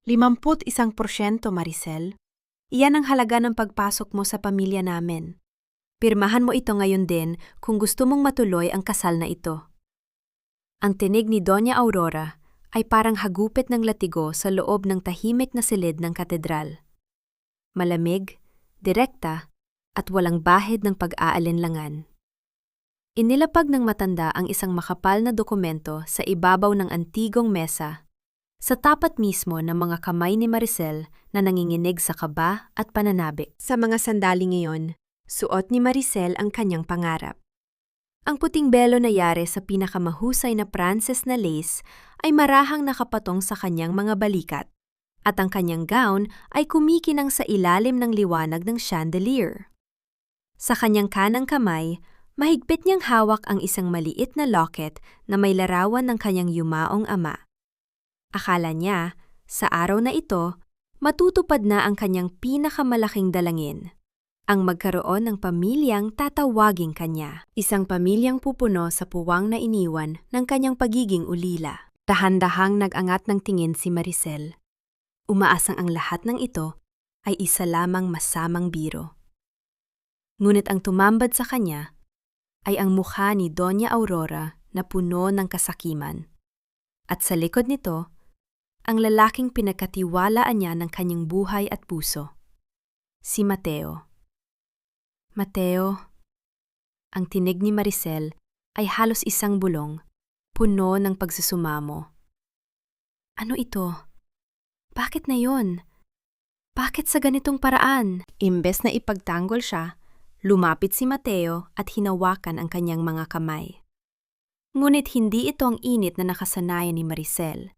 51%, Maricel. Iyan ang halaga ng pagpasok mo sa pamilya namin. Pirmahan mo ito ngayon din kung gusto mong matuloy ang kasal na ito. Ang tinig ni Doña Aurora ay parang hagupit ng latigo sa loob ng tahimik na silid ng katedral. Malamig, direkta, at walang bahid ng pag-aalinlangan. Inilapag ng matanda ang isang makapal na dokumento sa ibabaw ng antigong mesa, sa tapat mismo ng mga kamay ni Maricel na nanginginig sa kaba at pananabik. Sa mga sandali ngayon, suot ni Maricel ang kanyang pangarap. Ang puting belo na yare sa pinakamahusay na Pranses na lace ay marahang nakapatong sa kanyang mga balikat, at ang kanyang gown ay kumikinang sa ilalim ng liwanag ng chandelier. Sa kanyang kanang kamay, mahigpit niyang hawak ang isang maliit na locket na may larawan ng kanyang yumaong ama. Akala niya, sa araw na ito, matutupad na ang kanyang pinakamalaking dalangin, ang magkaroon ng pamilyang tatawaging kanya. Isang pamilyang pupuno sa puwang na iniwan ng kanyang pagiging ulila. Dahan-dahang nag-angat ng tingin si Maricel. Umaasang ang lahat ng ito ay isa lamang masamang biro. Ngunit ang tumambad sa kanya ay ang mukha ni Doña Aurora na puno ng kasakiman. At sa likod nito, ang lalaking pinagkatiwalaan niya ng kanyang buhay at puso. Si Mateo. Mateo, ang tinig ni Maricel ay halos isang bulong, puno ng pagsusumamo. Ano ito? Bakit na yun? Bakit sa ganitong paraan? Imbes na ipagtanggol siya, lumapit si Mateo at hinawakan ang kanyang mga kamay. Ngunit hindi ito ang init na nakasanayan ni Maricel.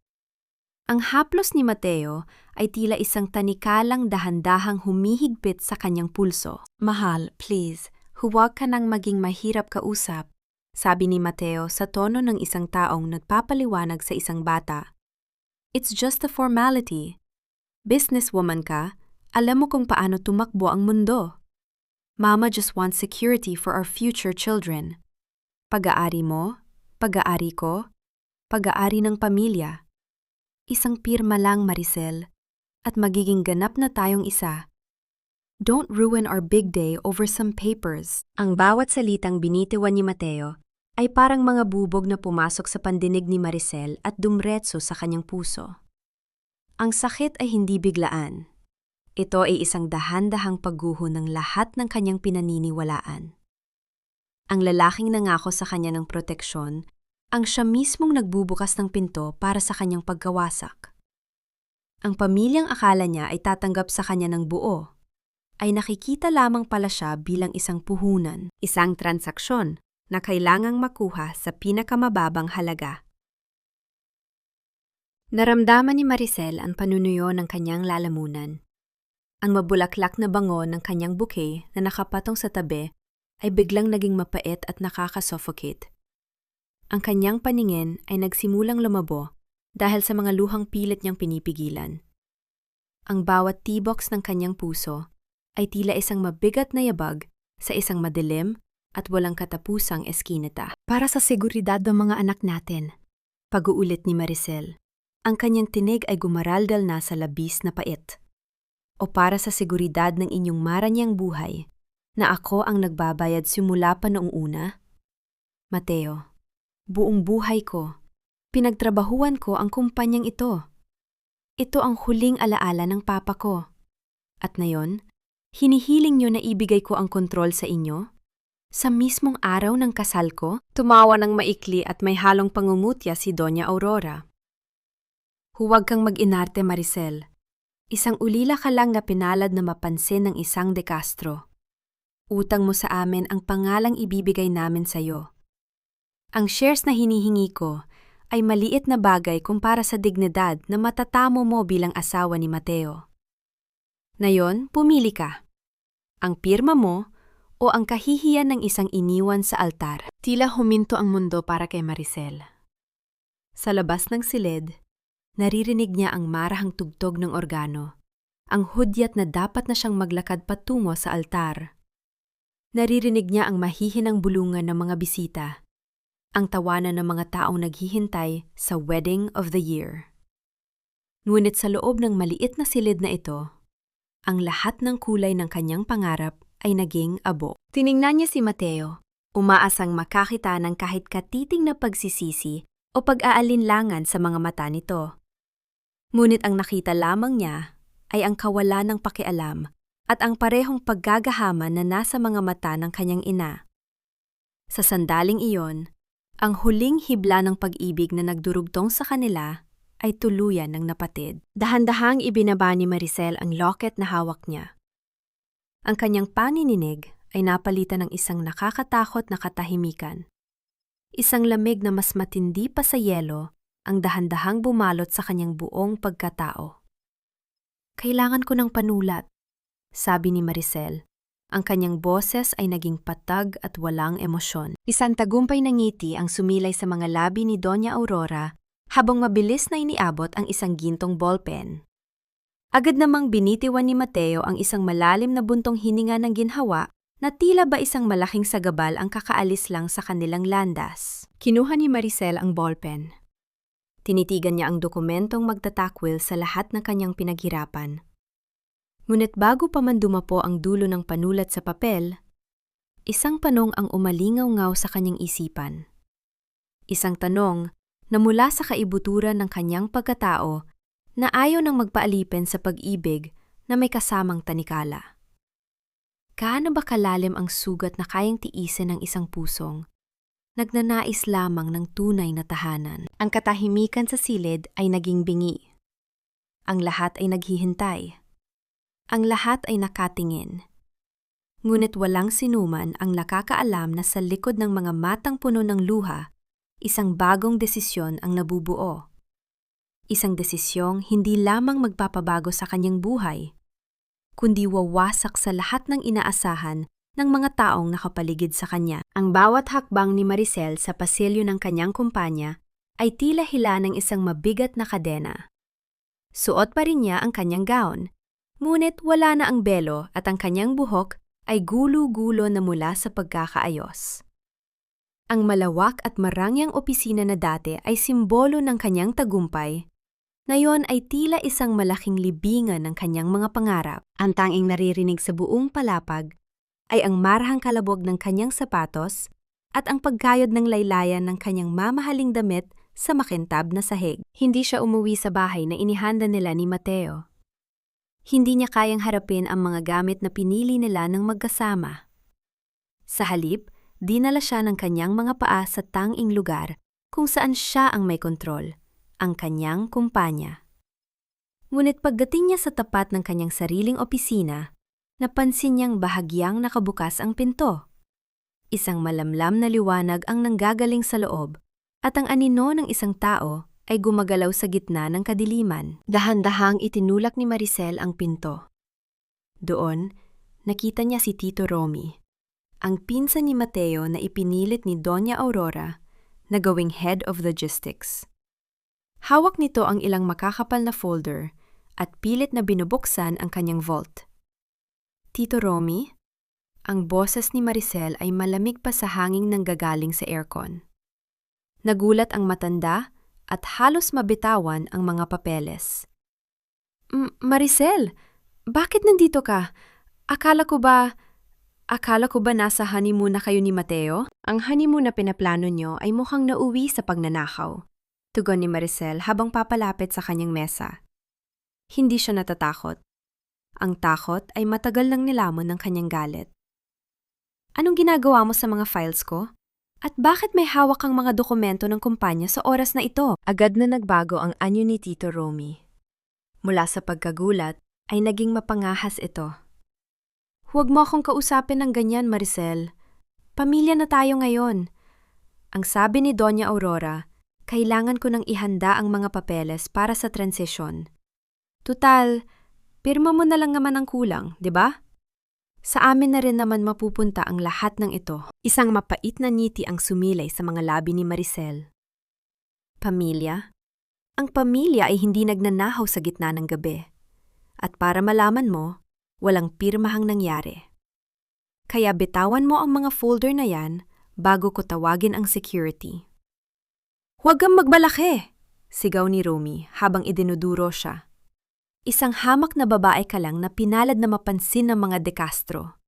Ang haplos ni Mateo ay tila isang tanikalang dahan-dahang humihigpit sa kanyang pulso. Mahal, please, huwag ka nang maging mahirap kausap, sabi ni Mateo sa tono ng isang taong nagpapaliwanag sa isang bata. It's just a formality. Businesswoman ka, alam mo kung paano tumakbo ang mundo. Mama just wants security for our future children. Pag-aari mo, pag-aari ko, pag-aari ng pamilya. Isang pirma lang, Maricel, at magiging ganap na tayong isa. Don't ruin our big day over some papers. Ang bawat salitang binitiwan ni Mateo ay parang mga bubog na pumasok sa pandinig ni Maricel at dumretso sa kanyang puso. Ang sakit ay hindi biglaan. Ito ay isang dahan-dahang pagguho ng lahat ng kanyang pinaniniwalaan. Ang lalaking nangako sa kanya ng proteksyon, ang siya mismong nagbubukas ng pinto para sa kanyang pagkawasak. Ang pamilyang akala niya ay tatanggap sa kanya ng buo, ay nakikita lamang pala siya bilang isang puhunan, isang transaksyon na kailangang makuha sa pinakamababang halaga. Naramdaman ni Maricel ang panunuyo ng kanyang lalamunan. Ang mabulaklak na bango ng kanyang bouquet na nakapatong sa tabi ay biglang naging mapait at nakakasuffocate. Ang kanyang paningin ay nagsimulang lumabo dahil sa mga luhang pilit niyang pinipigilan. Ang bawat tiboks ng kanyang puso ay tila isang mabigat na yabag sa isang madilim at walang katapusang eskinita. Para sa seguridad ng mga anak natin, pag-uulit ni Maricel, ang kanyang tinig ay gumaraldal na sa labis na pait. O para sa seguridad ng inyong maranyang buhay, na ako ang nagbabayad simula pa noong una? Mateo, buong buhay ko, pinagtrabahuan ko ang kumpanyang ito. Ito ang huling alaala ng papa ko. At ngayon, hinihiling niyo na ibigay ko ang kontrol sa inyo? Sa mismong araw ng kasal ko, tumawa ng maikli at may halong pangungutya si Doña Aurora. Huwag kang mag-inarte, Maricel. Isang ulila ka lang na pinalad na mapansin ng isang De Castro. Utang mo sa amin ang pangalang ibibigay namin sa iyo. Ang shares na hinihingi ko ay maliit na bagay kumpara sa dignidad na matatamo mo bilang asawa ni Mateo. Ngayon, pumili ka. Ang pirma mo o ang kahihiyan ng isang iniwan sa altar. Tila huminto ang mundo para kay Maricel. Sa labas ng silid, naririnig niya ang marahang tugtog ng organo, ang hudyat na dapat na siyang maglakad patungo sa altar. Naririnig niya ang mahihinang bulungan ng mga bisita, ang tawanan ng mga taong naghihintay sa wedding of the year. Ngunit sa loob ng maliit na silid na ito, ang lahat ng kulay ng kanyang pangarap ay naging abo. Tiningnan niya si Mateo, umaasang makakita ng kahit katiting na pagsisisi o pag-aalinlangan sa mga mata nito. Ngunit ang nakita lamang niya ay ang kawalan ng pakialam at ang parehong paggagahaman na nasa mga mata ng kanyang ina. Sa sandaling iyon, ang huling hibla ng pag-ibig na nagdurugtong sa kanila ay tuluyan ng napatid. Dahan-dahang ibinaba ni Maricel ang locket na hawak niya. Ang kanyang panininig ay napalitan ng isang nakakatakot na katahimikan. Isang lamig na mas matindi pa sa yelo ang dahan-dahang bumalot sa kanyang buong pagkatao. Kailangan ko ng panulat, sabi ni Maricel. Ang kanyang boses ay naging patag at walang emosyon. Isang tagumpay na ngiti ang sumilay sa mga labi ni Doña Aurora habang mabilis na iniabot ang isang gintong ballpen. Agad namang binitiwan ni Mateo ang isang malalim na buntong hininga ng ginhawa na tila ba isang malaking sagabal ang kakaalis lang sa kanilang landas. Kinuha ni Maricel ang ballpen. Tinitigan niya ang dokumentong magtatakwil sa lahat ng kanyang pinaghirapan. Ngunit bago pa man dumapo ang dulo ng panulat sa papel, isang tanong ang umalingaw-ngaw sa kanyang isipan. Isang tanong na mula sa kaibuturan ng kanyang pagkatao na ayaw nang magpaalipin sa pag-ibig na may kasamang tanikala. Gaano ba kalalim ang sugat na kayang tiisin ng isang pusong nagnanais lamang ng tunay na tahanan? Ang katahimikan sa silid ay naging bingi. Ang lahat ay naghihintay. Ang lahat ay nakatingin. Ngunit walang sinuman ang nakakaalam na sa likod ng mga matang puno ng luha, isang bagong desisyon ang nabubuo. Isang desisyong hindi lamang magpapabago sa kanyang buhay, kundi wawasak sa lahat ng inaasahan ng mga taong nakapaligid sa kanya. Ang bawat hakbang ni Maricel sa pasilyo ng kanyang kumpanya ay tila hila ng isang mabigat na kadena. Suot pa rin niya ang kanyang gown, ngunit wala na ang belo at ang kanyang buhok ay gulo-gulo na mula sa pagkakaayos. Ang malawak at marangyang opisina na dati ay simbolo ng kanyang tagumpay. Ngayon ay tila isang malaking libingan ng kanyang mga pangarap. Ang tanging naririnig sa buong palapag ay ang marahang kalabog ng kanyang sapatos at ang pagkayod ng laylayan ng kanyang mamahaling damit sa makintab na sahig. Hindi siya umuwi sa bahay na inihanda nila ni Mateo. Hindi niya kayang harapin ang mga gamit na pinili nila ng magkasama. Sa halip, dinala siya ng kanyang mga paa sa tanging lugar kung saan siya ang may kontrol, ang kanyang kumpanya. Ngunit pagdating niya sa tapat ng kanyang sariling opisina, napansin niyang bahagyang nakabukas ang pinto. Isang malamlam na liwanag ang nanggagaling sa loob at ang anino ng isang tao ay gumagalaw sa gitna ng kadiliman. Dahan-dahang itinulak ni Maricel ang pinto. Doon, nakita niya si Tito Romy, ang pinsan ni Mateo na ipinilit ni Doña Aurora na gawing head of logistics. Hawak nito ang ilang makakapal na folder at pilit na binubuksan ang kanyang vault. Tito Romy, ang boses ni Maricel ay malamig pa sa hanging nanggagaling sa aircon. Nagulat ang matanda at halos mabitawan ang mga papeles. Maricel, bakit nandito ka? Akala ko ba nasa honeymoon na kayo ni Mateo? Ang honeymoon na pinaplano nyo ay mukhang nauwi sa pagnanakaw. Tugon ni Maricel habang papalapit sa kanyang mesa. Hindi siya natatakot. Ang takot ay matagal nang nilamon ng kanyang galit. Anong ginagawa mo sa mga files ko? At bakit may hawak kang mga dokumento ng kumpanya sa oras na ito? Agad na nagbago ang anyo ni Tito Romy. Mula sa pagkagulat ay naging mapangahas ito. Huwag mo akong kausapin ng ganyan, Maricel. Pamilya na tayo ngayon. Ang sabi ni Doña Aurora, kailangan ko nang ihanda ang mga papeles para sa transisyon. Tutal, pirma mo na lang naman ang kulang, di ba? Sa amin na rin naman mapupunta ang lahat ng ito. Isang mapait na ngiti ang sumilay sa mga labi ni Maricel. Pamilya? Ang pamilya ay hindi nagnanahaw sa gitna ng gabi. At para malaman mo, walang pirmahang nangyari. Kaya bitawan mo ang mga folder na yan bago ko tawagin ang security. Huwag kang magbalaki! sigaw ni Romy habang idinuduro siya. Isang hamak na babae ka lang na pinalad na mapansin ng mga De Castro.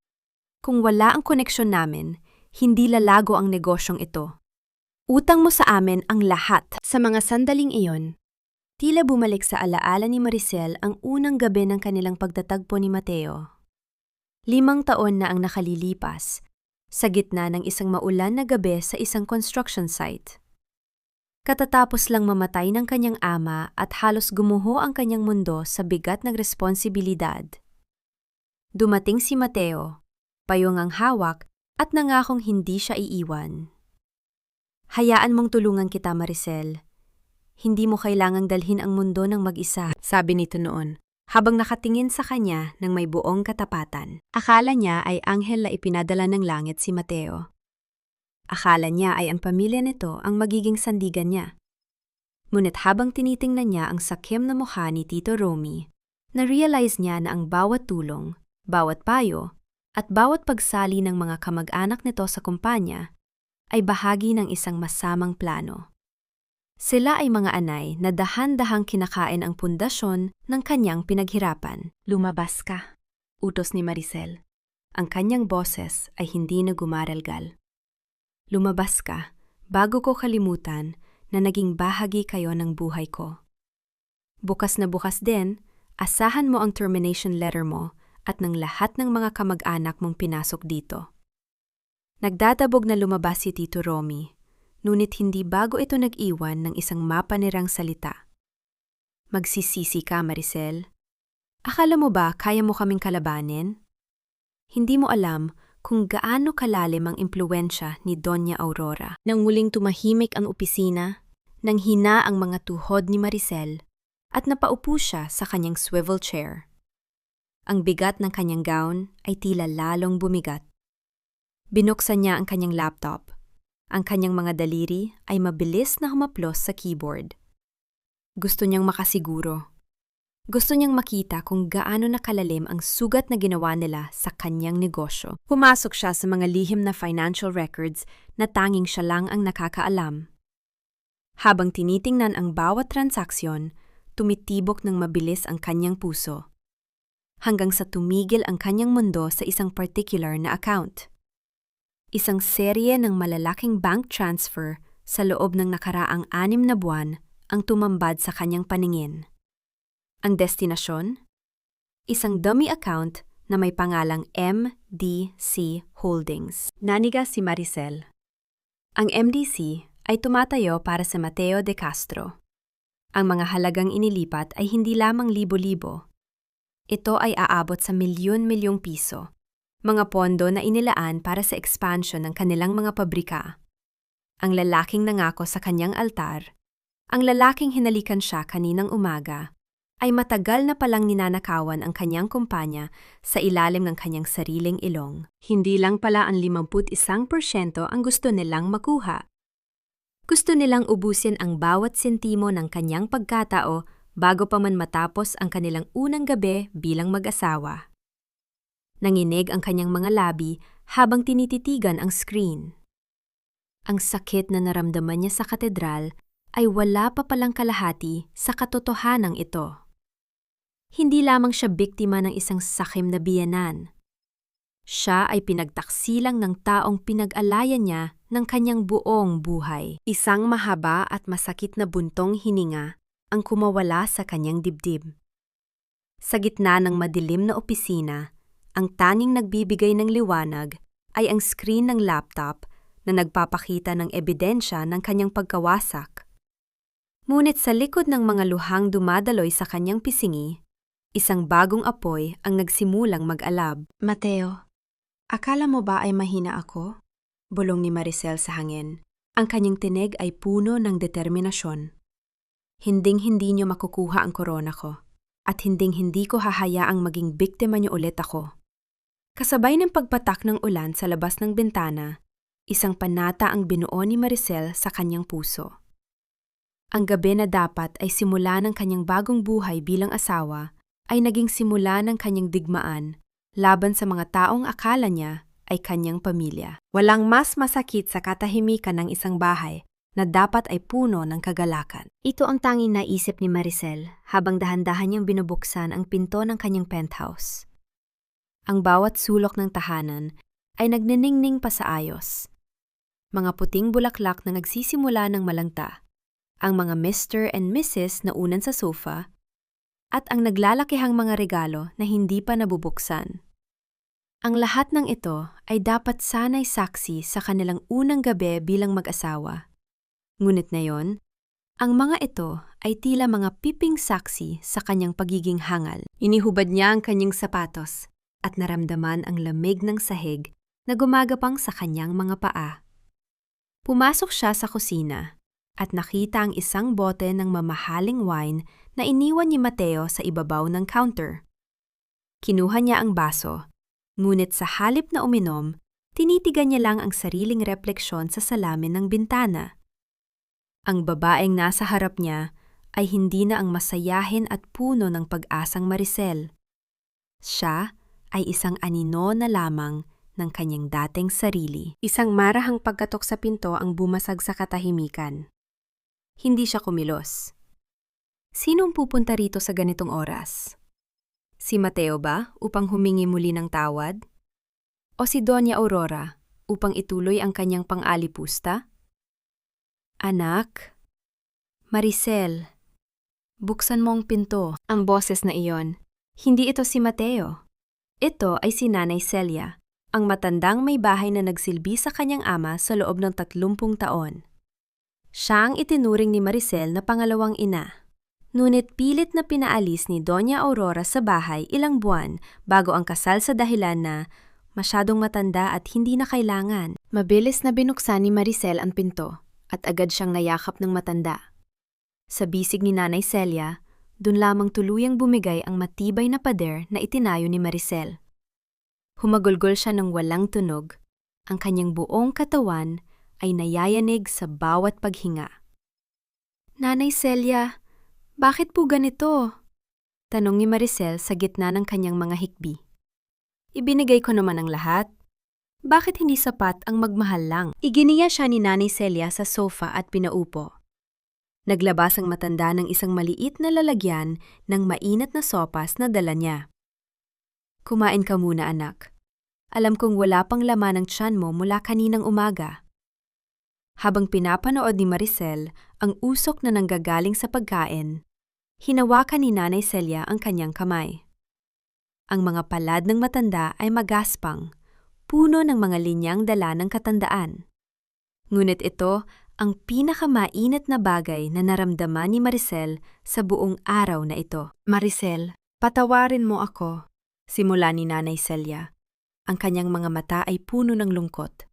Kung wala ang koneksyon namin, hindi lalago ang negosyong ito. Utang mo sa amin ang lahat. Sa mga sandaling iyon, tila bumalik sa alaala ni Maricel ang unang gabi ng kanilang pagtatagpo ni Mateo. 5 taon na ang nakalilipas, sa gitna ng isang maulan na gabi sa isang construction site. Katatapos lang mamatay ng kanyang ama at halos gumuho ang kanyang mundo sa bigat ng responsibilidad. Dumating si Mateo, payong ang hawak at nangakong hindi siya iiwan. Hayaan mong tulungan kita, Maricel. Hindi mo kailangang dalhin ang mundo ng mag-isa, sabi nito noon, habang nakatingin sa kanya ng may buong katapatan. Akala niya ay anghel na ipinadala ng langit si Mateo. Akala niya ay ang pamilya nito ang magiging sandigan niya. Ngunit habang tinitingnan niya ang sakim na mukha ni Tito Romy, na-realize niya na ang bawat tulong, bawat payo, at bawat pagsali ng mga kamag-anak nito sa kumpanya ay bahagi ng isang masamang plano. Sila ay mga anay na dahan-dahang kinakain ang pundasyon ng kanyang pinaghirapan. Lumabas ka, utos ni Maricel. Ang kanyang boses ay hindi na gumaralgal. Lumabas ka bago ko kalimutan na naging bahagi kayo ng buhay ko. Bukas na bukas din, asahan mo ang termination letter mo at ng lahat ng mga kamag-anak mong pinasok dito. Nagdadabog na lumabas si Tito Romy, ngunit hindi bago ito nag-iwan ng isang mapanirang salita. Magsisisi ka, Maricel. Akala mo ba kaya mo kaming kalabanin? Hindi mo alam kung gaano kalalim ang impluwensya ni Doña Aurora. Nang muling tumahimik ang opisina, nang hina ang mga tuhod ni Maricel, at napaupo siya sa kanyang swivel chair. Ang bigat ng kanyang gown ay tila lalong bumigat. Binuksan niya ang kanyang laptop. Ang kanyang mga daliri ay mabilis na humaplos sa keyboard. Gusto niyang makasiguro. Gusto niyang makita kung gaano nakalalim ang sugat na ginawa nila sa kanyang negosyo. Pumasok siya sa mga lihim na financial records na tanging siya lang ang nakakaalam. Habang tinitingnan ang bawat transaksyon, tumitibok ng mabilis ang kanyang puso. Hanggang sa tumigil ang kanyang mundo sa isang particular na account. Isang serye ng malalaking bank transfer sa loob ng nakaraang 6 na buwan ang tumambad sa kanyang paningin. Ang destinasyon? Isang dummy account na may pangalang MDC Holdings. Naniga si Maricel. Ang MDC ay tumatayo para sa Mateo De Castro. Ang mga halagang inilipat ay hindi lamang libo-libo. Ito ay aabot sa milyon-milyong piso, mga pondo na inilaan para sa expansion ng kanilang mga pabrika. Ang lalaking nangako sa kanyang altar, ang lalaking hinalikan siya kaninang umaga, ay matagal na palang ninanakawan ang kanyang kumpanya sa ilalim ng kanyang sariling ilong. Hindi lang pala ang 51% ang gusto nilang makuha. Gusto nilang ubusin ang bawat sentimo ng kanyang pagkatao bago pa man matapos ang kanilang unang gabi bilang mag-asawa. Nanginig ang kanyang mga labi habang tinititigan ang screen. Ang sakit na naramdaman niya sa katedral ay wala pa palang kalahati sa katotohanan ito. Hindi lamang siya biktima ng isang sakim na biyenan. Siya ay pinagtaksilang ng taong pinag-alayan niya ng kanyang buong buhay. Isang mahaba at masakit na buntong hininga ang kumawala sa kanyang dibdib. Sa gitna ng madilim na opisina, ang tanging nagbibigay ng liwanag ay ang screen ng laptop na nagpapakita ng ebidensya ng kanyang pagkawasak. Ngunit sa likod ng mga luhang dumadaloy sa kanyang pisingi, isang bagong apoy ang nagsimulang mag-alab. Mateo, akala mo ba ay mahina ako? Bulong ni Maricel sa hangin. Ang kanyang tinig ay puno ng determinasyon. Hinding-hindi niyo makukuha ang korona ko, at hinding-hindi ko hahayaang maging biktima niyo ulit ako. Kasabay ng pagpatak ng ulan sa labas ng bintana, isang panata ang binuo ni Maricel sa kanyang puso. Ang gabi na dapat ay simula ng kanyang bagong buhay bilang asawa, ay naging simula ng kanyang digmaan laban sa mga taong akala niya ay kanyang pamilya. Walang mas masakit sa katahimikan ng isang bahay na dapat ay puno ng kagalakan. Ito ang tanging naisip ni Maricel habang dahan-dahan niyang binubuksan ang pinto ng kanyang penthouse. Ang bawat sulok ng tahanan ay nagniningning pa sa ayos. Mga puting bulaklak na nagsisimula ng malangta, ang mga Mr. and Mrs. na unan sa sofa, at ang naglalakihang mga regalo na hindi pa nabubuksan. Ang lahat ng ito ay dapat sana'y saksi sa kanilang unang gabi bilang mag-asawa. Ngunit ngayon, ang mga ito ay tila mga piping saksi sa kanyang pagiging hangal. Inihubad niya ang kanyang sapatos at naramdaman ang lamig ng sahig na gumagapang sa kanyang mga paa. Pumasok siya sa kusina at nakita ang isang bote ng mamahaling wine na iniwan ni Mateo sa ibabaw ng counter. Kinuha niya ang baso, ngunit sa halip na uminom, tinitigan niya lang ang sariling refleksyon sa salamin ng bintana. Ang babaeng nasa harap niya ay hindi na ang masayahin at puno ng pag-asang Maricel. Siya ay isang anino na lamang ng kanyang dating sarili. Isang marahang pagkatok sa pinto ang bumasag sa katahimikan. Hindi siya kumilos. Sinong pupunta rito sa ganitong oras? Si Mateo ba upang humingi muli ng tawad? O si Doña Aurora upang ituloy ang kanyang pang-alipusta? Anak, Maricel, buksan mo ang pinto. Ang boses na iyon, hindi ito si Mateo. Ito ay si Nanay Celia, ang matandang may bahay na nagsilbi sa kanyang ama sa loob ng 30 taon. Siya ang itinuring ni Maricel na pangalawang ina. Ngunit pilit na pinaalis ni Doña Aurora sa bahay ilang buwan bago ang kasal sa dahilan na masyadong matanda at hindi na kailangan. Mabilis na binuksan ni Maricel ang pinto at agad siyang nayakap ng matanda. Sa bisig ni Nanay Celia, dun lamang tuluyang bumigay ang matibay na pader na itinayo ni Maricel. Humagulgol siya ng walang tunog. Ang kanyang buong katawan ay nayayanig sa bawat paghinga. Nanay Celia, bakit po ganito? Tanong ni Maricel sa gitna ng kanyang mga hikbi. Ibinigay ko naman ang lahat. Bakit hindi sapat ang magmahal lang? Iginiya siya ni Nanay Celia sa sofa at pinaupo. Naglabas ang matanda ng isang maliit na lalagyan ng mainat na sopas na dala niya. Kumain ka muna, anak. Alam kong wala pang laman ang tiyan mo mula kaninang umaga. Habang pinapanood ni Maricel ang usok na nanggagaling sa pagkain, hinawakan ni Nanay Celia ang kanyang kamay. Ang mga palad ng matanda ay magaspang, puno ng mga linyang dala ng katandaan. Ngunit ito ang pinakamainit na bagay na naramdaman ni Maricel sa buong araw na ito. Maricel, patawarin mo ako, simula ni Nanay Celia. Ang kanyang mga mata ay puno ng lungkot.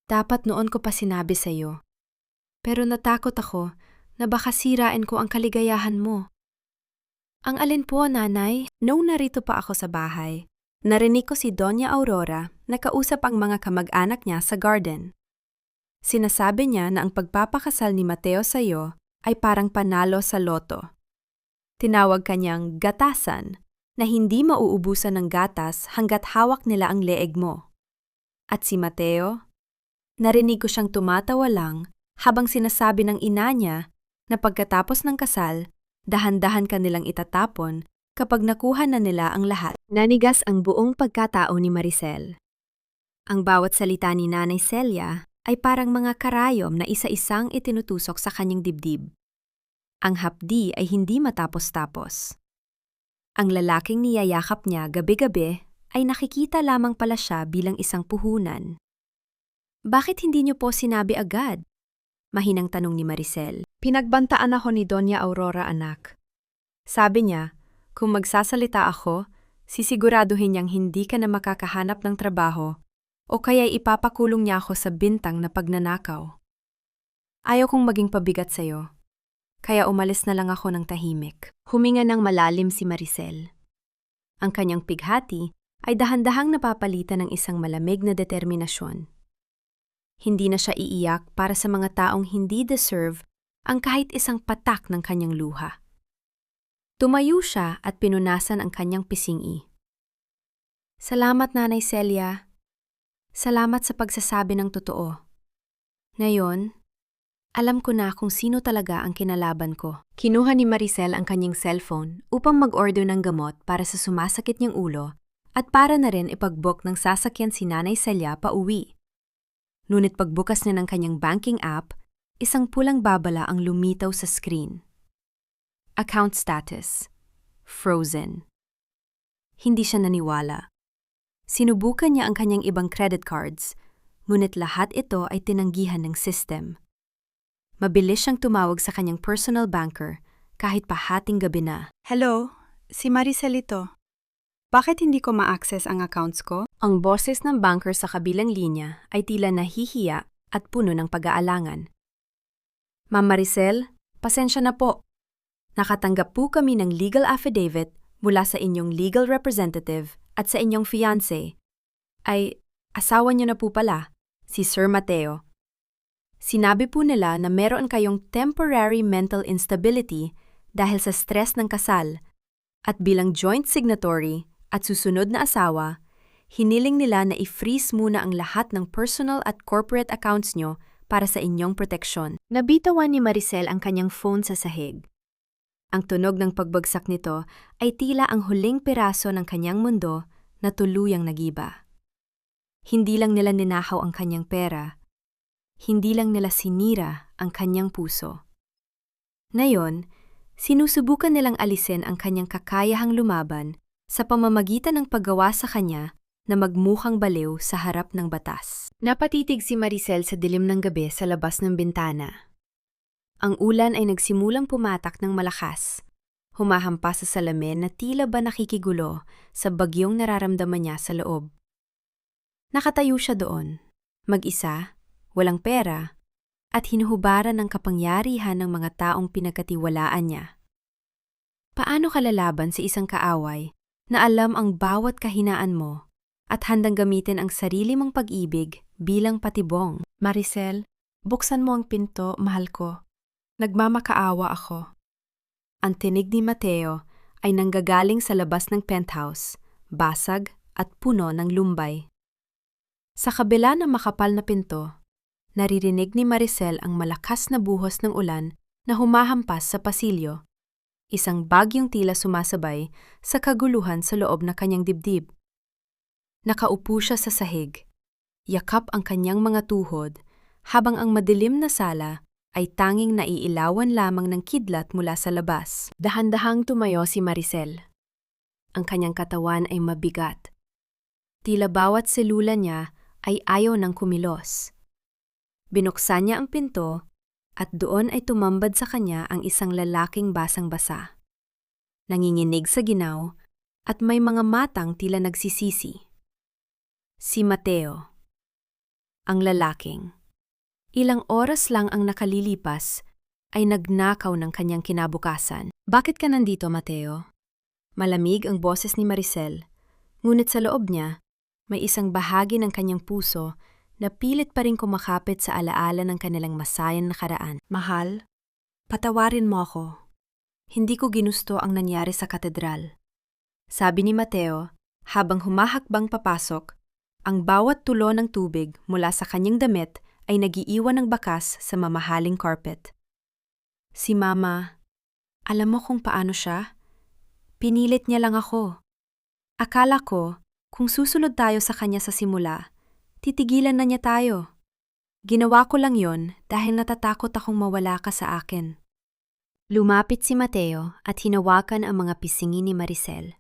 Dapat noon ko pa sinabi sa iyo. Pero natakot ako na baka sirain ko ang kaligayahan mo. Ang alin po, Nanay? Noong narito pa ako sa bahay, narinig ko si Doña Aurora na kausap ang mga kamag-anak niya sa garden. Sinasabi niya na ang pagpapakasal ni Mateo sa iyo ay parang panalo sa loto. Tinawag kanyang gatasan na hindi mauubusan ng gatas hanggat hawak nila ang leeg mo. At si Mateo, narinig ko siyang tumatawa lang habang sinasabi ng ina niya na pagkatapos ng kasal, dahan-dahan ka nilang itatapon kapag nakuha na nila ang lahat. Nanigas ang buong pagkatao ni Maricel. Ang bawat salita ni Nanay Celia ay parang mga karayom na isa-isang itinutusok sa kanyang dibdib. Ang hapdi ay hindi matapos-tapos. Ang lalaking niyayakap niya gabi-gabi ay nakikita lamang pala siya bilang isang puhunan. Bakit hindi niyo po sinabi agad? Mahinang tanong ni Maricel. Pinagbantaan ako ni Doña Aurora, anak. Sabi niya, kung magsasalita ako, sisiguraduhin niyang hindi ka na makakahanap ng trabaho o kaya ipapakulong niya ako sa bintang na pagnanakaw. Ayaw kong maging pabigat sa'yo, kaya umalis na lang ako ng tahimik. Huminga ng malalim si Maricel. Ang kanyang pighati ay dahan-dahang napapalitan ng isang malamig na determinasyon. Hindi na siya iiyak para sa mga taong hindi deserve ang kahit isang patak ng kanyang luha. Tumayo siya at pinunasan ang kanyang pisngi. Salamat, Nanay Celia. Salamat sa pagsasabi ng totoo. Ngayon, Alam ko na kung sino talaga ang kinalaban ko. Kinuha ni Maricel ang kanyang cellphone upang mag-order ng gamot para sa sumasakit niyang ulo at para na rin ipag-book ng sasakyan si Nanay Celia pa uwi. Ngunit pagbukas niya ng kanyang banking app, isang pulang babala ang lumitaw sa screen. Account status: frozen. Hindi siya naniwala. Sinubukan niya ang kanyang ibang credit cards, ngunit lahat ito ay tinanggihan ng system. Mabilis siyang tumawag sa kanyang personal banker kahit pahating gabi na. Hello, si Maricel ito. Bakit hindi ko ma-access ang accounts ko? Ang boses ng banker sa kabilang linya ay tila nahihiya at puno ng pag-aalangan. Ma'am Maricel, pasensya na po. Nakatanggap po kami ng legal affidavit mula sa inyong legal representative at sa inyong fiancé. Ay, asawa niyo na po pala, si Sir Mateo. Sinabi po nila na meron kayong temporary mental instability dahil sa stress ng kasal at bilang joint signatory at susunod na asawa, hiniling nila na i-freeze muna ang lahat ng personal at corporate accounts nyo para sa inyong proteksyon. Nabitawan ni Maricel ang kanyang phone sa sahig. Ang tunog ng pagbagsak nito ay tila ang huling piraso ng kanyang mundo na tuluyang nagiba. Hindi lang nila ninakaw ang kanyang pera, hindi lang nila sinira ang kanyang puso. Ngayon, sinusubukan nilang alisin ang kanyang kakayahang lumaban sa pamamagitan ng paggawa sa kanya na magmukhang baliw sa harap ng batas. Napatitig si Maricel sa dilim ng gabi sa labas ng bintana. Ang ulan ay nagsimulang pumatak ng malakas, humahampas sa salamin na tila ba nakikigulo sa bagyong nararamdaman niya sa loob. Nakatayo siya doon, mag-isa, walang pera, at hinuhubaran ng kapangyarihan ng mga taong pinagkatiwalaan niya. Paano ka lalaban sa isang kaaway na alam ang bawat kahinaan mo at handang gamitin ang sarili mong pag-ibig bilang patibong? Maricel, buksan mo ang pinto, mahal ko. Nagmamakaawa ako. Ang tinig ni Mateo ay nanggagaling sa labas ng penthouse, basag at puno ng lumbay. Sa kabila ng makapal na pinto, naririnig ni Maricel ang malakas na buhos ng ulan na humahampas sa pasilyo, isang bagyong tila sumasabay sa kaguluhan sa loob na kanyang dibdib. Nakaupo siya sa sahig, yakap ang kanyang mga tuhod, habang ang madilim na sala ay tanging naiilawan lamang ng kidlat mula sa labas. Dahan-dahang tumayo si Maricel. Ang kanyang katawan ay mabigat. Tila bawat selula niya ay ayaw ng kumilos. Binuksan niya ang pinto at doon ay tumambad sa kanya ang isang lalaking basang-basa. Nanginginig sa ginaw at may mga matang tila nagsisisi. Si Mateo. Ang lalaking. Ilang oras lang ang nakalilipas ay nagnakaw ng kanyang kinabukasan. Bakit ka nandito, Mateo? Malamig ang boses ni Maricel, ngunit sa loob niya, may isang bahagi ng kanyang puso na pilit pa rin kumakapit sa alaala ng kanilang masayang nakaraan. Mahal, patawarin mo ako. Hindi ko ginusto ang nangyari sa katedral. Sabi ni Mateo, habang humahakbang papasok, ang bawat tulo ng tubig mula sa kanyang damit ay nagiiwan ng bakas sa mamahaling carpet. Si Mama, alam mo kung paano siya? Pinilit niya lang ako. Akala ko, kung susunod tayo sa kanya sa simula, titigilan na niya tayo. Ginawa ko lang yon dahil natatakot akong mawala ka sa akin. Lumapit si Mateo at hinawakan ang mga pisngi ni Maricel.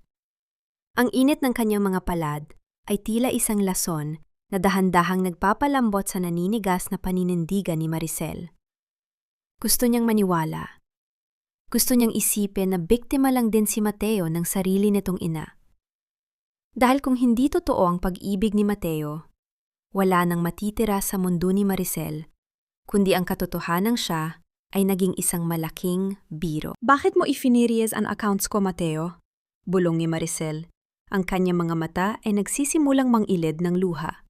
Ang init ng kanyang mga palad ay tila isang lason na dahan-dahang nagpapalambot sa naninigas na paninindigan ni Maricel. Gusto niyang maniwala. Gusto niyang isipin na biktima lang din si Mateo ng sarili nitong ina. Dahil kung hindi totoo ang pag-ibig ni Mateo, wala nang matitira sa mundo ni Maricel, kundi ang katotohanang siya ay naging isang malaking biro. Bakit mo ifinirias ang accounts ko, Mateo? Bulong ni Maricel. Ang kanyang mga mata ay nagsisimulang mangilid ng luha.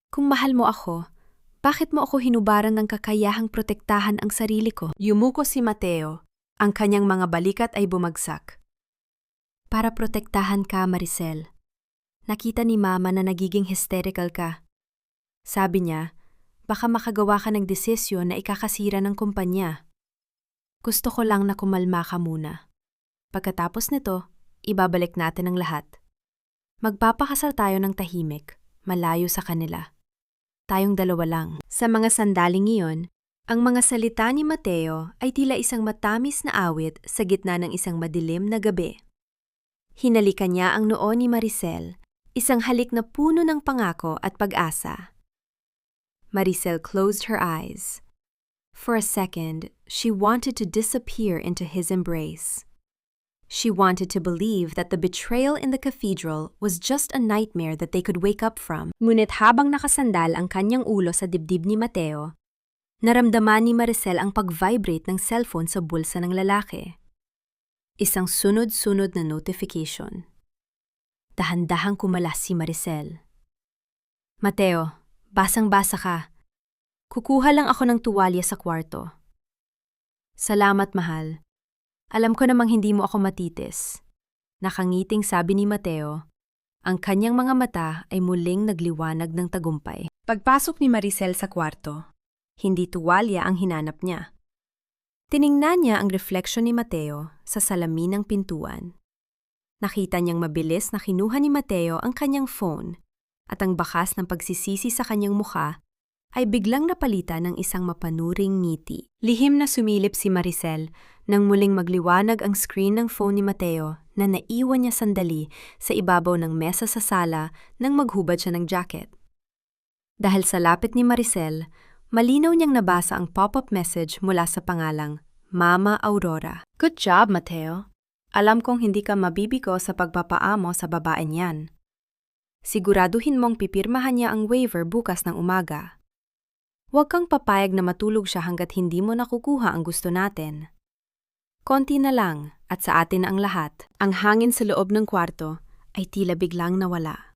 Kung mahal mo ako, bakit mo ako hinubaran ng kakayahang protektahan ang sarili ko? Yumuko si Mateo. Ang kanyang mga balikat ay bumagsak. Para protektahan ka, Maricel. Nakita ni Mama na nagiging hysterical ka. Sabi niya, baka makagawa ka ng desisyon na ikakasira ng kumpanya. Gusto ko lang na kumalma ka muna. Pagkatapos nito, ibabalik natin ang lahat. Magpapakasal tayo ng tahimik, malayo sa kanila. Tayong dalawa lang. Sa mga sandaling iyon, ang mga salita ni Mateo ay tila isang matamis na awit sa gitna ng isang madilim na gabi. Hinalikan niya ang noo ni Maricel, isang halik na puno ng pangako at pag-asa. Maricel closed her eyes. For a second, she wanted to disappear into his embrace. She wanted to believe that the betrayal in the cathedral was just a nightmare that they could wake up from. Ngunit habang nakasandal ang kanyang ulo sa dibdib ni Mateo, naramdaman ni Maricel ang pag-vibrate ng cellphone sa bulsa ng lalaki. Isang sunod-sunod na notification. Dahan-dahang kumalas si Maricel. Mateo, basang-basa ka. Kukuha lang ako ng tuwalya sa kwarto. Salamat, mahal. Alam ko namang hindi mo ako matitis. Nakangiting sabi ni Mateo. Ang kanyang mga mata ay muling nagliwanag ng tagumpay. Pagpasok ni Maricel sa kwarto, hindi tuwalya ang hinanap niya. Tiningnan niya ang refleksyon ni Mateo sa salamin ng pintuan. Nakita niyang mabilis na kinuha ni Mateo ang kanyang phone at ang bakas ng pagsisisi sa kanyang mukha ay biglang napalitan ng isang mapanuring ngiti. Lihim na sumilip si Maricel nang muling magliwanag ang screen ng phone ni Mateo na naiwan niya sandali sa ibabaw ng mesa sa sala nang maghubad siya ng jacket. Dahil sa lapit ni Maricel, malinaw niyang nabasa ang pop-up message mula sa pangalang Mama Aurora. Good job, Mateo. Alam kong hindi ka mabibigo sa pagpapaamo sa babae niyan. Siguraduhin mong pipirmahan niya ang waiver bukas ng umaga. Huwag kang papayag na matulog siya hanggat hindi mo nakukuha ang gusto natin. Konti na lang at sa atin ang lahat. Ang hangin sa loob ng kwarto ay tila biglang nawala.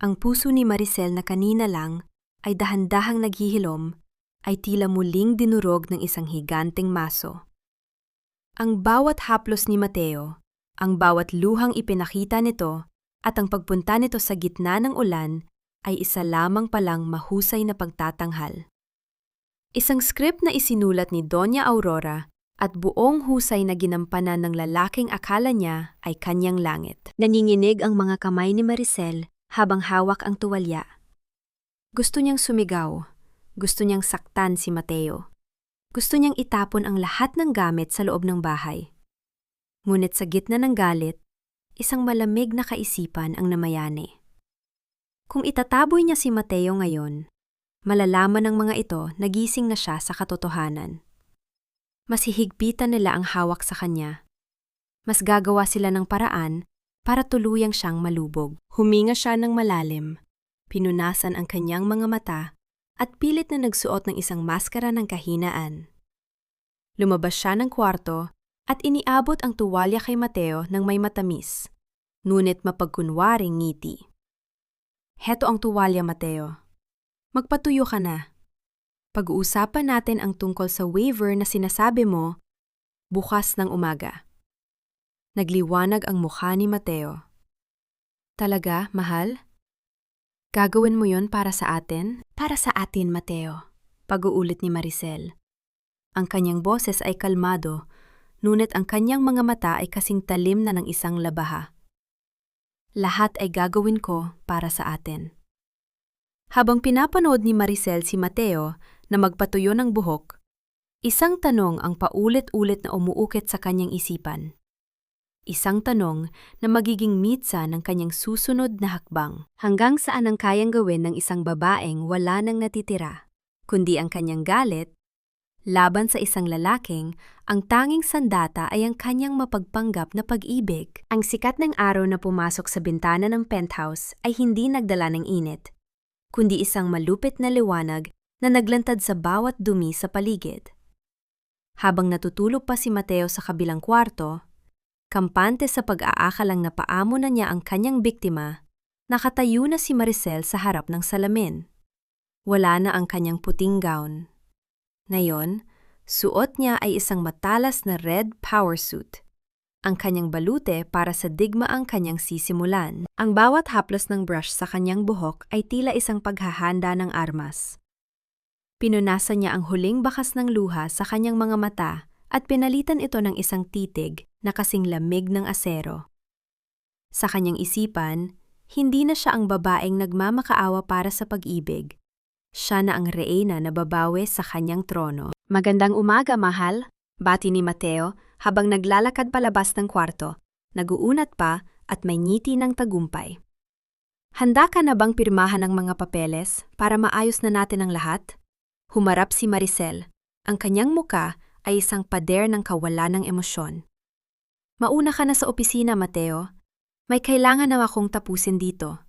Ang puso ni Maricel na kanina lang ay dahan-dahang naghihilom ay tila muling dinurog ng isang higanteng maso. Ang bawat haplos ni Mateo, ang bawat luhang ipinakita nito at ang pagpunta nito sa gitna ng ulan ay isa lamang palang mahusay na pagtatanghal. Isang script na isinulat ni Doña Aurora at buong husay na ginampanan ng lalaking akala niya ay kanyang langit. Naninginig ang mga kamay ni Maricel habang hawak ang tuwalya. Gusto niyang sumigaw. Gusto niyang saktan si Mateo. Gusto niyang itapon ang lahat ng gamit sa loob ng bahay. Ngunit sa gitna ng galit, isang malamig na kaisipan ang namayani. Kung itataboy niya si Mateo ngayon, malalaman ng mga ito na gising na siya sa katotohanan. Mas hihigpitan nila ang hawak sa kanya. Mas gagawa sila ng paraan para tuluyang siyang malubog. Huminga siya ng malalim, pinunasan ang kanyang mga mata at pilit na nagsuot ng isang maskara ng kahinaan. Lumabas siya ng kwarto at iniabot ang tuwalya kay Mateo ng may matamis, ngunit mapagkunwaring ngiti. Heto ang tuwalya, Mateo. Magpatuyo ka na. Pag-uusapan natin ang tungkol sa waiver na sinasabi mo bukas ng umaga. Nagliwanag ang mukha ni Mateo. Talaga, mahal? Gagawin mo yon para sa atin? Para sa atin, Mateo. Pag-uulit ni Maricel. Ang kanyang boses ay kalmado, ngunit ang kanyang mga mata ay kasing talim na ng isang labaha. Lahat ay gagawin ko para sa atin. Habang pinapanood ni Maricel si Mateo na magpatuyo ng buhok, isang tanong ang paulit-ulit na umuukit sa kanyang isipan. Isang tanong na magiging mitsa ng kanyang susunod na hakbang. Hanggang saan ang kayang gawin ng isang babaeng wala nang natitira, kundi ang kanyang galit, laban sa isang lalaking, ang tanging sandata ay ang kanyang mapagpanggap na pag-ibig. Ang sikat ng araw na pumasok sa bintana ng penthouse ay hindi nagdala ng init, kundi isang malupit na liwanag na naglantad sa bawat dumi sa paligid. Habang natutulog pa si Mateo sa kabilang kwarto, kampante sa pag-aakalang napaamo na niya ang kanyang biktima, nakatayo na si Maricel sa harap ng salamin. Wala na ang kanyang puting gown. Ngayon, suot niya ay isang matalas na red power suit. Ang kanyang balute para sa digmaang kanyang sisimulan. Ang bawat haplos ng brush sa kanyang buhok ay tila isang paghahanda ng armas. Pinunasan niya ang huling bakas ng luha sa kanyang mga mata at pinalitan ito ng isang titig na kasing lamig ng asero. Sa kanyang isipan, hindi na siya ang babaeng nagmamakaawa para sa pag-ibig. Siya na ang reyna na babawi sa kanyang trono. Magandang umaga, mahal, bati ni Mateo habang naglalakad palabas ng kwarto, naguunat pa at may ngiti ng tagumpay. Handa ka na bang pirmahan ang mga papeles para maayos na natin ang lahat? Humarap si Maricel. Ang kanyang muka ay isang pader ng kawalan ng emosyon. Mauna ka na sa opisina, Mateo. May kailangan na akong tapusin dito.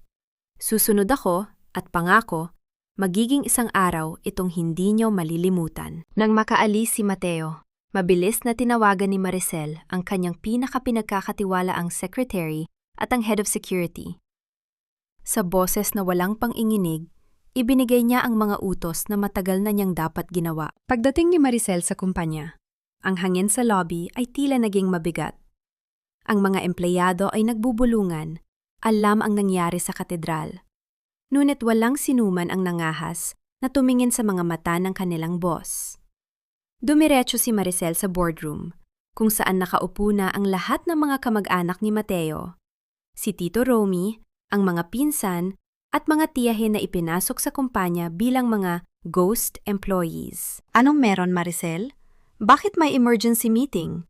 Susunod ako at pangako, magiging isang araw itong hindi nyo malilimutan. Nang makaalis si Mateo, mabilis na tinawagan ni Maricel ang kanyang pinakapinagkakatiwalaang secretary at ang head of security. Sa boses na walang pang-inginig, ibinigay niya ang mga utos na matagal na niyang dapat ginawa. Pagdating ni Maricel sa kumpanya, ang hangin sa lobby ay tila naging mabigat. Ang mga empleyado ay nagbubulungan, alam ang nangyari sa katedral. Ngunit walang sinuman ang nangahas na tumingin sa mga mata ng kanilang boss. Dumiretso si Maricel sa boardroom, kung saan nakaupo na ang lahat ng mga kamag-anak ni Mateo. Si Tito Romy, ang mga pinsan, at mga tiyahin na ipinasok sa kumpanya bilang mga ghost employees. Anong meron, Maricel? Bakit may emergency meeting?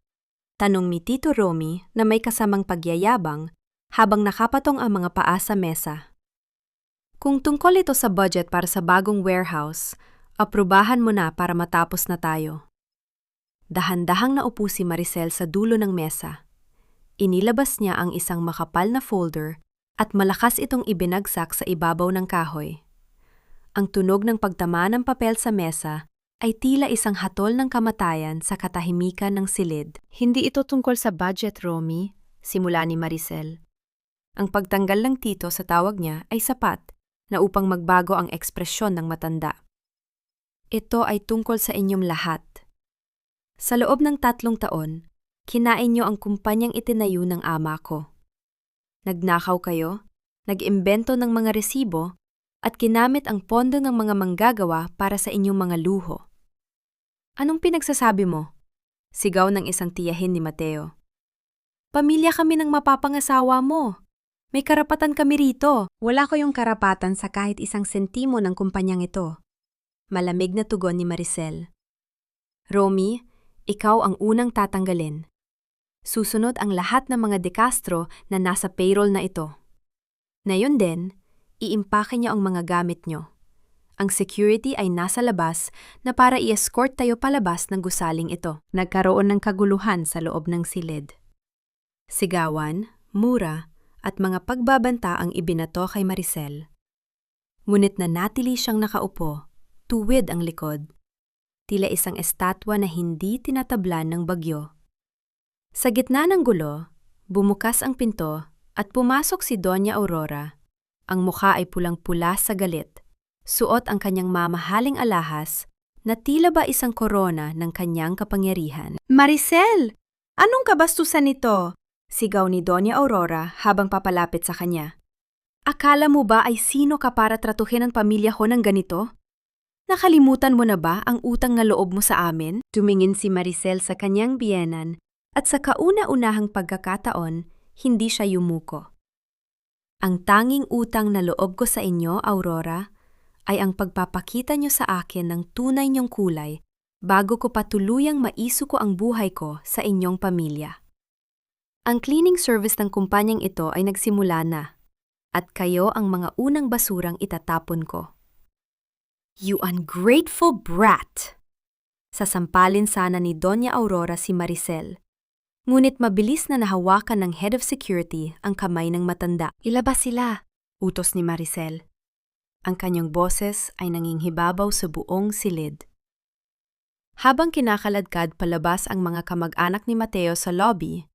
Tanong ni Tito Romy na may kasamang pagyayabang habang nakapatong ang mga paa sa mesa. Kung tungkol ito sa budget para sa bagong warehouse, aprubahan mo na para matapos na tayo. Dahan-dahang naupo si Maricel sa dulo ng mesa. Inilabas niya ang isang makapal na folder at malakas itong ibinagsak sa ibabaw ng kahoy. Ang tunog ng pagtama ng papel sa mesa ay tila isang hatol ng kamatayan sa katahimikan ng silid. Hindi ito tungkol sa budget, Romy, simula ni Maricel. Ang pagtanggal ng tito sa tawag niya ay sapat na upang magbago ang ekspresyon ng matanda. Ito ay tungkol sa inyong lahat. Sa loob ng 3 taon, kinain niyo ang kumpanyang itinayo ng ama ko. Nagnakaw kayo, nag-imbento ng mga resibo, at ginamit ang pondo ng mga manggagawa para sa inyong mga luho. Anong pinagsasabi mo? Sigaw ng isang tiyahin ni Mateo. Pamilya kami ng mapapangasawa mo. May karapatan kami rito. Wala ko yung karapatan sa kahit isang sentimo ng kumpanyang ito. Malamig na tugon ni Maricel. Romy, ikaw ang unang tatanggalin. Susunod ang lahat ng mga De Castro na nasa payroll na ito. Ngayon din, iimpake niyo ang mga gamit niyo. Ang security ay nasa labas na para i-escort tayo palabas ng gusaling ito. Nagkaroon ng kaguluhan sa loob ng silid. Sigawan, mura, at mga pagbabanta ang ibinato kay Maricel. Ngunit nanatili siyang nakaupo, tuwid ang likod. Tila isang estatwa na hindi tinatablan ng bagyo. Sa gitna ng gulo, bumukas ang pinto at pumasok si Doña Aurora. Ang mukha ay pulang-pula sa galit. Suot ang kanyang mamahaling alahas na tila ba isang korona ng kanyang kapangyarihan. Maricel! Anong kabastusan nito? Sigaw ni Doña Aurora habang papalapit sa kanya. Akala mo ba ay sino ka para tratuhin ang pamilya ko ng ganito? Nakalimutan mo na ba ang utang na loob mo sa amin? Tumingin si Maricel sa kanyang biyenan at sa kauna-unahang pagkakataon, hindi siya yumuko. Ang tanging utang na loob ko sa inyo, Aurora, ay ang pagpapakita niyo sa akin ng tunay niyong kulay bago ko patuluyang maisuko ang buhay ko sa inyong pamilya. Ang cleaning service ng kumpanyang ito ay nagsimula na, at kayo ang mga unang basurang itatapon ko. You ungrateful brat! Sasampalin sana ni Doña Aurora si Maricel. Ngunit mabilis na nahawakan ng head of security ang kamay ng matanda. Ilabas sila, utos ni Maricel. Ang kanyang boses ay nanginghibabaw sa buong silid. Habang kinakaladkad palabas ang mga kamag-anak ni Mateo sa lobby,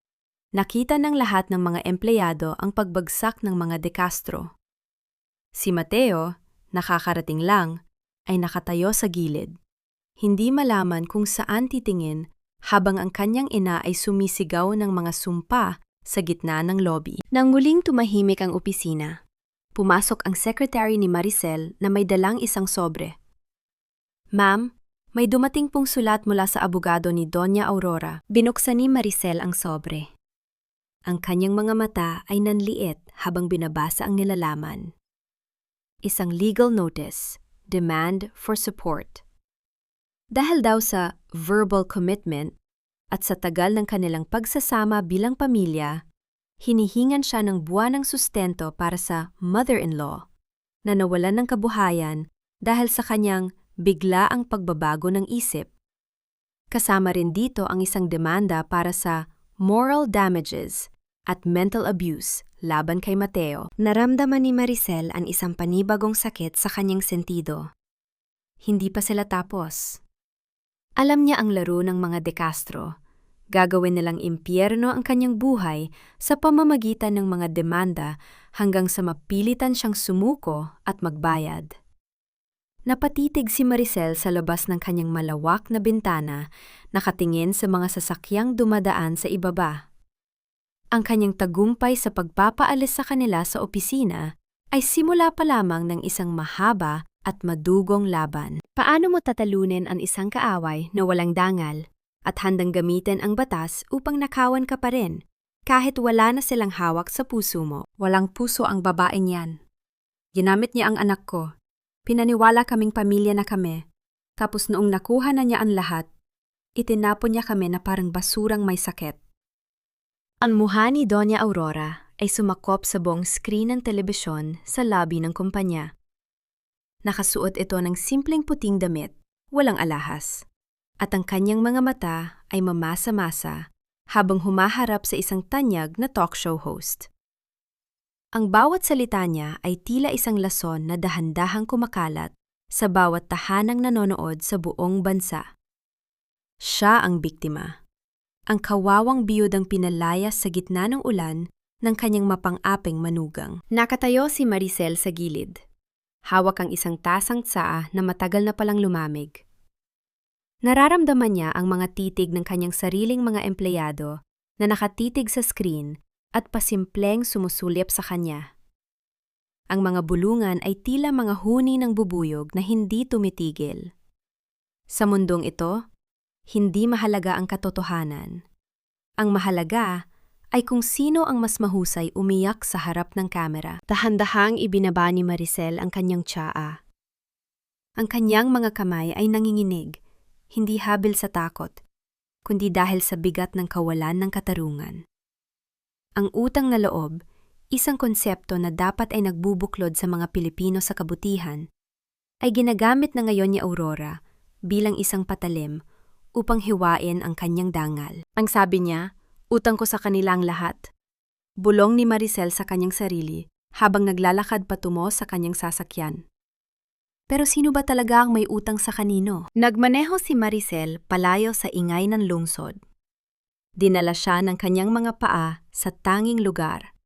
nakita ng lahat ng mga empleyado ang pagbagsak ng mga De Castro. Si Mateo, nakakarating lang, ay nakatayo sa gilid. Hindi malaman kung saan titingin habang ang kanyang ina ay sumisigaw ng mga sumpa sa gitna ng lobby. Nang muling tumahimik ang opisina, pumasok ang secretary ni Maricel na may dalang isang sobre. Ma'am, may dumating pong sulat mula sa abogado ni Doña Aurora. Binuksan ni Maricel ang sobre. Ang kanyang mga mata ay nanliit habang binabasa ang nilalaman. Isang legal notice, demand for support. Dahil daw sa verbal commitment at sa tagal ng kanilang pagsasama bilang pamilya, hinihingan siya ng buwanang sustento para sa mother-in-law na nawalan ng kabuhayan dahil sa kanyang biglaang pagbabago ng isip. Kasama rin dito ang isang demanda para sa moral damages at mental abuse laban kay Mateo. Naramdaman ni Maricel ang isang panibagong sakit sa kanyang sentido. Hindi pa sila tapos. Alam niya ang laro ng mga De Castro. Gagawin nilang impyerno ang kanyang buhay sa pamamagitan ng mga demanda hanggang sa mapilitan siyang sumuko at magbayad. Napatitig si Maricel sa labas ng kanyang malawak na bintana, nakatingin sa mga sasakyang dumadaan sa ibaba. Ang kanyang tagumpay sa pagpapaalis sa kanila sa opisina ay simula pa lamang ng isang mahaba at madugong laban. Paano mo tatalunin ang isang kaaway na walang dangal at handang gamitin ang batas upang nakawan ka pa rin, kahit wala na silang hawak sa puso mo? Walang puso ang babaeng yan. Ginamit niya ang anak ko. Pinaniwala kaming pamilya na kami. Tapos noong nakuha na niya ang lahat, itinapon niya kami na parang basurang may sakit. Ang mukha ni Doña Aurora ay sumakop sa buong screen ng telebisyon sa lobby ng kumpanya. Nakasuot ito ng simpleng puting damit, walang alahas, at ang kanyang mga mata ay mamasa-masa habang humaharap sa isang tanyag na talk show host. Ang bawat salita niya ay tila isang lason na dahan-dahang kumakalat sa bawat tahanang nanonood sa buong bansa. Siya ang biktima. Ang kawawang biyudang pinalayas sa gitna ng ulan ng kanyang mapang-aping manugang. Nakatayo si Maricel sa gilid. Hawak ang isang tasang tsaa na matagal na palang lumamig. Nararamdaman niya ang mga titig ng kanyang sariling mga empleyado na nakatitig sa screen at pasimpleng sumusulyap sa kanya. Ang mga bulungan ay tila mga huni ng bubuyog na hindi tumitigil. Sa mundong ito, hindi mahalaga ang katotohanan. Ang mahalaga ay kung sino ang mas mahusay umiyak sa harap ng kamera. Dahan-dahang ibinaba ni Maricel ang kanyang tsaa. Ang kanyang mga kamay ay nanginginig, hindi habil sa takot, kundi dahil sa bigat ng kawalan ng katarungan. Ang utang na loob, isang konsepto na dapat ay nagbubuklod sa mga Pilipino sa kabutihan, ay ginagamit na ngayon ni Aurora bilang isang patalim upang hiwain ang kanyang dangal. Ang sabi niya, utang ko sa kanila ang lahat. Bulong ni Maricel sa kanyang sarili habang naglalakad patungo sa kanyang sasakyan. Pero sino ba talaga ang may utang sa kanino? Nagmaneho si Maricel palayo sa ingay ng lungsod. Dinala siya ng kanyang mga paa sa tanging lugar,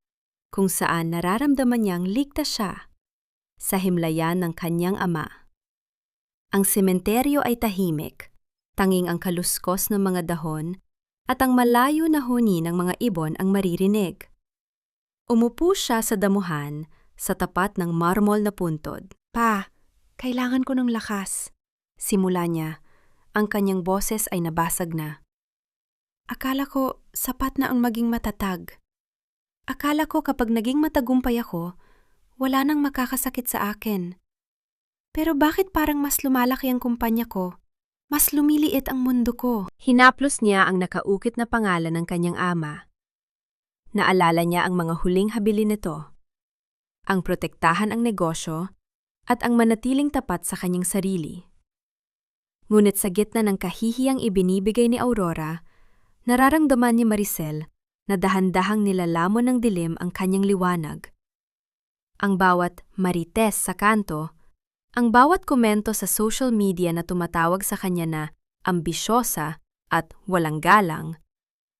kung saan nararamdaman niyang ligtas siya, sa himlayan ng kanyang ama. Ang sementeryo ay tahimik, tanging ang kaluskos ng mga dahon at ang malayo na huni ng mga ibon ang maririnig. Umupo siya sa damuhan sa tapat ng marmol na puntod. Pa, kailangan ko ng lakas. Simula niya, ang kanyang boses ay nabasag na. Akala ko sapat na ang maging matatag. Akala ko kapag naging matagumpay ako, wala nang makakasakit sa akin. Pero bakit parang mas lumalaki ang kumpanya ko? Mas lumiliit ang mundo ko. Hinaplos niya ang nakaukit na pangalan ng kanyang ama. Naalala niya ang mga huling habilin nito, ang protektahan ang negosyo, at ang manatiling tapat sa kanyang sarili. Ngunit sa gitna ng kahihiyang ibinibigay ni Aurora, nararamdaman ni Maricel na dahan-dahang nilalamon ng dilim ang kanyang liwanag. Ang bawat marites sa kanto, ang bawat komento sa social media na tumatawag sa kanya na ambisyosa at walang galang,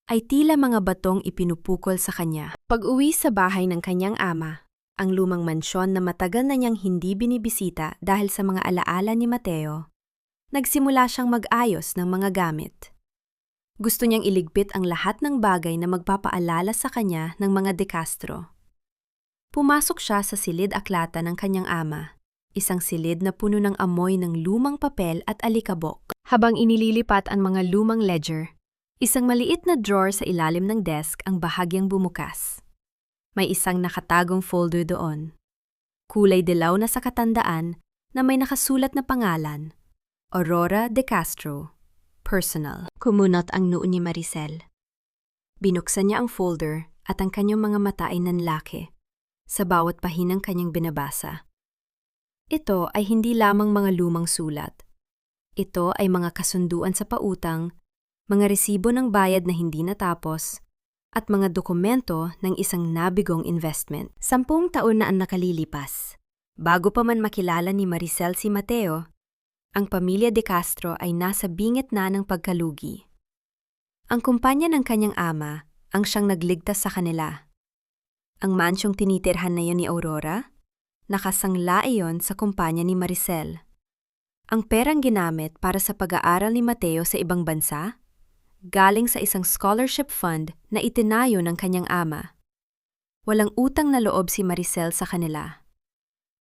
ay tila mga batong ipinupukol sa kanya. Pag-uwi sa bahay ng kanyang ama, ang lumang mansyon na matagal na niyang hindi binibisita dahil sa mga alaala ni Mateo, nagsimula siyang mag-ayos ng mga gamit. Gusto niyang iligpit ang lahat ng bagay na magpapaalala sa kanya ng mga De Castro. Pumasok siya sa silid-aklata ng kanyang ama, isang silid na puno ng amoy ng lumang papel at alikabok. Habang inililipat ang mga lumang ledger, isang maliit na drawer sa ilalim ng desk ang bahagyang bumukas. May isang nakatagong folder doon. Kulay dilaw na sa katandaan na may nakasulat na pangalan, Aurora De Castro, Personal. Kumunot ang noo ni Maricel. Binuksan niya ang folder at ang kanyang mga mata ay nanlaki sa bawat pahinang kanyang binabasa. Ito ay hindi lamang mga lumang sulat. Ito ay mga kasunduan sa pautang, mga resibo ng bayad na hindi natapos, at mga dokumento ng isang nabigong investment. 10 taon na ang nakalilipas. Bago pa man makilala ni Maricel si Mateo, ang pamilya De Castro ay nasa bingit na ng pagkalugi. Ang kumpanya ng kanyang ama ang siyang nagligtas sa kanila. Ang mansyong tinitirhan na yon ni Aurora, nakasangla iyon sa kumpanya ni Maricel. Ang perang ginamit para sa pag-aaral ni Mateo sa ibang bansa, galing sa isang scholarship fund na itinayo ng kanyang ama. Walang utang na loob si Maricel sa kanila.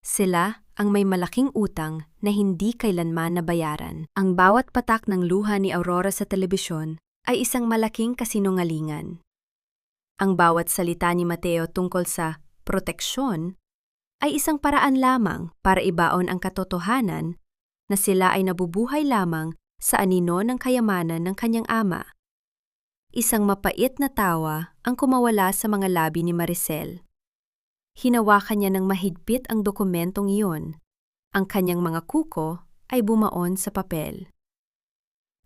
Sila ang may malaking utang na hindi kailanman nabayaran. Ang bawat patak ng luha ni Aurora sa telebisyon ay isang malaking kasinungalingan. Ang bawat salita ni Mateo tungkol sa proteksyon ay isang paraan lamang para ibaon ang katotohanan na sila ay nabubuhay lamang sa anino ng kayamanan ng kanyang ama. Isang mapait na tawa ang kumawala sa mga labi ni Maricel. Hinawakan niya ng mahigpit ang dokumentong iyon. Ang kanyang mga kuko ay bumaon sa papel.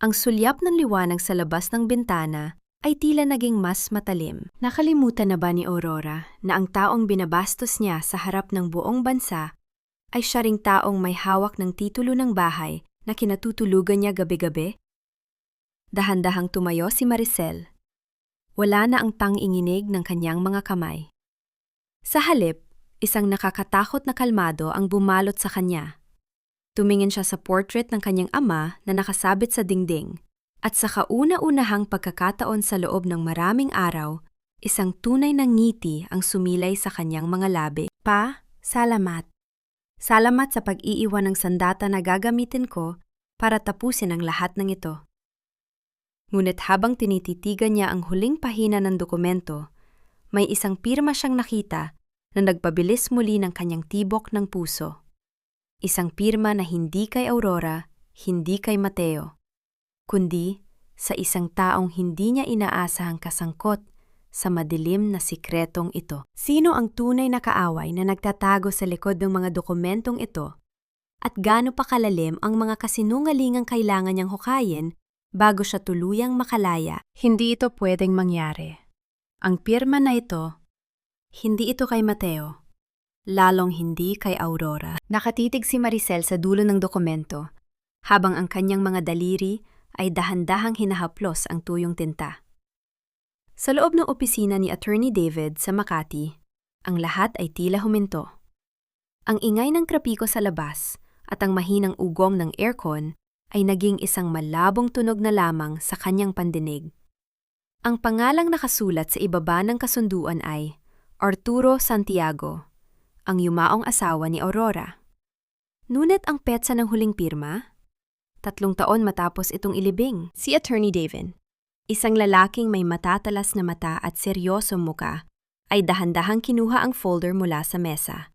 Ang sulyap ng liwanag sa labas ng bintana ay tila naging mas matalim. Nakalimutan na ba ni Aurora na ang taong binabastos niya sa harap ng buong bansa ay siya ring taong may hawak ng titulo ng bahay na kinatutulugan niya gabi-gabi? Dahan-dahang tumayo si Maricel. Wala na ang tang-inginig ng kanyang mga kamay. Sa halip, isang nakakatakot na kalmado ang bumalot sa kanya. Tumingin siya sa portrait ng kanyang ama na nakasabit sa dingding. At sa kauna-unahang pagkakataon sa loob ng maraming araw, isang tunay na ngiti ang sumilay sa kanyang mga labi. Pa, salamat. Salamat sa pag-iiwan ng sandata na gagamitin ko para tapusin ang lahat ng ito. Ngunit habang tinititigan niya ang huling pahina ng dokumento, may isang pirma siyang nakita na nagpabilis muli ng kanyang tibok ng puso. Isang pirma na hindi kay Aurora, hindi kay Mateo, kundi sa isang taong hindi niya inaasahang kasangkot sa madilim na sikretong ito. Sino ang tunay na kaaway na nagtatago sa likod ng mga dokumentong ito? At gaano pa kalalim ang mga kasinungalingang kailangan niyang hukayin bago siya tuluyang makalaya? Hindi ito pwedeng mangyari. Ang pirma na ito, hindi ito kay Mateo, lalong hindi kay Aurora. Nakatitig si Maricel sa dulo ng dokumento, habang ang kanyang mga daliri ay dahan-dahang hinahaplos ang tuyong tinta. Sa loob ng opisina ni Attorney David sa Makati, ang lahat ay tila huminto. Ang ingay ng trapiko sa labas at ang mahinang ugong ng aircon ay naging isang malabong tunog na lamang sa kanyang pandinig. Ang pangalang nakasulat sa ibaba ng kasunduan ay Arturo Santiago, ang yumaong asawa ni Aurora. Ngunit ang petsa ng huling pirma? 3 taon matapos itong ilibing. Si Attorney David, isang lalaking may matatalas na mata at seryosong muka, ay dahan-dahang kinuha ang folder mula sa mesa.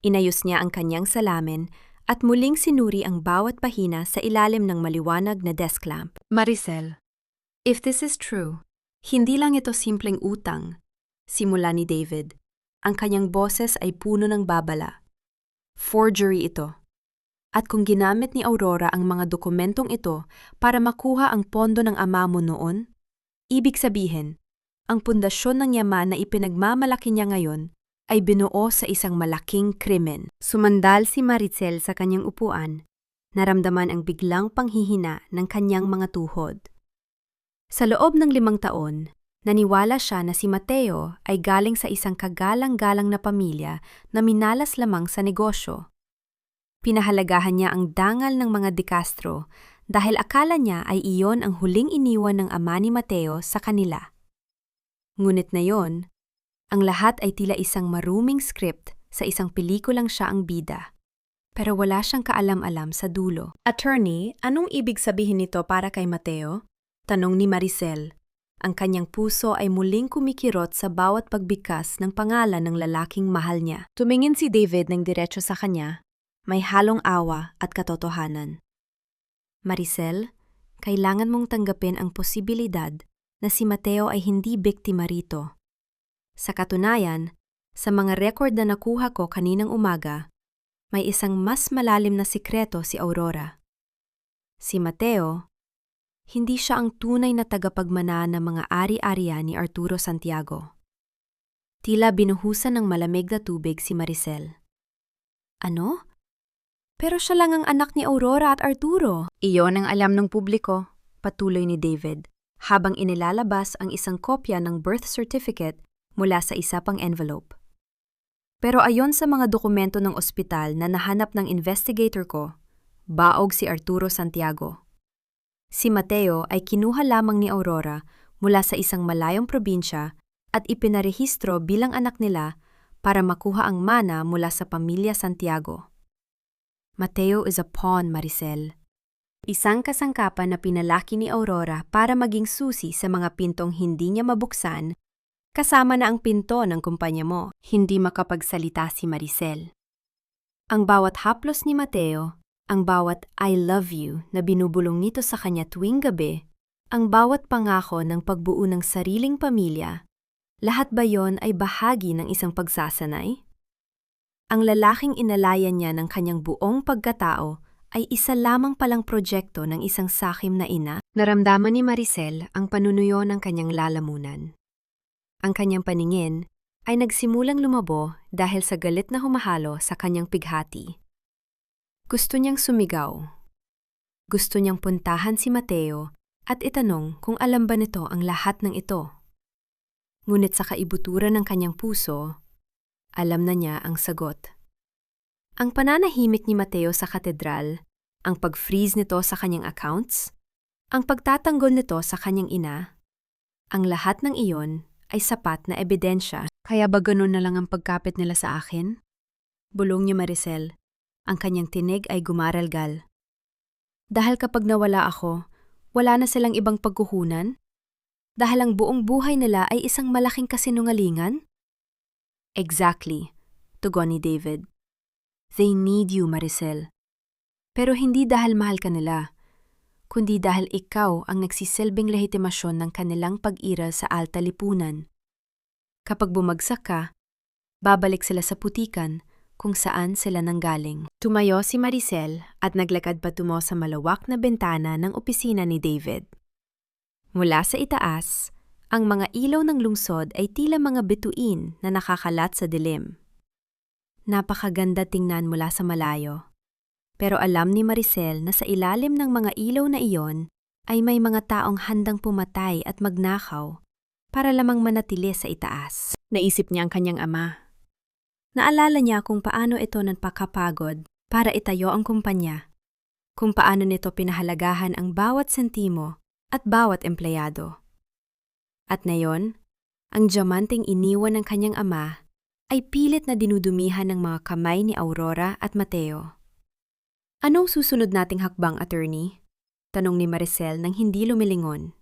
Inayos niya ang kanyang salamin at muling sinuri ang bawat pahina sa ilalim ng maliwanag na desk lamp. Maricel, if this is true, hindi lang ito simpleng utang, simula ni David. Ang kanyang boses ay puno ng babala. Forgery ito. At kung ginamit ni Aurora ang mga dokumentong ito para makuha ang pondo ng ama mo noon, ibig sabihin, ang pundasyon ng yaman na ipinagmamalaki niya ngayon ay binuo sa isang malaking krimen. Sumandal si Maricel sa kanyang upuan, naramdaman ang biglang panghihina ng kanyang mga tuhod. Sa loob ng 5 taon, naniwala siya na si Mateo ay galing sa isang kagalang-galang na pamilya na minalas lamang sa negosyo. Pinahalagahan niya ang dangal ng mga De Castro dahil akala niya ay iyon ang huling iniwan ng ama ni Mateo sa kanila. Ngunit na yon, ang lahat ay tila isang maruming script sa isang pelikulang siya ang bida. pero wala siyang kaalam-alam sa dulo. Attorney, anong ibig sabihin nito para kay Mateo? Tanong ni Maricel. Ang kanyang puso ay muling kumikirot sa bawat pagbigkas ng pangalan ng lalaking mahal niya. Tumingin si David ng diretso sa kanya, may halong awa at katotohanan. Maricel, kailangan mong tanggapin ang posibilidad na si Mateo ay hindi biktima rito. Sa katunayan, sa mga record na nakuha ko kaninang umaga, may isang mas malalim na sikreto si Aurora. Si Mateo, hindi siya ang tunay na tagapagmana ng mga ari-arian ni Arturo Santiago. Tila binuhusan ng malamig na tubig si Maricel. Ano? Pero siya lang ang anak ni Aurora at Arturo. Iyon ang alam ng publiko, patuloy ni David, habang inilalabas ang isang kopya ng birth certificate mula sa isa pang envelope. Pero ayon sa mga dokumento ng ospital na nahanap ng investigator ko, baog si Arturo Santiago. Si Mateo ay kinuha lamang ni Aurora mula sa isang malayong probinsya at ipinarehistro bilang anak nila para makuha ang mana mula sa pamilya Santiago. Mateo is a pawn, Maricel. Isang kasangkapan na pinalaki ni Aurora para maging susi sa mga pintong hindi niya mabuksan, kasama na ang pinto ng kumpanya mo. Hindi makapagsalita si Maricel. Ang bawat haplos ni Mateo, ang bawat I love you na binubulong nito sa kanya tuwing gabi, ang bawat pangako ng pagbuo ng sariling pamilya, lahat ba yon ay bahagi ng isang pagsasanay? Ang lalaking inalayan niya ng kanyang buong pagkatao ay isa lamang palang proyekto ng isang sakim na ina. Naramdaman ni Maricel ang panunuyo ng kanyang lalamunan. Ang kanyang paningin ay nagsimulang lumabo dahil sa galit na humahalo sa kanyang pighati. Gusto niyang sumigaw. Gusto niyang puntahan si Mateo at itanong kung alam ba nito ang lahat ng ito. Ngunit sa kaibuturan ng kanyang puso, alam na niya ang sagot. Ang pananahimik ni Mateo sa katedral, ang pag-freeze nito sa kanyang accounts, ang pagtatanggol nito sa kanyang ina, ang lahat ng iyon ay sapat na ebidensya. Kaya ba ganun na lang ang pagkapit nila sa akin? Bulong ni Maricel. Ang kanyang tinig ay gumaralgal. Dahil kapag nawala ako, wala na silang ibang pagkukunan? Dahil ang buong buhay nila ay isang malaking kasinungalingan? Exactly, tugon ni David. They need you, Maricel. Pero hindi dahil mahal ka nila, kundi dahil ikaw ang nagsisilbing lehitimasyon ng kanilang pag-iral sa alta lipunan. Kapag bumagsak ka, babalik sila sa putikan kung saan sila nanggaling. Tumayo si Maricel at naglakad patungo sa malawak na bintana ng opisina ni David. Mula sa itaas, ang mga ilaw ng lungsod ay tila mga bituin na nakakalat sa dilim. Napakaganda tingnan mula sa malayo. Pero alam ni Maricel na sa ilalim ng mga ilaw na iyon ay may mga taong handang pumatay at magnakaw para lamang manatili sa itaas. Naisip niya ang kanyang ama. Naalala niya kung paano ito nagpakapagod para itayo ang kumpanya, kung paano nito pinahalagahan ang bawat sentimo at bawat empleyado. At ngayon, ang diamanteng iniwan ng kanyang ama ay pilit na dinudumihan ng mga kamay ni Aurora at Mateo. Anong susunod nating hakbang, attorney? Tanong ni Maricel nang hindi lumilingon.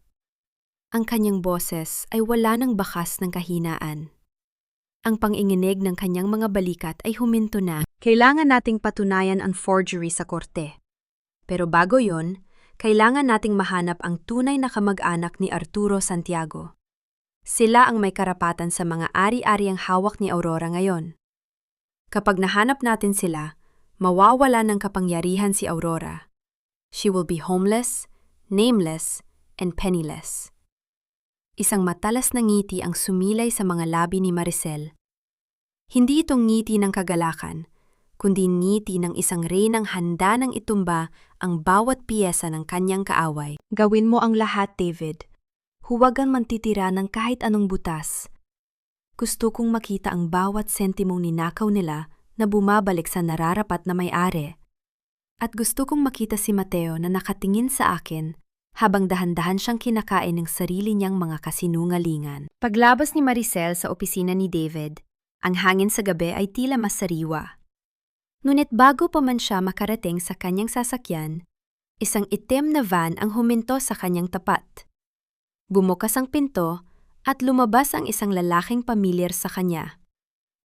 Ang kanyang boses ay wala ng bakas ng kahinaan. Ang panginginig ng kanyang mga balikat ay huminto na. Kailangan nating patunayan ang forgery sa korte. Pero bago yon, kailangan nating mahanap ang tunay na kamag-anak ni Arturo Santiago. Sila ang may karapatan sa mga ari-ariang hawak ni Aurora ngayon. Kapag nahanap natin sila, mawawala ng kapangyarihan si Aurora. She will be homeless, nameless, and penniless. Isang matalas na ngiti ang sumilay sa mga labi ni Maricel. Hindi itong ngiti ng kagalakan, kundi ngiti ng isang reynang handa nang itumba ang bawat piyesa ng kanyang kaaway. Gawin mo ang lahat, David. Huwag kang mantitira ng kahit anong butas. Gusto kong makita ang bawat sentimong ninakaw nila na bumabalik sa nararapat na may-ari. At gusto kong makita si Mateo na nakatingin sa akin habang dahan-dahan siyang kinakain ng sarili niyang mga kasinungalingan. Paglabas ni Maricel sa opisina ni David, ang hangin sa gabi ay tila mas sariwa. Ngunit bago pa man siya makarating sa kanyang sasakyan, isang itim na van ang huminto sa kanyang tapat. Bumukas ang pinto at lumabas ang isang lalaking pamilyar sa kanya.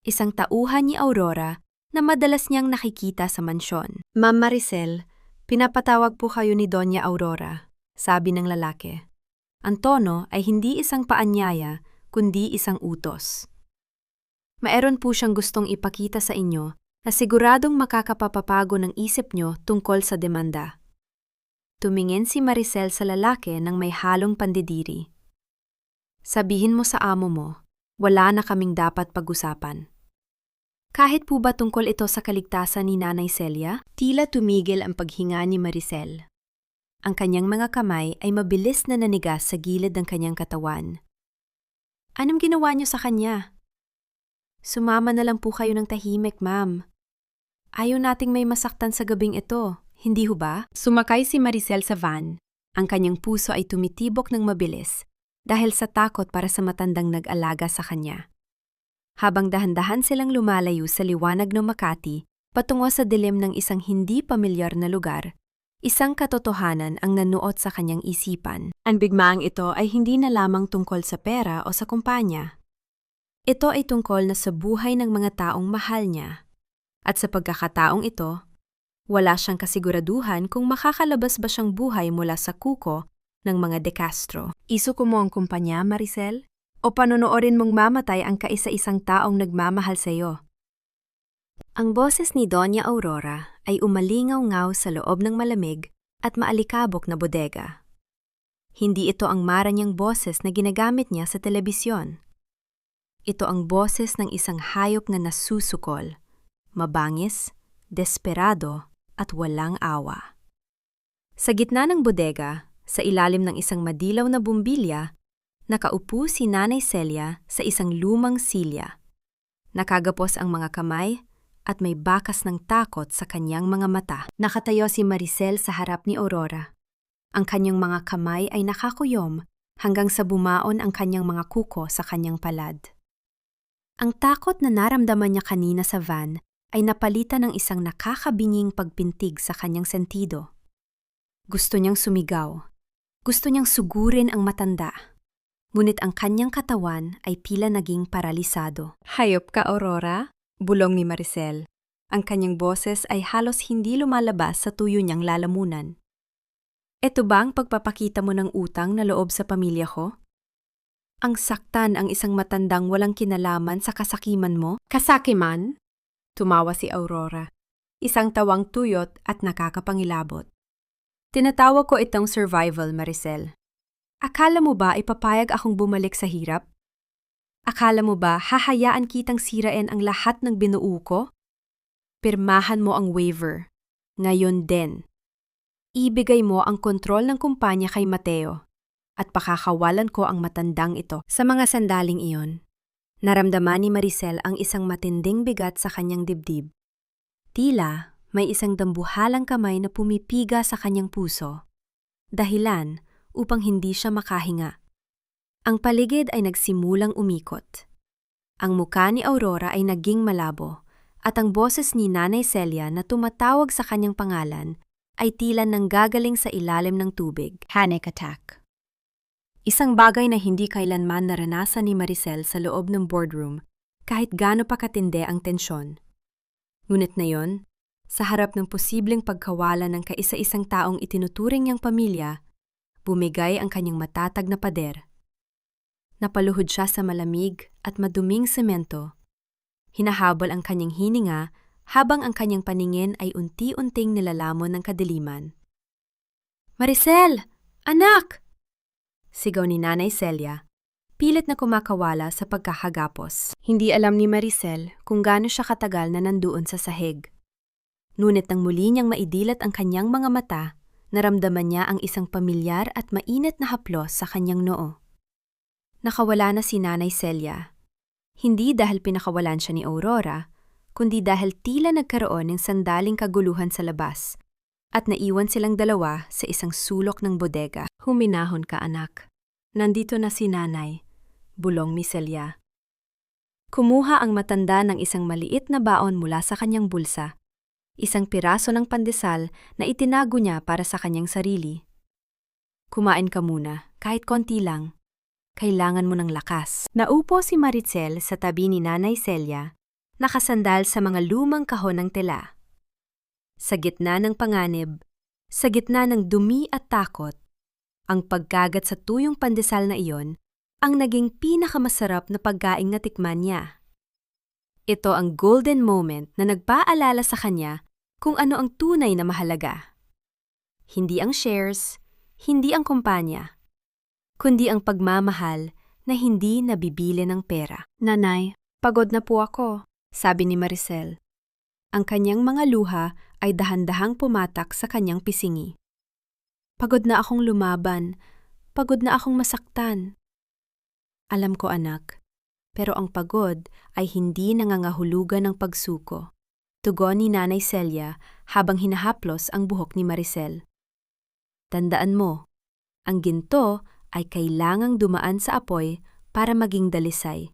Isang tauhan ni Aurora na madalas niyang nakikita sa mansyon. Ma'am Maricel, pinapatawag po kayo ni Doña Aurora, sabi ng lalaki. Ang tono ay hindi isang paanyaya, kundi isang utos. Mayroon po siyang gustong ipakita sa inyo na siguradong makakapapapago ng isip niyo tungkol sa demanda. Tumingin si Maricel sa lalaki ng may halong pandidiri. Sabihin mo sa amo mo, wala na kaming dapat pag-usapan. Kahit po ba tungkol ito sa kaligtasan ni Nanay Celia? Tila tumigil ang paghinga ni Maricel. Ang kanyang mga kamay ay mabilis na nanigas sa gilid ng kanyang katawan. Anong ginawa niyo sa kanya? Sumama na lang po kayo ng tahimik, ma'am. Ayaw nating may masaktan sa gabing ito, hindi ho ba? Sumakay si Maricel sa van. Ang kanyang puso ay tumitibok ng mabilis dahil sa takot para sa matandang nag-alaga sa kanya. Habang dahan-dahan silang lumalayo sa liwanag ng Makati, patungo sa dilim ng isang hindi pamilyar na lugar, isang katotohanan ang nanuot sa kanyang isipan. Ang bigmaang ito ay hindi na lamang tungkol sa pera o sa kumpanya. Ito ay tungkol na sa buhay ng mga taong mahal niya. At sa pagkakataong ito, wala siyang kasiguraduhan kung makakalabas ba siyang buhay mula sa kuko ng mga De Castro. Isuko mo ang kumpanya, Maricel? O panonoorin mong mamatay ang kaisa-isang taong nagmamahal sa iyo? Ang boses ni Doña Aurora ay umalingaw-ngaw sa loob ng malamig at maalikabok na bodega. Hindi ito ang maranyang boses na ginagamit niya sa telebisyon. Ito ang boses ng isang hayop na nasusukol, mabangis, desperado at walang awa. Sa gitna ng bodega, sa ilalim ng isang madilaw na bumbilya, nakaupo si Nanay Celia sa isang lumang silya. Nakagapos ang mga kamay at may bakas ng takot sa kanyang mga mata. Nakatayo si Maricel sa harap ni Aurora. Ang kanyang mga kamay ay nakakuyom hanggang sa bumaon ang kanyang mga kuko sa kanyang palad. Ang takot na naramdaman niya kanina sa van ay napalitan ng isang nakakabinging pagpintig sa kanyang sentido. Gusto niyang sumigaw. Gusto niyang sugurin ang matanda. Ngunit ang kanyang katawan ay pila naging paralisado. Hayop ka, Aurora? Bulong ni Maricel. Ang kanyang boses ay halos hindi lumalabas sa tuyo niyang lalamunan. Ito ba ang pagpapakita mo ng utang na loob sa pamilya ko? Ang saktan ang isang matandang walang kinalaman sa kasakiman mo? Kasakiman? Tumawa si Aurora. Isang tawang tuyot at nakakapangilabot. Tinatawag ko itong survival, Maricel. Akala mo ba ipapayag akong bumalik sa hirap? Akala mo ba hahayaan kitang sirain ang lahat ng binuo ko? Pirmahan mo ang waiver. Ngayon din. Ibigay mo ang kontrol ng kumpanya kay Mateo at pakakawalan ko ang matandang ito. Sa mga sandaling iyon, naramdaman ni Maricel ang isang matinding bigat sa kanyang dibdib. Tila may isang dambuhalang kamay na pumipiga sa kanyang puso. Dahilan upang hindi siya makahinga. Ang paligid ay nagsimulang umikot. Ang muka ni Aurora ay naging malabo at ang boses ni Nanay Celia na tumatawag sa kanyang pangalan ay tila nanggagaling sa ilalim ng tubig. Panic attack. Isang bagay na hindi kailanman naranasan ni Maricel sa loob ng boardroom kahit gaano pa katindi ang tensyon. Ngunit na yon, sa harap ng posibleng pagkawalan ng kaisa-isang taong itinuturing niyang pamilya, bumigay ang kanyang matatag na pader. Napaluhod siya sa malamig at maduming semento. Hinahabol ang kanyang hininga habang ang kanyang paningin ay unti-unting nilalamon ng kadiliman. Maricel! Anak! Sigaw ni Nanay Celia, pilit na kumakawala sa pagkakagapos. Hindi alam ni Maricel kung gaano siya katagal na nandoon sa sahig. Ngunit nang muli niyang maidilat ang kanyang mga mata, naramdaman niya ang isang pamilyar at mainit na haplos sa kanyang noo. Nakawala na si Nanay Celia. Hindi dahil pinakawalan siya ni Aurora, kundi dahil tila nagkaroon ng sandaling kaguluhan sa labas at naiwan silang dalawa sa isang sulok ng bodega. Huminahon ka, anak. Nandito na si Nanay, bulong ni Celia. Kumuha ang matanda ng isang maliit na baon mula sa kanyang bulsa isang piraso ng pandesal na itinago niya para sa kanyang sarili. Kumain ka muna, kahit konti lang. Kailangan mo ng lakas. Naupo si Maricel sa tabi ni Nanay Celia, nakasandal sa mga lumang kahon ng tela. Sa gitna ng panganib, sa gitna ng dumi at takot, ang pagkagat sa tuyong pandesal na iyon ang naging pinakamasarap na pagkaing natikman niya. Ito ang golden moment na nagpaalala sa kanya kung ano ang tunay na mahalaga. Hindi ang shares, hindi ang kumpanya, kundi ang pagmamahal na hindi nabibili ng pera. Nanay, pagod na po ako, sabi ni Maricel. Ang kanyang mga luha ay dahan-dahang pumatak sa kanyang pisingi. Pagod na akong lumaban, pagod na akong masaktan. Alam ko anak, pero ang pagod ay hindi nangangahulugan ng pagsuko. Tugon ni Nanay Celia habang hinahaplos ang buhok ni Maricel. Tandaan mo, ang ginto ay kailangang dumaan sa apoy para maging dalisay.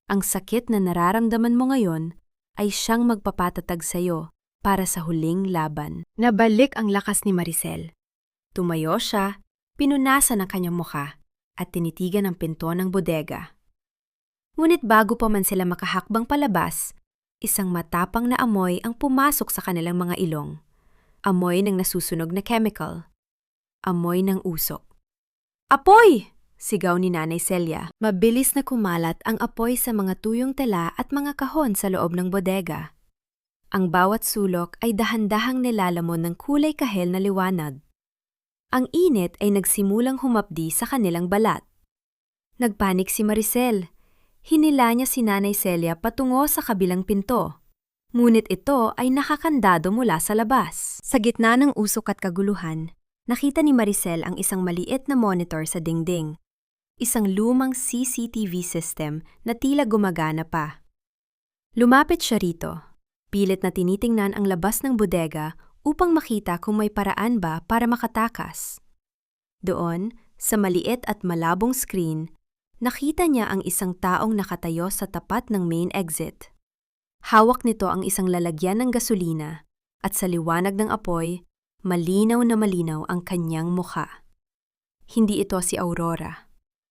Ang sakit na nararamdaman mo ngayon ay siyang magpapatatag sa iyo para sa huling laban. Nabalik ang lakas ni Maricel. Tumayo siya, pinunasan ang kanyang mukha at tinitigan ang pinto ng bodega. Ngunit bago pa man sila makahakbang palabas, isang matapang na amoy ang pumasok sa kanilang mga ilong. Amoy ng nasusunog na chemical. Amoy ng usok. Apoy! Sigaw ni Nanay Celia. Mabilis na kumalat ang apoy sa mga tuyong tela at mga kahon sa loob ng bodega. Ang bawat sulok ay dahan-dahang nilalamon ng kulay kahel na liwanag. Ang init ay nagsimulang humapdi sa kanilang balat. Nagpanik si Maricel. Hinila niya si Nanay Celia patungo sa kabilang pinto. Ngunit ito ay nakakandado mula sa labas. Sa gitna ng usok at kaguluhan, nakita ni Maricel ang isang maliit na monitor sa dingding. Isang lumang CCTV system na tila gumagana pa. Lumapit siya rito. Pilit na tinitingnan ang labas ng bodega upang makita kung may paraan ba para makatakas. Doon, sa maliit at malabong screen, nakita niya ang isang taong nakatayo sa tapat ng main exit. Hawak nito ang isang lalagyan ng gasolina at sa liwanag ng apoy, malinaw na malinaw ang kanyang mukha. Hindi ito si Aurora.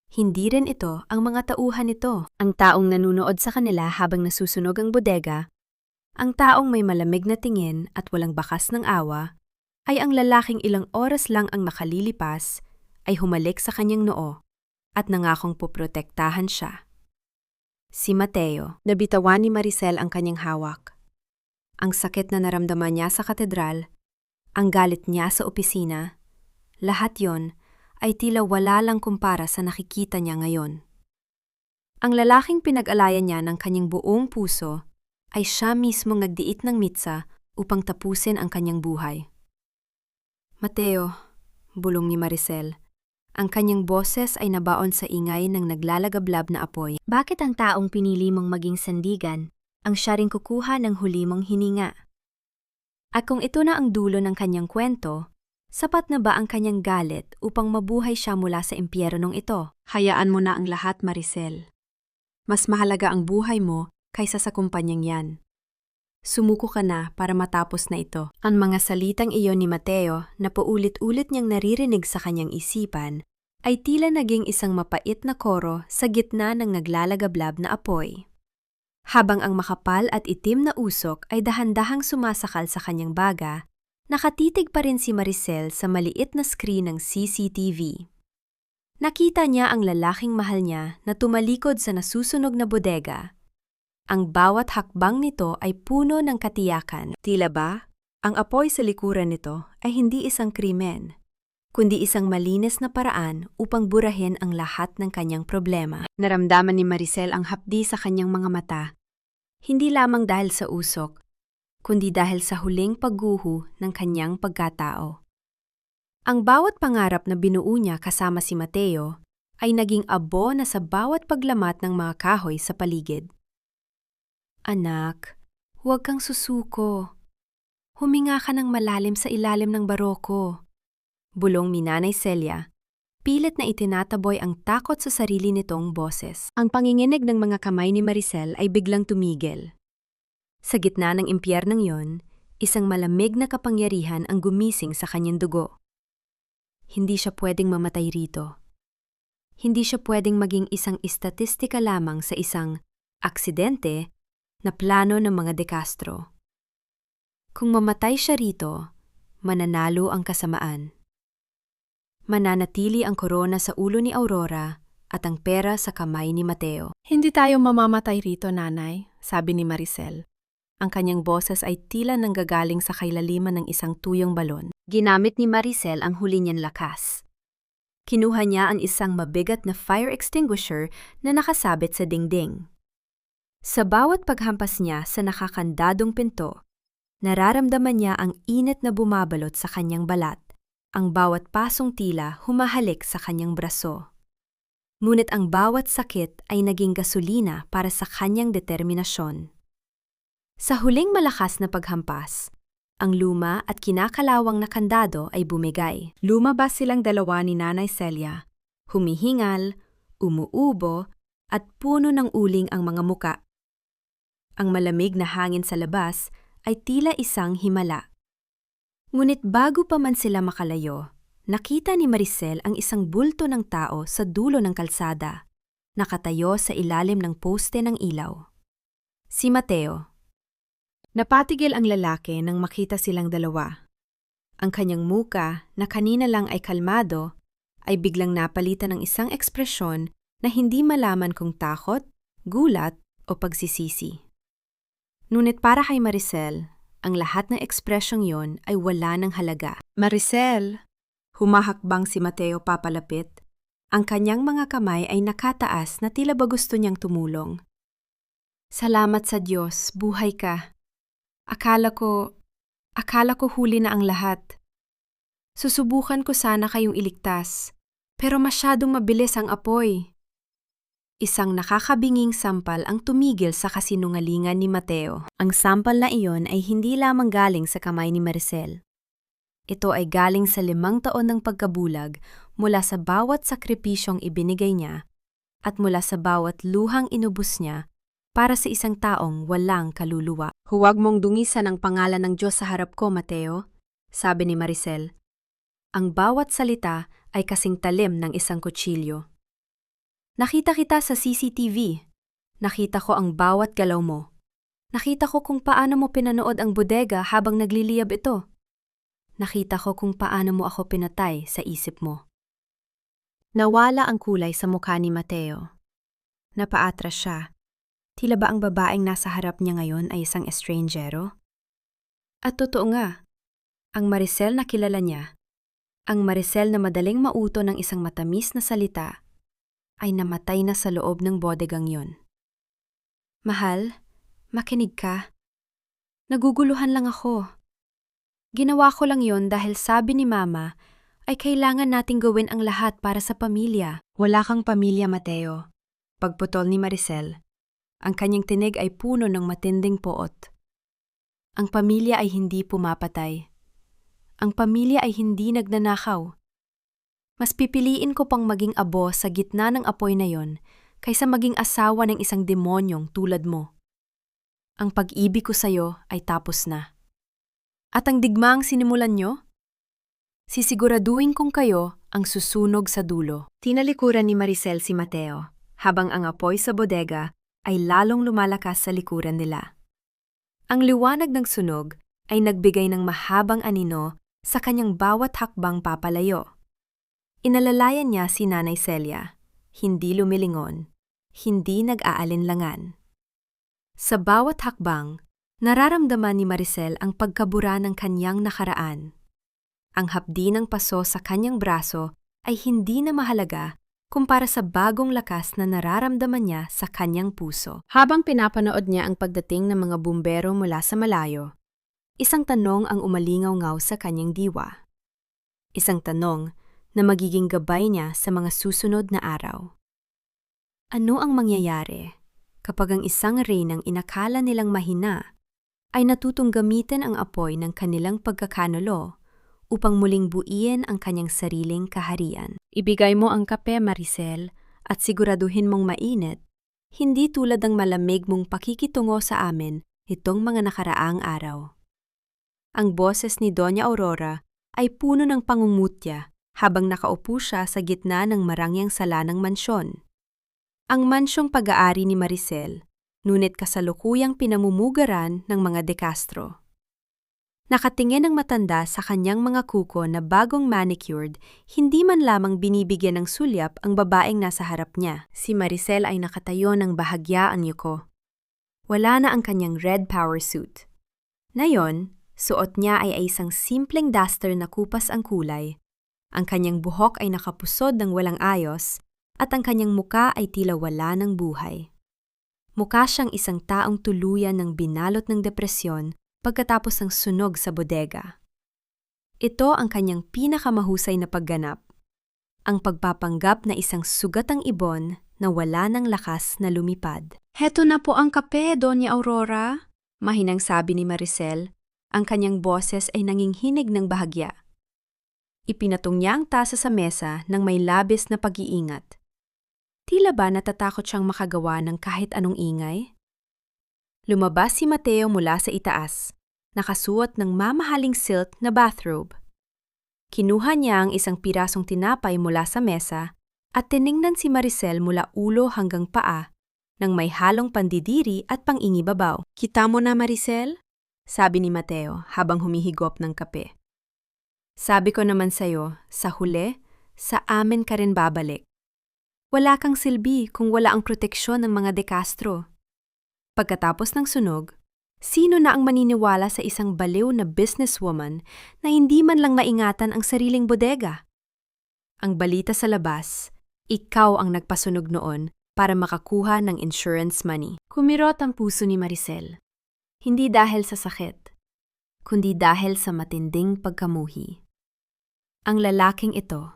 Hindi rin ito ang mga tauhan nito. Ang taong nanunood sa kanila habang nasusunog ang bodega, ang taong may malamig na tingin at walang bakas ng awa, ay ang lalaking ilang oras lang ang nakalilipas ay humalik sa kanyang noo at nangakong poprotektahan siya. Si Mateo. Nabitawan ni Maricel ang kanyang hawak. Ang sakit na naramdaman niya sa katedral, ang galit niya sa opisina, lahat yon ay tila wala lang kumpara sa nakikita niya ngayon. Ang lalaking pinag-alayan niya ng kanyang buong puso ay siya mismong nagdiit ng mitsa upang tapusin ang kanyang buhay. Mateo, bulong ni Maricel. Ang kanyang boses ay nabaon sa ingay ng naglalagablab na apoy. Bakit ang taong pinili mong maging sandigan ang siya ring kukuha ng huli mong hininga? At kung ito na ang dulo ng kanyang kwento, sapat na ba ang kanyang galit upang mabuhay siya mula sa impyernong ito? Hayaan mo na ang lahat, Maricel. Mas mahalaga ang buhay mo kaysa sa kumpanyang yan. Sumuko ka na para matapos na ito. Ang mga salitang iyon ni Mateo na paulit-ulit niyang naririnig sa kanyang isipan ay tila naging isang mapait na koro sa gitna ng naglalagablab na apoy. Habang ang makapal at itim na usok ay dahan-dahang sumasakal sa kanyang baga, nakatitig pa rin si Maricel sa maliit na screen ng CCTV. Nakita niya ang lalaking mahal niya na tumalikod sa nasusunog na bodega. Ang bawat hakbang nito ay puno ng katiyakan. Tila ba, ang apoy sa likuran nito ay hindi isang krimen, kundi isang malinis na paraan upang burahin ang lahat ng kanyang problema. Naramdaman ni Maricel ang hapdi sa kanyang mga mata, hindi lamang dahil sa usok, kundi dahil sa huling pagguho ng kanyang pagkatao. Ang bawat pangarap na binuo niya kasama si Mateo ay naging abo na sa bawat paglamat ng mga kahoy sa paligid. Anak, huwag kang susuko. Huminga ka ng malalim sa ilalim ng baroko. Bulong ni Nanay Celia, pilit na itinataboy ang takot sa sarili nitong boses. Ang panginginig ng mga kamay ni Maricel ay biglang tumigil. Sa gitna ng impyernong yon, Isang malamig na kapangyarihan ang gumising sa kanyang dugo. Hindi siya pwedeng mamatay rito. Hindi siya pwedeng maging isang istatistika lamang sa isang aksidente na plano ng mga De Castro. Kung mamatay siya rito, mananalo ang kasamaan. Mananatili ang korona sa ulo ni Aurora at ang pera sa kamay ni Mateo. Hindi tayo mamamatay rito, nanay, sabi ni Maricel. Ang kanyang boses ay tila nanggagaling sa kailaliman ng isang tuyong balon. Ginamit ni Maricel ang huli niyang lakas. Kinuha niya ang isang mabigat na fire extinguisher na nakasabit sa dingding. Sa bawat paghampas niya sa nakakandadong pinto, nararamdaman niya ang init na bumabalot sa kanyang balat. Ang bawat pasong tila humahalik sa kanyang braso. Ngunit ang bawat sakit ay naging gasolina para sa kanyang determinasyon. Sa huling malakas na paghampas, ang luma at kinakalawang na kandado ay bumigay. Lumabas silang dalawa ni Nanay Celia, humihingal, umuubo, at puno ng uling ang mga muka. Ang malamig na hangin sa labas ay tila isang himala. Ngunit bago pa man sila makalayo, nakita ni Maricel ang isang bulto ng tao sa dulo ng kalsada, nakatayo sa ilalim ng poste ng ilaw. Si Mateo. Napatigil ang lalaki nang makita silang dalawa. Ang kanyang muka, na kanina lang ay kalmado, ay biglang napalitan ng isang ekspresyon na hindi malaman kung takot, gulat o pagsisisi. Ngunit para kay Maricel, ang lahat ng ekspresyong yon ay wala ng halaga. Maricel! Humahakbang si Mateo papalapit. Ang kanyang mga kamay ay nakataas na tila ba gusto niyang tumulong. Salamat sa Diyos, buhay ka. Akala ko huli na ang lahat. Susubukan ko sana kayong iligtas, pero masyadong mabilis ang apoy. Isang nakakabinging sampal ang tumigil sa kasinungalingan ni Mateo. Ang sampal na iyon ay hindi lamang galing sa kamay ni Maricel. Ito ay galing sa 5 taon ng pagkabulag mula sa bawat sakripisyong ibinigay niya at mula sa bawat luhang inubos niya para sa isang taong walang kaluluwa. Huwag mong dungisan ang pangalan ng Diyos sa harap ko, Mateo, sabi ni Maricel. Ang bawat salita ay kasing talim ng isang kutsilyo. Nakita kita sa CCTV. Nakita ko ang bawat galaw mo. Nakita ko kung paano mo pinanood ang bodega habang nagliliyab ito. Nakita ko kung paano mo ako pinatay sa isip mo. Nawala ang kulay sa mukha ni Mateo. Napaatras siya. Tila ba ang babaeng nasa harap niya ngayon ay isang estrangero? At totoo nga, ang Maricel na kilala niya, ang Maricel na madaling mauto ng isang matamis na salita, ay namatay na sa loob ng bodegang yon. Mahal, makinig ka. Naguguluhan lang ako. Ginawa ko lang yon dahil sabi ni Mama ay kailangan nating gawin ang lahat para sa pamilya. Wala kang pamilya, Mateo. Pagputol ni Maricel, ang kanyang tinig ay puno ng matinding poot. Ang pamilya ay hindi pumapatay. Ang pamilya ay hindi nagnanakaw. Mas pipiliin ko pang maging abo sa gitna ng apoy na yon kaysa maging asawa ng isang demonyong tulad mo. Ang pag-ibig ko sa'yo ay tapos na. At ang digmaang sinimulan nyo? Sisiguraduhin kong kayo ang susunog sa dulo. Tinalikuran ni Maricel si Mateo, habang ang apoy sa bodega ay lalong lumalakas sa likuran nila. Ang liwanag ng sunog ay nagbigay ng mahabang anino sa kanyang bawat hakbang papalayo. Inalalayan niya si Nanay Celia, hindi lumilingon, hindi nag-aalinlangan. Sa bawat hakbang, nararamdaman ni Maricel ang pagkabura ng kanyang nakaraan. Ang hapdi ng paso sa kanyang braso ay hindi na mahalaga kumpara sa bagong lakas na nararamdaman niya sa kanyang puso. Habang pinapanood niya ang pagdating ng mga bumbero mula sa malayo, isang tanong ang umalingaw-ngaw sa kanyang diwa. Isang tanong na magiging gabay niya sa mga susunod na araw. Ano ang mangyayari kapag ang isang reynang inakala nilang mahina ay natutong gamitin ang apoy ng kanilang pagkakanulo upang muling buiin ang kanyang sariling kaharian? Ibigay mo ang kape, Maricel, at siguraduhin mong mainit, hindi tulad ng malamig mong pakikitungo sa amin itong mga nakaraang araw. Ang boses ni Doña Aurora ay puno ng pangungutya habang nakaupo siya sa gitna ng marangyang sala ng mansyon. Ang mansyong pag-aari ni Maricel, ngunit kasalukuyang pinamumugaran ng mga De Castro. Nakatingin ang matanda sa kanyang mga kuko na bagong manicured, hindi man lamang binibigyan ng sulyap ang babaeng nasa harap niya. Si Maricel ay nakatayo ng bahagya ang yuko. Wala na ang kanyang red power suit. Ngayon, suot niya ay isang simpleng duster na kupas ang kulay. Ang kanyang buhok ay nakapusod ng walang ayos at ang kanyang muka ay tila wala ng buhay. Mukha siyang isang taong tuluyan ng binalot ng depresyon pagkatapos ng sunog sa bodega. Ito ang kanyang pinakamahusay na pagganap, ang pagpapanggap na isang sugatang ibon na wala ng lakas na lumipad. "Heto na po ang kape, Doña Aurora," mahinang sabi ni Maricel. Ang kanyang boses ay nanginghinig ng bahagya. Ipinatong niya ang tasa sa mesa ng may labis na pag-iingat. Tila ba natatakot siyang makagawa ng kahit anong ingay? Lumabas si Mateo mula sa itaas, nakasuot ng mamahaling silk na bathrobe. Kinuha niya ang isang pirasong tinapay mula sa mesa at tiningnan si Maricel mula ulo hanggang paa nang may halong pandidiri at pangingibabaw. "Kita mo na, Maricel?" sabi ni Mateo habang humihigop ng kape. "Sabi ko naman sa'yo, sa huli, sa amin ka rin babalik. Wala kang silbi kung wala ang proteksyon ng mga De Castro." Pagkatapos ng sunog, sino na ang maniniwala sa isang baliw na businesswoman na hindi man lang maingatan ang sariling bodega? Ang balita sa labas, ikaw ang nagpasunog noon para makakuha ng insurance money. Kumirot ang puso ni Maricel. Hindi dahil sa sakit, kundi dahil sa matinding pagkamuhi. Ang lalaking ito,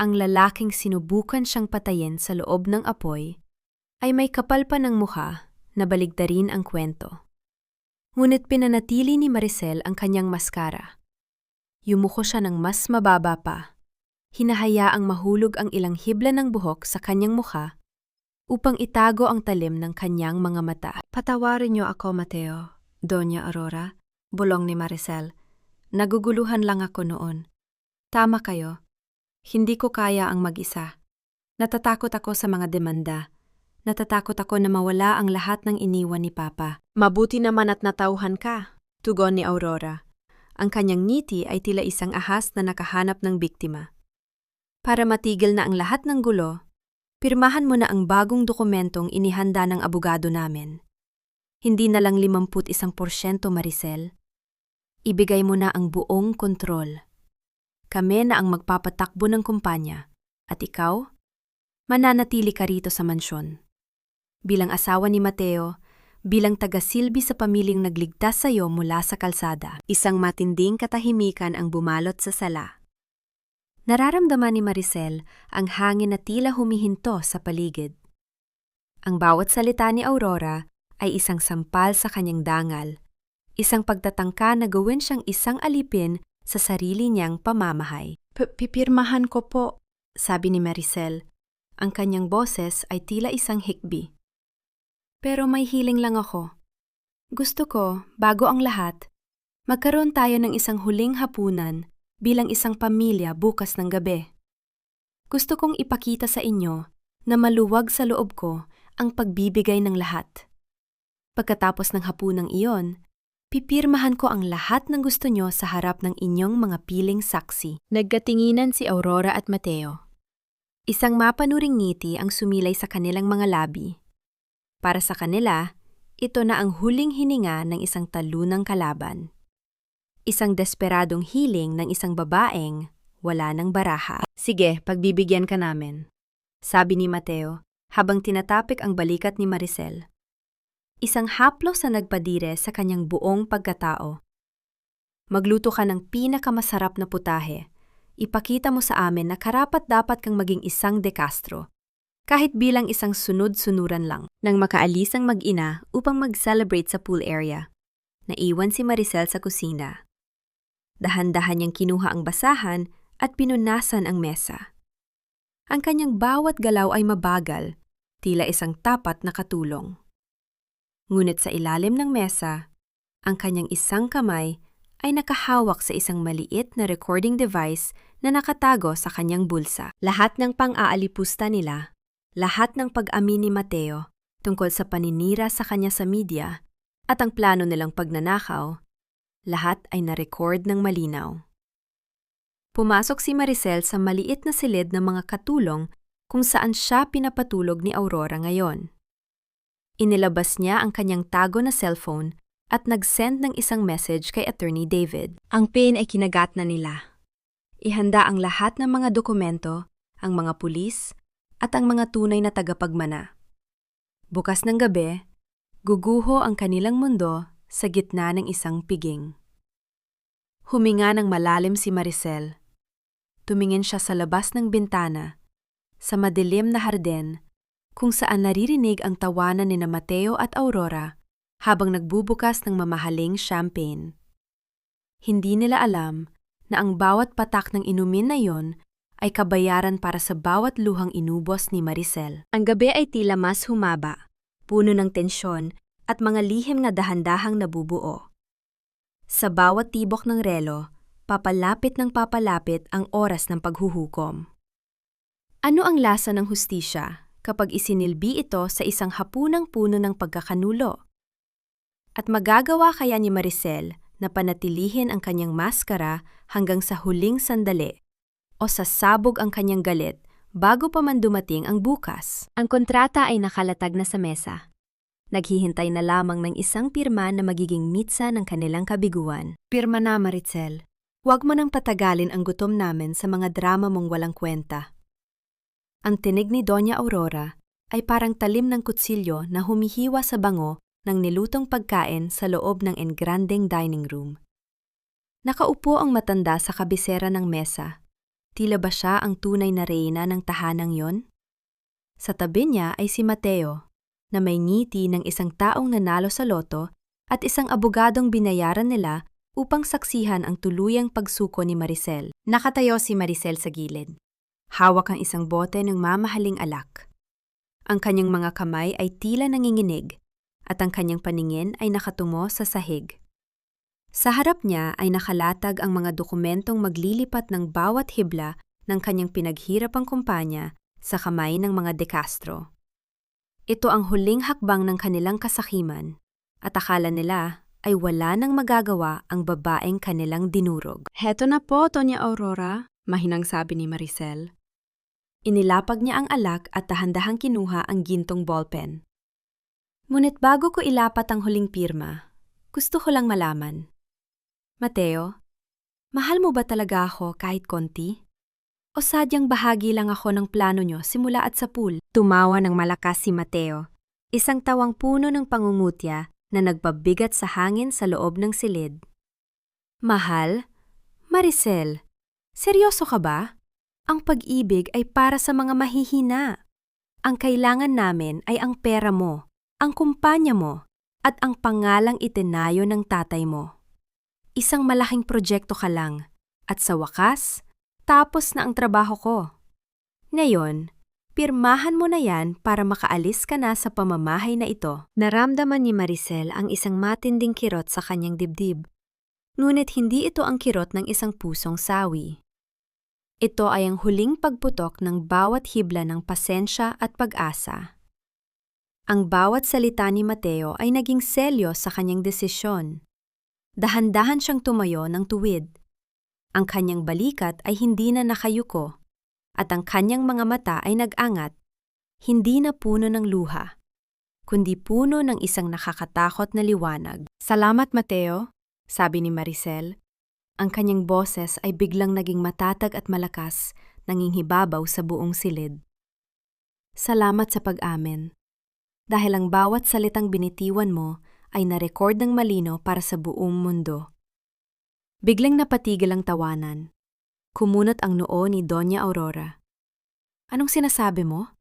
ang lalaking sinubukan siyang patayin sa loob ng apoy, ay may kapal pa ng mukha na baligtarin ang kwento. Ngunit pinanatili ni Maricel ang kanyang maskara. Yumuko siya ng mas mababa pa. Hinahayaang mahulog ang ilang hibla ng buhok sa kanyang mukha upang itago ang talim ng kanyang mga mata. "Patawarin niyo ako, Mateo, Doña Aurora," bulong ni Maricel. "Naguguluhan lang ako noon. Tama kayo. Hindi ko kaya ang mag-isa. Natatakot ako sa mga demanda. Natatakot ako na mawala ang lahat ng iniwan ni Papa." "Mabuti naman at natauhan ka," tugon ni Aurora. Ang kanyang ngiti ay tila isang ahas na nakahanap ng biktima. "Para matigil na ang lahat ng gulo, pirmahan mo na ang bagong dokumentong inihanda ng abogado namin. Hindi na lang 51%, Maricel. Ibigay mo na ang buong kontrol. Kami na ang magpapatakbo ng kumpanya, at ikaw, mananatili ka rito sa mansyon. Bilang asawa ni Mateo, bilang taga-silbi sa pamilyang nagligtas sa iyo mula sa kalsada." Isang matinding katahimikan ang bumalot sa sala. Nararamdaman ni Maricel ang hangin na tila humihinto sa paligid. Ang bawat salita ni Aurora ay isang sampal sa kanyang dangal, isang pagtatangka na gawin siyang isang alipin sa sarili niyang pamamahay. "Pipirmahan ko po," sabi ni Maricel. Ang kanyang boses ay tila isang hikbi. "Pero may hiling lang ako. Gusto ko, bago ang lahat, magkaroon tayo ng isang huling hapunan bilang isang pamilya bukas ng gabi. Gusto kong ipakita sa inyo na maluwag sa loob ko ang pagbibigay ng lahat. Pagkatapos ng hapunang iyon, pipirmahan ko ang lahat ng gusto nyo sa harap ng inyong mga piling saksi." Nagkatinginan si Aurora at Mateo. Isang mapanuring ngiti ang sumilay sa kanilang mga labi. Para sa kanila, ito na ang huling hininga ng isang talunang kalaban. Isang desperadong hiling ng isang babaeng wala ng baraha. "Sige, pagbibigyan ka namin," sabi ni Mateo habang tinatapik ang balikat ni Maricel. Isang haplos na nagpadire sa kanyang buong pagkatao. "Magluto ka ng pinakamasarap na putahe. Ipakita mo sa amin na karapat-dapat kang maging isang De Castro. Kahit bilang isang sunod-sunuran lang." Nang makaalis ang mag-ina upang mag-celebrate sa pool area, naiwan si Maricel sa kusina. Dahan-dahan niyang kinuha ang basahan at pinunasan ang mesa. Ang kanyang bawat galaw ay mabagal, tila isang tapat na katulong. Ngunit sa ilalim ng mesa, ang kanyang isang kamay ay nakahawak sa isang maliit na recording device na nakatago sa kanyang bulsa. Lahat ng pang-aalipusta nila, lahat ng pag-amin ni Mateo tungkol sa paninira sa kanya sa media at ang plano nilang pagnanakaw, lahat ay na-record ng malinaw. Pumasok si Maricel sa maliit na silid ng mga katulong kung saan siya pinapatulog ni Aurora ngayon. Inilabas niya ang kanyang tago na cellphone at nag-send ng isang message kay Attorney David. Ang PIN ay kinagat na nila. Ihanda ang lahat ng mga dokumento, ang mga pulis, at ang mga tunay na tagapagmana. Bukas ng gabi, guguho ang kanilang mundo sa gitna ng isang piging. Huminga ng malalim si Maricel. Tumingin siya sa labas ng bintana, sa madilim na harden, kung saan naririnig ang tawanan ni Mateo at Aurora habang nagbubukas ng mamahaling champagne. Hindi nila alam na ang bawat patak ng inumin na yon ay kabayaran para sa bawat luhang inubos ni Maricel. Ang gabi ay tila mas humaba, puno ng tensyon at mga lihim na dahan-dahang nabubuo. Sa bawat tibok ng relo, papalapit ng papalapit ang oras ng paghuhukom. Ano ang lasa ng hustisya kapag isinilbi ito sa isang hapunang puno ng pagkakanulo? At magagawa kaya ni Maricel na panatilihin ang kanyang maskara hanggang sa huling sandali o sasabog ang kanyang galit bago pa man dumating ang bukas? Ang kontrata ay nakalatag na sa mesa. Naghihintay na lamang ng isang pirma na magiging mitsa ng kanilang kabiguan. Pirma na, Maricel. Huwag mo nang patagalin ang gutom namin sa mga drama mong walang kwenta. Ang tinig ni Doña Aurora ay parang talim ng kutsilyo na humihiwa sa bango ng nilutong pagkain sa loob ng engrandeng dining room. Nakaupo ang matanda sa kabisera ng mesa. Tila ba siya ang tunay na reyna ng tahanang yon? Sa tabi niya ay si Mateo, na may ngiti ng isang taong nanalo sa loto at isang abogadong binayaran nila upang saksihan ang tuluyang pagsuko ni Maricel. Nakatayo si Maricel sa gilid. Hawak ang isang bote ng mamahaling alak. Ang kanyang mga kamay ay tila nanginginig at ang kanyang paningin ay nakatungo sa sahig. Sa harap niya ay nakalatag ang mga dokumentong maglilipat ng bawat hibla ng kanyang pinaghirapang kumpanya sa kamay ng mga De Castro. Ito ang huling hakbang ng kanilang kasakiman at akala nila ay wala nang magagawa ang babaeng kanilang dinurog. "Heto na po, Doña Aurora," mahinang sabi ni Maricel. Inilapag niya ang alak at dahan-dahang kinuha ang gintong ballpen. Ngunit bago ko ilapat ang huling pirma, gusto ko lang malaman. Mateo, mahal mo ba talaga ako kahit konti? O sadyang bahagi lang ako ng plano nyo simula at sa pool? Tumawa ng malakas si Mateo, isang tawang puno ng pangungutya na nagpabigat sa hangin sa loob ng silid. Mahal? Maricel, seryoso ka ba? Ang pag-ibig ay para sa mga mahihina. Ang kailangan namin ay ang pera mo, ang kumpanya mo, at ang pangalang itinayo ng tatay mo. Isang malaking proyekto ka lang, at sa wakas, tapos na ang trabaho ko. Ngayon, pirmahan mo na yan para makaalis ka na sa pamamahay na ito. Naramdaman ni Maricel ang isang matinding kirot sa kanyang dibdib. Ngunit hindi ito ang kirot ng isang pusong sawi. Ito ay ang huling pagputok ng bawat hibla ng pasensya at pag-asa. Ang bawat salita ni Mateo ay naging selyo sa kanyang desisyon. Dahan-dahan siyang tumayo ng tuwid. Ang kanyang balikat ay hindi na nakayuko, at ang kanyang mga mata ay nag-angat, hindi na puno ng luha, kundi puno ng isang nakakatakot na liwanag. "Salamat, Mateo," sabi ni Maricel. Ang kanyang boses ay biglang naging matatag at malakas, nanginghibabaw sa buong silid. "Salamat sa pag-amin. Dahil ang bawat salitang binitiwan mo ay na-record ng malino para sa buong mundo." Biglang napatigil ang tawanan. Kumunot ang noo ni Doña Aurora. "Anong sinasabi mo?"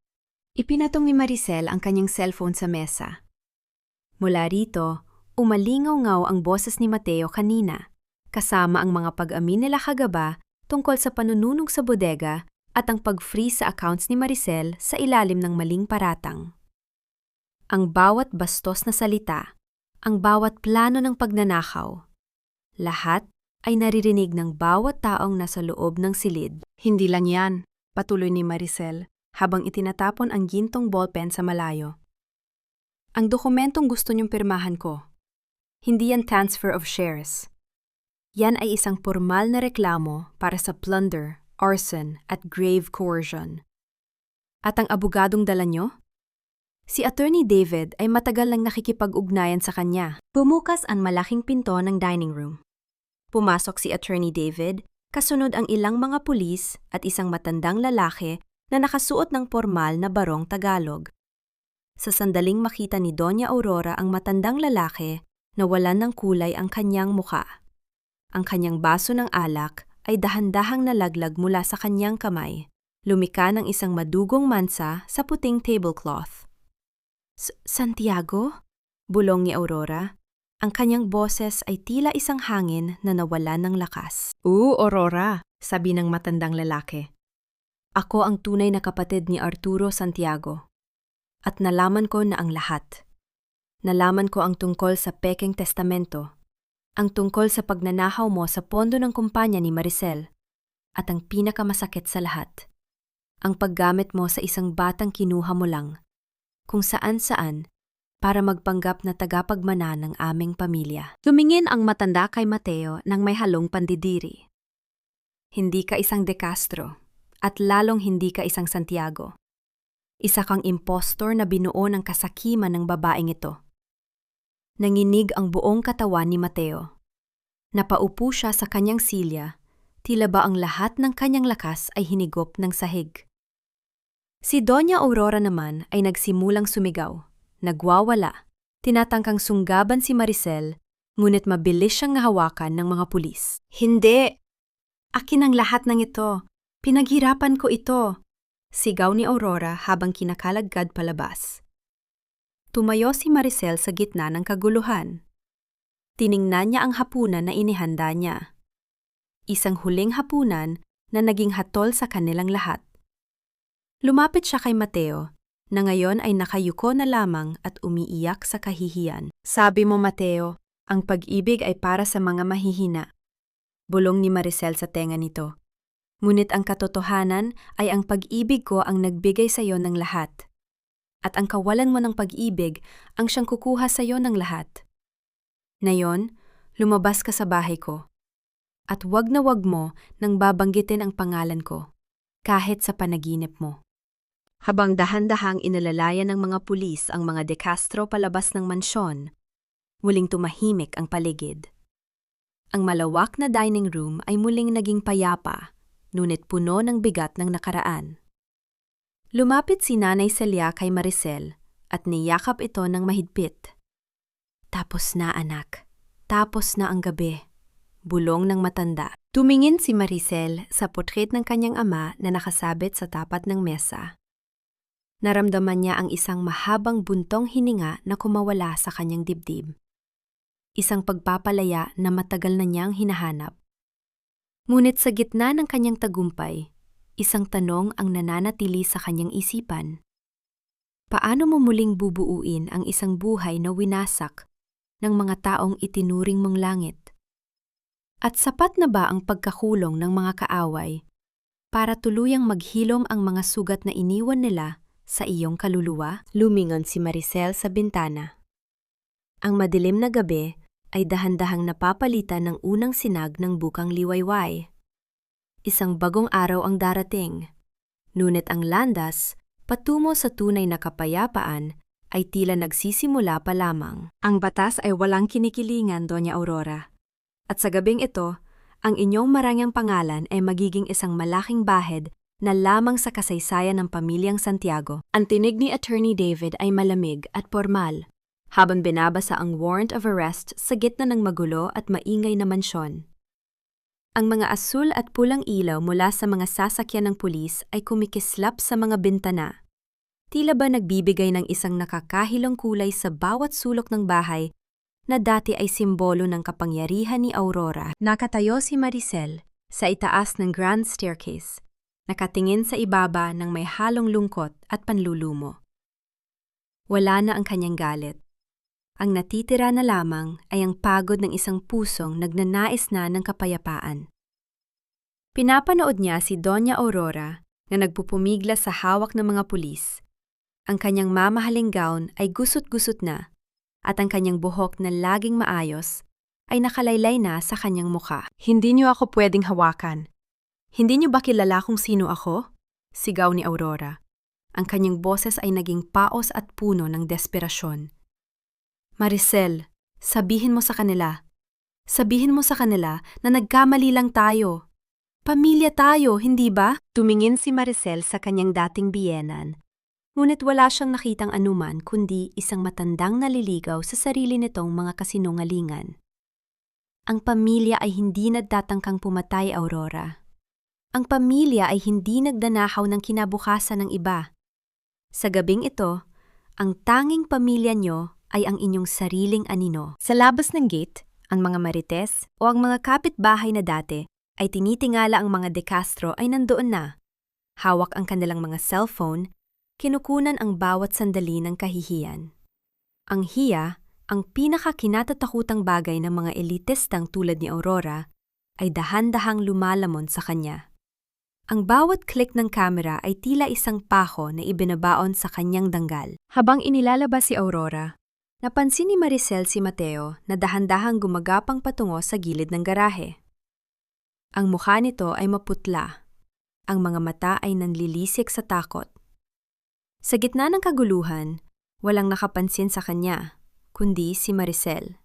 Ipinatong ni Maricel ang kanyang cellphone sa mesa. Mula rito, umalingaw-ngaw ang boses ni Mateo kanina, kasama ang mga pag-amin nila kagaba tungkol sa panununog sa bodega at ang pag-freeze sa accounts ni Maricel sa ilalim ng maling paratang. Ang bawat bastos na salita, ang bawat plano ng pagnanakaw, Lahat ay naririnig ng bawat taong nasa loob ng silid. Hindi lang yan, patuloy ni Maricel habang itinatapon ang gintong ballpen sa malayo. Ang dokumentong gusto niyong pirmahan ko, hindi yan transfer of shares. Yan ay isang formal na reklamo para sa plunder, arson at grave coercion. At ang abogadong dala niyo? Si Attorney David ay matagal nang nakikipag-ugnayan sa kanya. Bumukas ang malaking pinto ng dining room. Pumasok si Attorney David, kasunod ang ilang mga pulis at isang matandang lalaki na nakasuot ng formal na barong Tagalog. Sa sandaling makita ni Doña Aurora ang matandang lalaki, nawalan ng kulay ang kanyang muka. Ang kanyang baso ng alak ay dahan-dahang nalaglag mula sa kanyang kamay. Lumika ng isang madugong mansa sa puting tablecloth. Santiago? Bulong ni Aurora. Ang kanyang boses ay tila isang hangin na nawalan ng lakas. Aurora, sabi ng matandang lalaki. Ako ang tunay na kapatid ni Arturo Santiago. At nalaman ko na ang lahat. Nalaman ko ang tungkol sa Peking Testamento, ang tungkol sa pagnanahaw mo sa pondo ng kumpanya ni Maricel, at ang pinakamasakit sa lahat, ang paggamit mo sa isang batang kinuha mo lang, kung saan-saan, para magpanggap na tagapagmana ng aming pamilya. Tumingin ang matanda kay Mateo nang may halong pandidiri. Hindi ka isang De Castro, at lalong hindi ka isang Santiago. Isa kang impostor na binuo ng kasakiman ng babaeng ito. Nanginig ang buong katawan ni Mateo. Napaupo siya sa kanyang silya, tila ba ang lahat ng kanyang lakas ay hinigop ng sahig. Si Doña Aurora naman ay nagsimulang sumigaw, nagwawala, tinatangkang sunggaban si Maricel, ngunit mabilis siyang nahawakan ng mga pulis. Hindi! Akin ang lahat ng ito. Pinaghirapan ko ito. Sigaw ni Aurora habang kinakalagad palabas. Tumayo si Maricel sa gitna ng kaguluhan. Tiningnan niya ang hapunan na inihanda niya. Isang huling hapunan na naging hatol sa kanilang lahat. Lumapit siya kay Mateo, na ngayon ay nakayuko na lamang at umiiyak sa kahihiyan. Sabi mo, Mateo, ang pag-ibig ay para sa mga mahihina. Bulong ni Maricel sa tenga nito. Ngunit ang katotohanan ay ang pag-ibig ko ang nagbigay sa iyo ng lahat. At ang kawalan mo ng pag-ibig ang siyang kukuha sa iyo ng lahat. Ngayon, lumabas ka sa bahay ko. At wag na wag mo nang babanggitin ang pangalan ko, kahit sa panaginip mo. Habang dahan-dahang inalalayan ng mga pulis ang mga De Castro palabas ng mansyon, muling tumahimik ang paligid. Ang malawak na dining room ay muling naging payapa, ngunit puno ng bigat ng nakaraan. Lumapit si Nanay Celia kay Maricel at niyakap ito ng mahigpit. Tapos na, anak. Tapos na ang gabi. Bulong ng matanda. Tumingin si Maricel sa portrait ng kanyang ama na nakasabit sa tapat ng mesa. Naramdaman niya ang isang mahabang buntong hininga na kumawala sa kanyang dibdib. Isang pagpapalaya na matagal na niyang hinahanap. Ngunit sa gitna ng kanyang tagumpay, isang tanong ang nananatili sa kanyang isipan. Paano mo muling bubuuin ang isang buhay na winasak ng mga taong itinuring mong langit? At sapat na ba ang pagkakulong ng mga kaaway para tuluyang maghilom ang mga sugat na iniwan nila sa iyong kaluluwa? Lumingon si Maricel sa bintana. Ang madilim na gabi ay dahan-dahang napapalitan ng unang sinag ng bukang liwayway. Isang bagong araw ang darating, ngunit ang landas patungo sa tunay na kapayapaan ay tila nagsisimula pa lamang. Ang batas ay walang kinikilingan, Doña Aurora. At sa gabing ito, ang inyong marangyang pangalan ay magiging isang malaking bahid na lamang sa kasaysayan ng pamilyang Santiago. Ang tinig ni Attorney David ay malamig at formal, habang binabasa ang warrant of arrest sa gitna ng magulo at maingay na mansyon. Ang mga asul at pulang ilaw mula sa mga sasakyan ng pulis ay kumikislap sa mga bintana. Tila ba nagbibigay ng isang nakakahilong kulay sa bawat sulok ng bahay na dati ay simbolo ng kapangyarihan ni Aurora. Nakatayo si Maricel sa itaas ng grand staircase, nakatingin sa ibaba ng may halong lungkot at panlulumo. Wala na ang kanyang galit. Ang natitira na lamang ay ang pagod ng isang pusong nagnanais na ng kapayapaan. Pinapanood niya si Doña Aurora na nagpupumigla sa hawak ng mga pulis. Ang kanyang mamahaling gown ay gusot-gusot na at ang kanyang buhok na laging maayos ay nakalaylay na sa kanyang mukha. Hindi niyo ako pwedeng hawakan. Hindi niyo ba kilala kung sino ako? Sigaw ni Aurora. Ang kanyang boses ay naging paos at puno ng desperasyon. Maricel, sabihin mo sa kanila. Sabihin mo sa kanila na nagkamali lang tayo. Pamilya tayo, hindi ba? Tumingin si Maricel sa kanyang dating biyenan. Ngunit wala siyang nakitang anuman kundi isang matandang naliligaw sa sarili nitong mga kasinungalingan. Ang pamilya ay hindi nagtatangkang pumatay, Aurora. Ang pamilya ay hindi nagdanahaw ng kinabukasan ng iba. Sa gabing ito, ang tanging pamilya nyo ay ang inyong sariling anino. Sa labas ng gate, ang mga marites o ang mga kapitbahay na dati ay tinitingala ang mga De Castro ay nandoon na. Hawak ang kanilang mga cellphone, kinukunan ang bawat sandali ng kahihiyan. Ang hiya, ang pinaka-kinatatakutang bagay ng mga elitistang tulad ni Aurora, ay dahan-dahang lumalamon sa kanya. Ang bawat click ng kamera ay tila isang paho na ibinabaon sa kanyang danggal. Habang inilalabas si Aurora, napansin ni Maricel si Mateo na dahan-dahang gumagapang patungo sa gilid ng garahe. Ang mukha nito ay maputla. Ang mga mata ay nanlilisik sa takot. Sa gitna ng kaguluhan, walang nakapansin sa kanya, kundi si Maricel.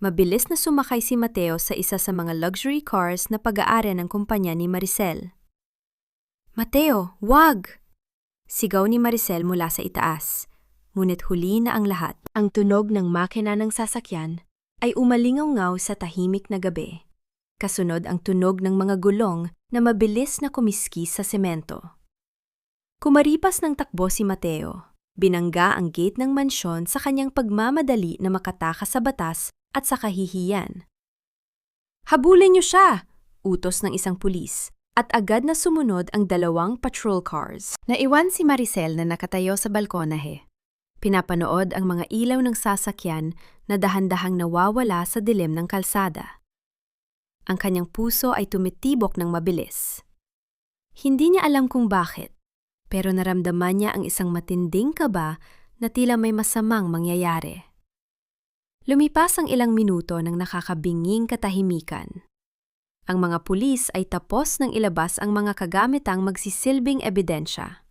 Mabilis na sumakay si Mateo sa isa sa mga luxury cars na pag-aari ng kumpanya ni Maricel. Mateo, wag! Sigaw ni Maricel mula sa itaas, ngunit huli na ang lahat. Ang tunog ng makina ng sasakyan ay umalingaw-ngaw sa tahimik na gabi. Kasunod ang tunog ng mga gulong na mabilis na kumiskis sa semento. Kumaripas ng takbo si Mateo. Binangga ang gate ng mansyon sa kanyang pagmamadali na makatakas sa batas at sa kahihiyan. Habulin niyo siya! Utos ng isang pulis, at agad na sumunod ang 2 patrol cars. Naiwan si Maricel na nakatayo sa balkonahe. Pinapanood ang mga ilaw ng sasakyan na dahan-dahang nawawala sa dilim ng kalsada. Ang kanyang puso ay tumitibok ng mabilis. Hindi niya alam kung bakit, pero naramdaman niya ang isang matinding kaba na tila may masamang mangyayari. Lumipas ang ilang minuto ng nakakabinging katahimikan. Ang mga pulis ay tapos nang ilabas ang mga kagamitang magsisilbing ebidensya.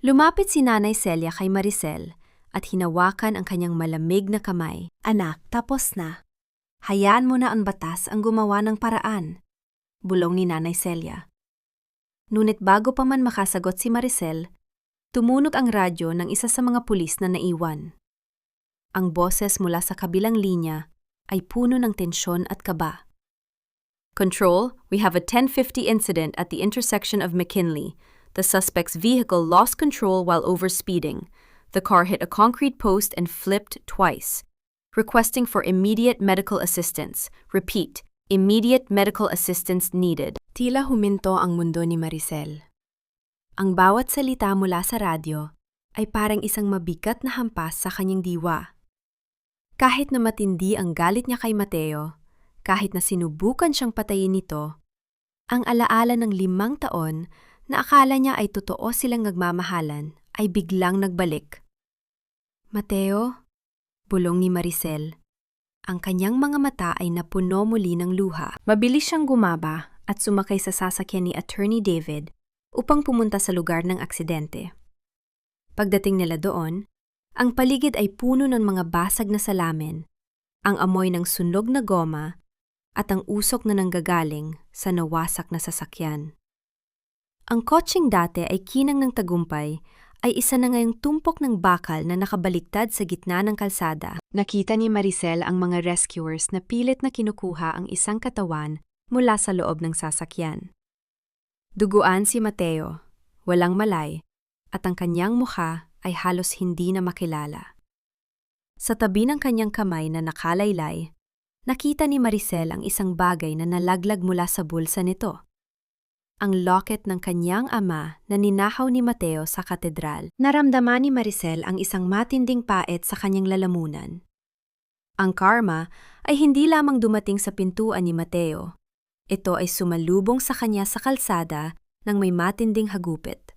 Lumapit si Nanay Celia kay Maricel at hinawakan ang kanyang malamig na kamay. Anak, tapos na. Hayaan mo na ang batas ang gumawa ng paraan, bulong ni Nanay Celia. Ngunit bago pa man makasagot si Maricel, tumunog ang radyo ng isa sa mga pulis na naiwan. Ang boses mula sa kabilang linya ay puno ng tensyon at kaba. Control, we have a 10:50 incident at the intersection of McKinley. The suspect's vehicle lost control while overspeeding. The car hit a concrete post and flipped twice. Requesting for immediate medical assistance. Repeat, immediate medical assistance needed. Tila huminto ang mundo ni Maricel. Ang bawat salita mula sa radyo ay parang isang mabigat na hampas sa kanyang diwa. Kahit na matindi ang galit niya kay Mateo, kahit na sinubukan siyang patayin nito, ang alaala ng 5 taon na akala niya ay totoo silang nagmamahalan ay biglang nagbalik. Mateo, bulong ni Maricel. Ang kanyang mga mata ay napuno muli ng luha. Mabilis siyang gumaba at sumakay sa sasakyan ni Attorney David upang pumunta sa lugar ng aksidente. Pagdating nila doon, ang paligid ay puno ng mga basag na salamin, ang amoy ng sunog na goma, at ang usok na nanggagaling sa nawasak na sasakyan. Ang kotseng dati ay kinang ng tagumpay ay isa na ngayong tumpok ng bakal na nakabaliktad sa gitna ng kalsada. Nakita ni Maricel ang mga rescuers na pilit na kinukuha ang isang katawan mula sa loob ng sasakyan. Duguan si Mateo, walang malay, at ang kanyang mukha ay halos hindi na makilala. Sa tabi ng kanyang kamay na nakalaylay, nakita ni Maricel ang isang bagay na nalaglag mula sa bulsa nito. ang locket ng kanyang ama na ninakaw ni Mateo sa katedral. Naramdaman ni Maricel ang isang matinding pait sa kanyang lalamunan. Ang karma ay hindi lamang dumating sa pintuan ni Mateo. Ito ay sumalubong sa kanya sa kalsada nang may matinding hagupit.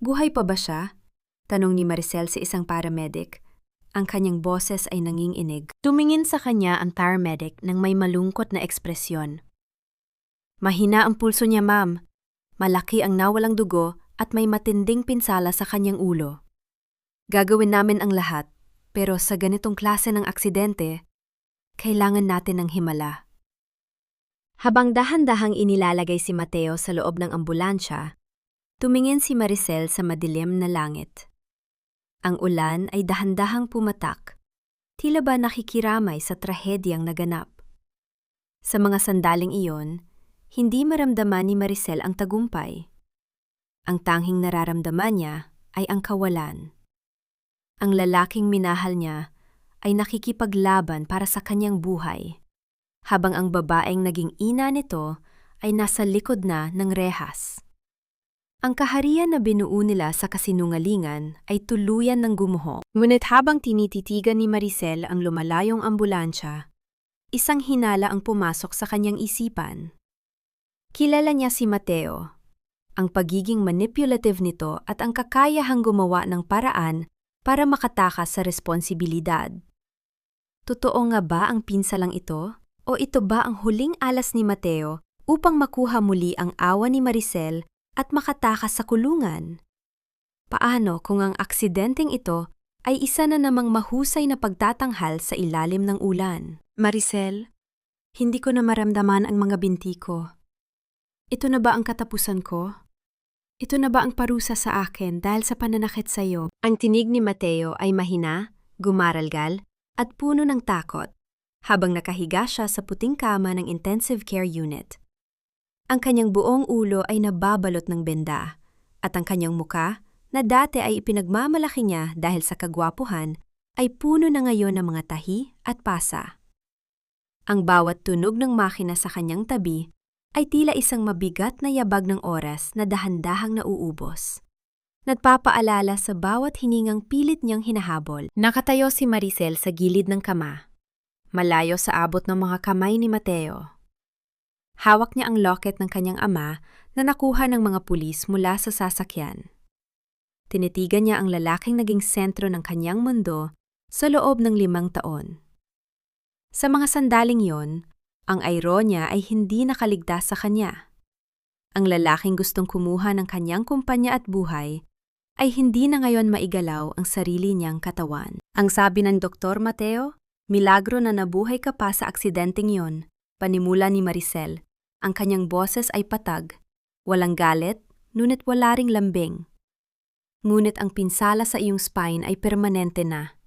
Buhay pa ba siya? Tanong ni Maricel sa isang paramedic. Ang kanyang boses ay nanginginig. Tumingin sa kanya ang paramedic nang may malungkot na ekspresyon. Mahina ang pulso niya, ma'am. Malaki ang nawalang dugo at may matinding pinsala sa kanyang ulo. Gagawin namin ang lahat, pero sa ganitong klase ng aksidente, kailangan natin ng himala. Habang dahan-dahang inilalagay si Mateo sa loob ng ambulansya, tumingin si Maricel sa madilim na langit. Ang ulan ay dahan-dahang pumatak, tila ba nakikiramay sa trahedyang naganap. Sa mga sandaling iyon, hindi maramdaman ni Maricel ang tagumpay. Ang tanging nararamdaman niya ay ang kawalan. Ang lalaking minahal niya ay nakikipaglaban para sa kanyang buhay, habang ang babaeng naging ina nito ay nasa likod na ng rehas. Ang kaharian na binuo nila sa kasinungalingan ay tuluyan ng gumuho. Ngunit habang tinititigan ni Maricel ang lumalayong ambulansya, isang hinala ang pumasok sa kanyang isipan. Kilala niya si Mateo, ang pagiging manipulative nito at ang kakayahang gumawa ng paraan para makatakas sa responsibilidad. Totoo nga ba ang pinsalang ito? O ito ba ang huling alas ni Mateo upang makuha muli ang awa ni Maricel at makatakas sa kulungan? Paano kung ang aksidenteng ito ay isa na namang mahusay na pagtatanghal sa ilalim ng ulan? Maricel, hindi ko na maramdaman ang mga binti ko. Ito na ba ang katapusan ko? Ito na ba ang parusa sa akin dahil sa pananakit sa iyo? Ang tinig ni Mateo ay mahina, gumaralgal, at puno ng takot, habang nakahiga siya sa puting kama ng intensive care unit. Ang kanyang buong ulo ay nababalot ng benda, at ang kanyang muka, na dati ay ipinagmamalaki niya dahil sa kagwapuhan, ay puno na ngayon ng mga tahi at pasa. Ang bawat tunog ng makina sa kanyang tabi ay tila isang mabigat na yabag ng oras na dahan-dahang nauubos. Nagpapaalala sa bawat hiningang pilit niyang hinahabol. Nakatayo si Maricel sa gilid ng kama, malayo sa abot ng mga kamay ni Mateo. Hawak niya ang locket ng kanyang ama na nakuha ng mga pulis mula sa sasakyan. Tinitigan niya ang lalaking naging sentro ng kanyang mundo sa loob ng 5 taon. Sa mga sandaling yon, ang ironya ay hindi nakaligtas sa kanya. Ang lalaking gustong kumuha ng kanyang kumpanya at buhay ay hindi na ngayon maigalaw ang sarili niyang katawan. Ang sabi ng Dr. Mateo, milagro na nabuhay ka pa sa aksidenteng yon, panimula ni Maricel. Ang kanyang boses ay patag, walang galit, ngunit wala ring lambing. Ngunit ang pinsala sa iyong spine ay permanente na.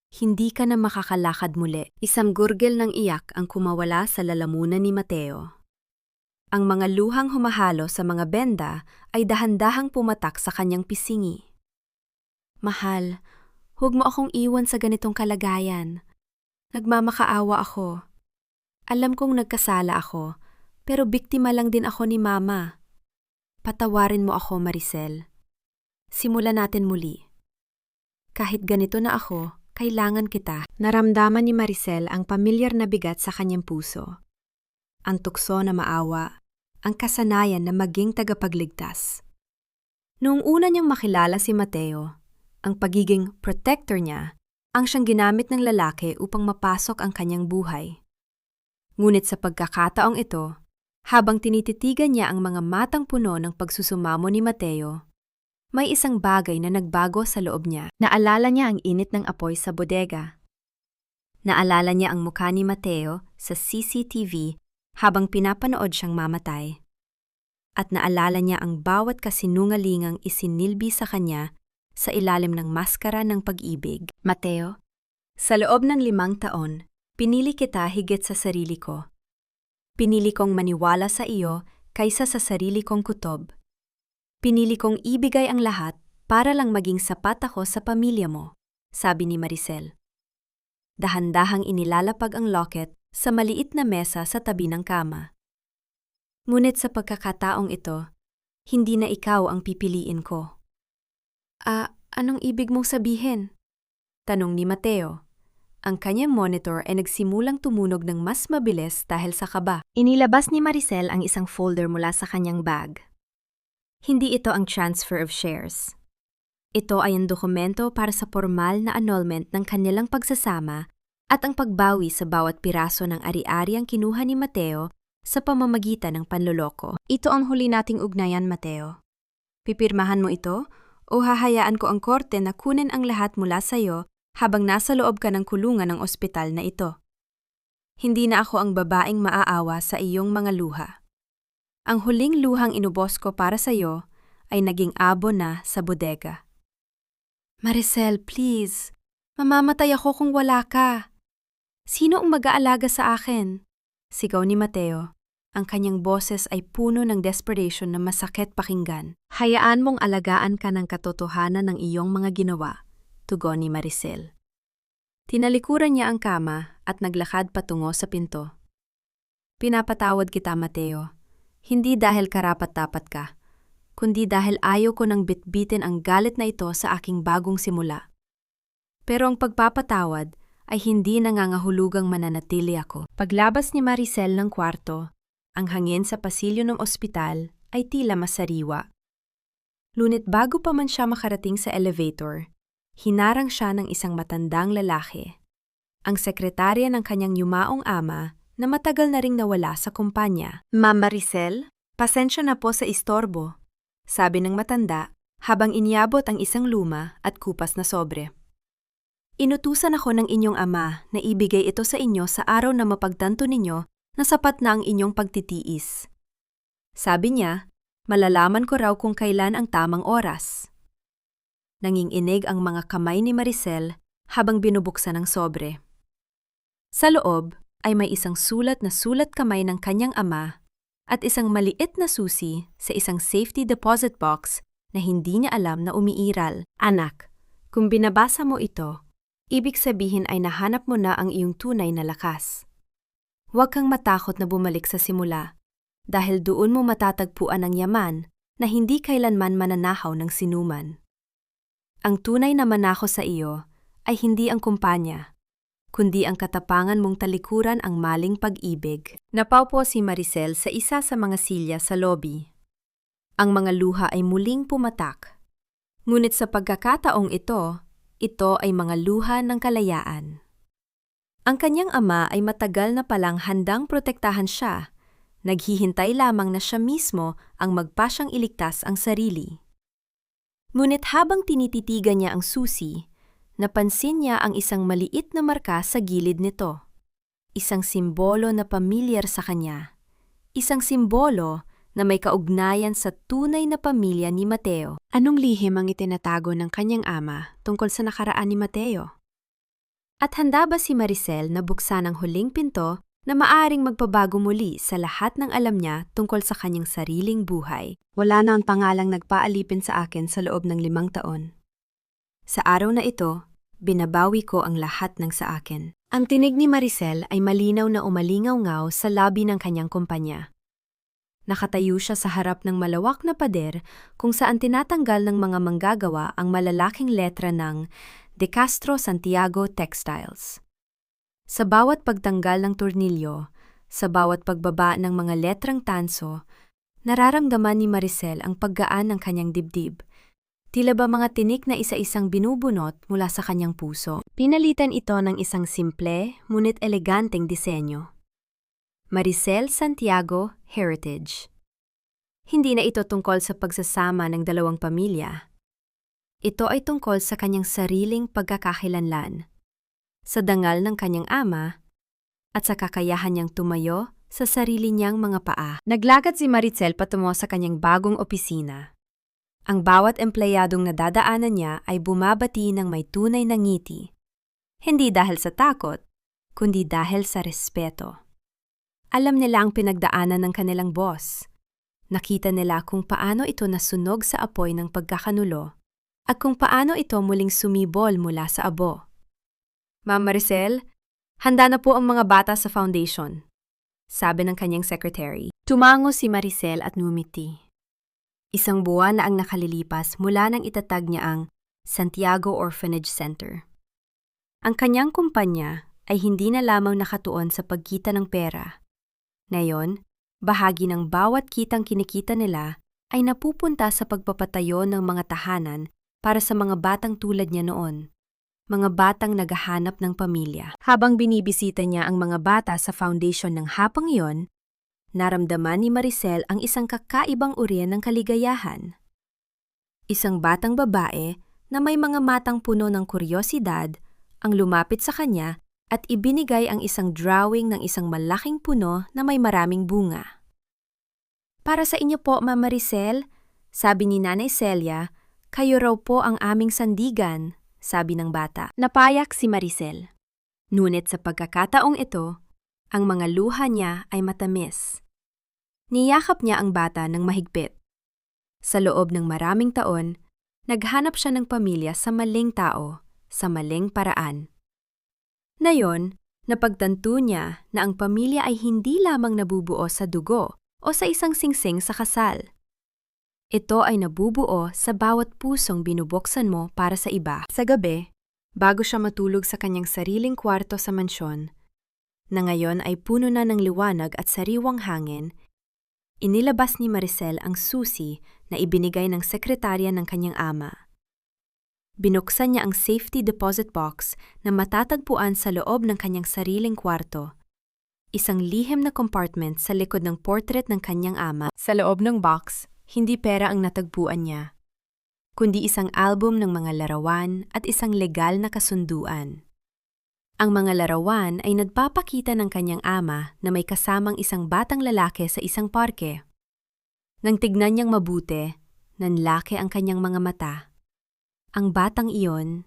Hindi ka na makakalakad muli. Isang gurgel ng iyak ang kumawala sa lalamunan ni Mateo. Ang mga luhang humahalo sa mga benda ay dahan-dahang pumatak sa kanyang pisingi. Mahal, huwag mo akong iwan sa ganitong kalagayan. Nagmamakaawa ako. Alam kong nagkasala ako, pero biktima lang din ako ni Mama. Patawarin mo ako, Maricel. Simulan natin muli. Kahit ganito na ako, kailangan kita. Naramdaman ni Maricel ang pamilyar na bigat sa kanyang puso. Ang tukso na maawa, ang kasanayan na maging tagapagligtas. Noong una niyang makilala si Mateo, ang pagiging protector niya ang siyang ginamit ng lalaki upang mapasok ang kanyang buhay. Ngunit sa pagkakataong ito, habang tinititigan niya ang mga matang puno ng pagsusumamo ni Mateo, may isang bagay na nagbago sa loob niya. Naalala niya ang init ng apoy sa bodega. Naalala niya ang mukha ni Mateo sa CCTV habang pinapanood siyang mamatay. At naalala niya ang bawat kasinungalingang isinilbi sa kanya sa ilalim ng maskara ng pag-ibig. Mateo, sa loob ng 5 taon, pinili kita higit sa sarili ko. Pinili kong maniwala sa iyo kaysa sa sarili kong kutob. Pinili kong ibigay ang lahat para lang maging sapat ako sa pamilya mo, sabi ni Maricel. Dahan-dahang inilalapag ang locket sa maliit na mesa sa tabi ng kama. Ngunit sa pagkakataong ito, hindi na ikaw ang pipiliin ko. Anong ibig mong sabihin? Tanong ni Mateo. Ang kanyang monitor ay nagsimulang tumunog ng mas mabilis dahil sa kaba. Inilabas ni Maricel ang isang folder mula sa kanyang bag. Hindi ito ang transfer of shares. Ito ay ang dokumento para sa formal na annulment ng kanilang pagsasama at ang pagbawi sa bawat piraso ng ari-ari ang kinuha ni Mateo sa pamamagitan ng panloloko. Ito ang huli nating ugnayan, Mateo. Pipirmahan mo ito o hahayaan ko ang korte na kunin ang lahat mula sa iyo habang nasa loob ka ng kulungan ng ospital na ito. Hindi na ako ang babaeng maaawa sa iyong mga luha. Ang huling luhang inubos ko para sa iyo ay naging abo na sa bodega. Maricel, please. Mamamatay ako kung wala ka. Sino ang mag-aalaga sa akin? Sigaw ni Mateo. Ang kanyang boses ay puno ng desperation na masakit pakinggan. Hayaan mong alagaan ka ng katotohanan ng iyong mga ginawa, tugon ni Maricel. Tinalikuran niya ang kama at naglakad patungo sa pinto. Pinapatawad kita, Mateo. Hindi dahil karapat-dapat ka, kundi dahil ayaw ko nang bitbitin ang galit na ito sa aking bagong simula. Pero ang pagpapatawad ay hindi nangangahulugang mananatili ako. Paglabas ni Maricel ng kwarto, ang hangin sa pasilyo ng ospital ay tila masariwa. Ngunit bago pa man siya makarating sa elevator, hinarang siya ng isang matandang lalaki. Ang sekretarya ng kanyang yumaong ama na matagal na ring nawala sa kumpanya. Ma'am Maricel, pasensya na po sa istorbo, sabi ng matanda habang inyabot ang isang luma at kupas na sobre. Inutusan ako ng inyong ama na ibigay ito sa inyo sa araw na mapagtanto ninyo na sapat na ang inyong pagtitiis. Sabi niya, malalaman ko raw kung kailan ang tamang oras. Nanginginig ang mga kamay ni Maricel habang binubuksan ang sobre. Sa loob ay may isang sulat na sulat kamay ng kanyang ama at isang maliit na susi sa isang safety deposit box na hindi niya alam na umiiral. Anak, kung binabasa mo ito, ibig sabihin ay nahanap mo na ang iyong tunay na lakas. Huwag kang matakot na bumalik sa simula dahil doon mo matatagpuan ang yaman na hindi kailanman mananahaw ng sinuman. Ang tunay na manako sa iyo ay hindi ang kumpanya, kundi ang katapangan mong talikuran ang maling pag-ibig. Napaupo si Maricel sa isa sa mga silya sa lobby. Ang mga luha ay muling pumatak. Ngunit sa pagkakataong ito ay mga luha ng kalayaan. Ang kanyang ama ay matagal na palang handang protektahan siya. Naghihintay lamang na siya mismo ang magpasyang iligtas ang sarili. Ngunit habang tinititigan niya ang susi, napansin niya ang isang maliit na marka sa gilid nito. Isang simbolo na pamilyar sa kanya. Isang simbolo na may kaugnayan sa tunay na pamilya ni Mateo. Anong lihim ang itinatago ng kanyang ama tungkol sa nakaraan ni Mateo? At handa ba si Maricel na buksan ang huling pinto na maaring magpabago muli sa lahat ng alam niya tungkol sa kanyang sariling buhay? Wala na ang pangalang nagpaalipin sa akin sa loob ng 5 taon. Sa araw na ito, binabawi ko ang lahat ng sa akin. Ang tinig ni Maricel ay malinaw na umalingaw-ngaw sa lobby ng kanyang kumpanya. Nakatayo siya sa harap ng malawak na pader kung saan tinatanggal ng mga manggagawa ang malalaking letra ng De Castro Santiago Textiles. Sa bawat pagtanggal ng tornilyo, sa bawat pagbaba ng mga letrang tanso, nararamdaman ni Maricel ang paggaan ng kanyang dibdib. Tila ba mga tinik na isa-isang binubunot mula sa kanyang puso. Pinalitan ito ng isang simple, ngunit eleganteng disenyo. Maricel Santiago Heritage. Hindi na ito tungkol sa pagsasama ng dalawang pamilya. Ito ay tungkol sa kanyang sariling pagkakakilanlan, sa dangal ng kanyang ama, at sa kakayahan niyang tumayo sa sarili niyang mga paa. Naglakad si Maricel patungo sa kanyang bagong opisina. Ang bawat empleyadong nadadaanan niya ay bumabati ng may tunay na ngiti. Hindi dahil sa takot, kundi dahil sa respeto. Alam nila ang pinagdaanan ng kanilang boss. Nakita nila kung paano ito nasunog sa apoy ng pagkakanulo at kung paano ito muling sumibol mula sa abo. Ma'am Maricel, handa na po ang mga bata sa foundation. sabi ng kanyang secretary. Tumango si Maricel at ngumiti. Isang buwan na ang nakalilipas mula nang itatag niya ang Santiago Orphanage Center. Ang kanyang kumpanya ay hindi na lamang nakatuon sa pagkita ng pera. Ngayon, bahagi ng bawat kitang kinikita nila ay napupunta sa pagpapatayo ng mga tahanan para sa mga batang tulad niya noon, mga batang naghahanap ng pamilya. Habang binibisita niya ang mga bata sa foundation ng hapang iyon, naramdaman ni Maricel ang isang kakaibang uri ng kaligayahan. Isang batang babae na may mga matang puno ng kuryosidad ang lumapit sa kanya at ibinigay ang isang drawing ng isang malaking puno na may maraming bunga. Para sa inyo po, Ma'am Maricel, sabi ni Nanay Celia, kayo raw po ang aming sandigan, sabi ng bata. Napayak si Maricel. Ngunit sa pagkakataong ito, ang mga luha niya ay matamis. Niyakap niya ang bata ng mahigpit. Sa loob ng maraming taon, naghanap siya ng pamilya sa maling tao, sa maling paraan. Ngayon, napagtanto niya na ang pamilya ay hindi lamang nabubuo sa dugo o sa isang singsing sa kasal. Ito ay nabubuo sa bawat pusong binubuksan mo para sa iba. Sa gabi, bago siya matulog sa kanyang sariling kwarto sa mansyon, na ngayon ay puno na ng liwanag at sariwang hangin, inilabas ni Maricel ang susi na ibinigay ng sekretarya ng kanyang ama. Binuksan niya ang safety deposit box na matatagpuan sa loob ng kanyang sariling kwarto. Isang lihim na compartment sa likod ng portrait ng kanyang ama. Sa loob ng box, hindi pera ang natagpuan niya, kundi isang album ng mga larawan at isang legal na kasunduan. Ang mga larawan ay nagpapakita ng kanyang ama na may kasamang isang batang lalaki sa isang parke. Nang tignan niyang mabuti, nanlaki ang kanyang mga mata. Ang batang iyon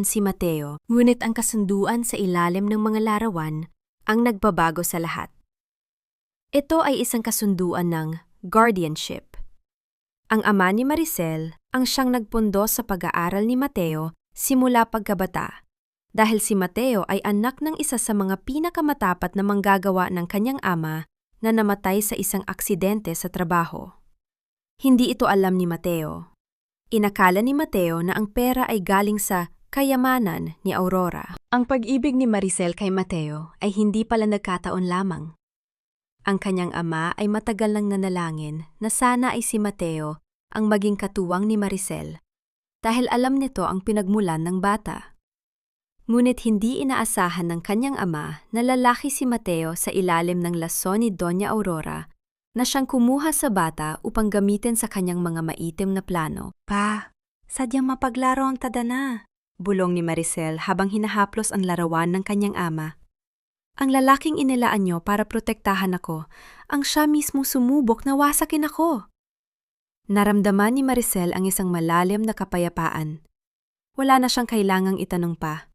si Mateo, ngunit ang kasunduan sa ilalim ng mga larawan ang nagbabago sa lahat. Ito ay isang kasunduan ng guardianship. Ang ama ni Maricel ang siyang nagpundo sa pag-aaral ni Mateo simula pagkabata, dahil si Mateo ay anak ng isa sa mga pinakamatapat na manggagawa ng kanyang ama na namatay sa isang aksidente sa trabaho. Hindi ito alam ni Mateo. Inakala ni Mateo na ang pera ay galing sa kayamanan ni Aurora. Ang pag-ibig ni Maricel kay Mateo ay hindi pala nagkataon lamang. Ang kanyang ama ay matagal nang nanalangin na sana ay si Mateo ang maging katuwang ni Maricel, dahil alam nito ang pinagmulan ng bata. Ngunit hindi inaasahan ng kanyang ama na lalaki si Mateo sa ilalim ng laso ni Doña Aurora na siyang kumuha sa bata upang gamitin sa kanyang mga maitim na plano. Pa, sadyang mapaglaro ang tadana, bulong ni Maricel habang hinahaplos ang larawan ng kanyang ama. Ang lalaking inilaan niyo para protektahan ako, ang siya mismo sumubok na wasakin ako. Naramdaman ni Maricel ang isang malalim na kapayapaan. Wala na siyang kailangang itanong pa.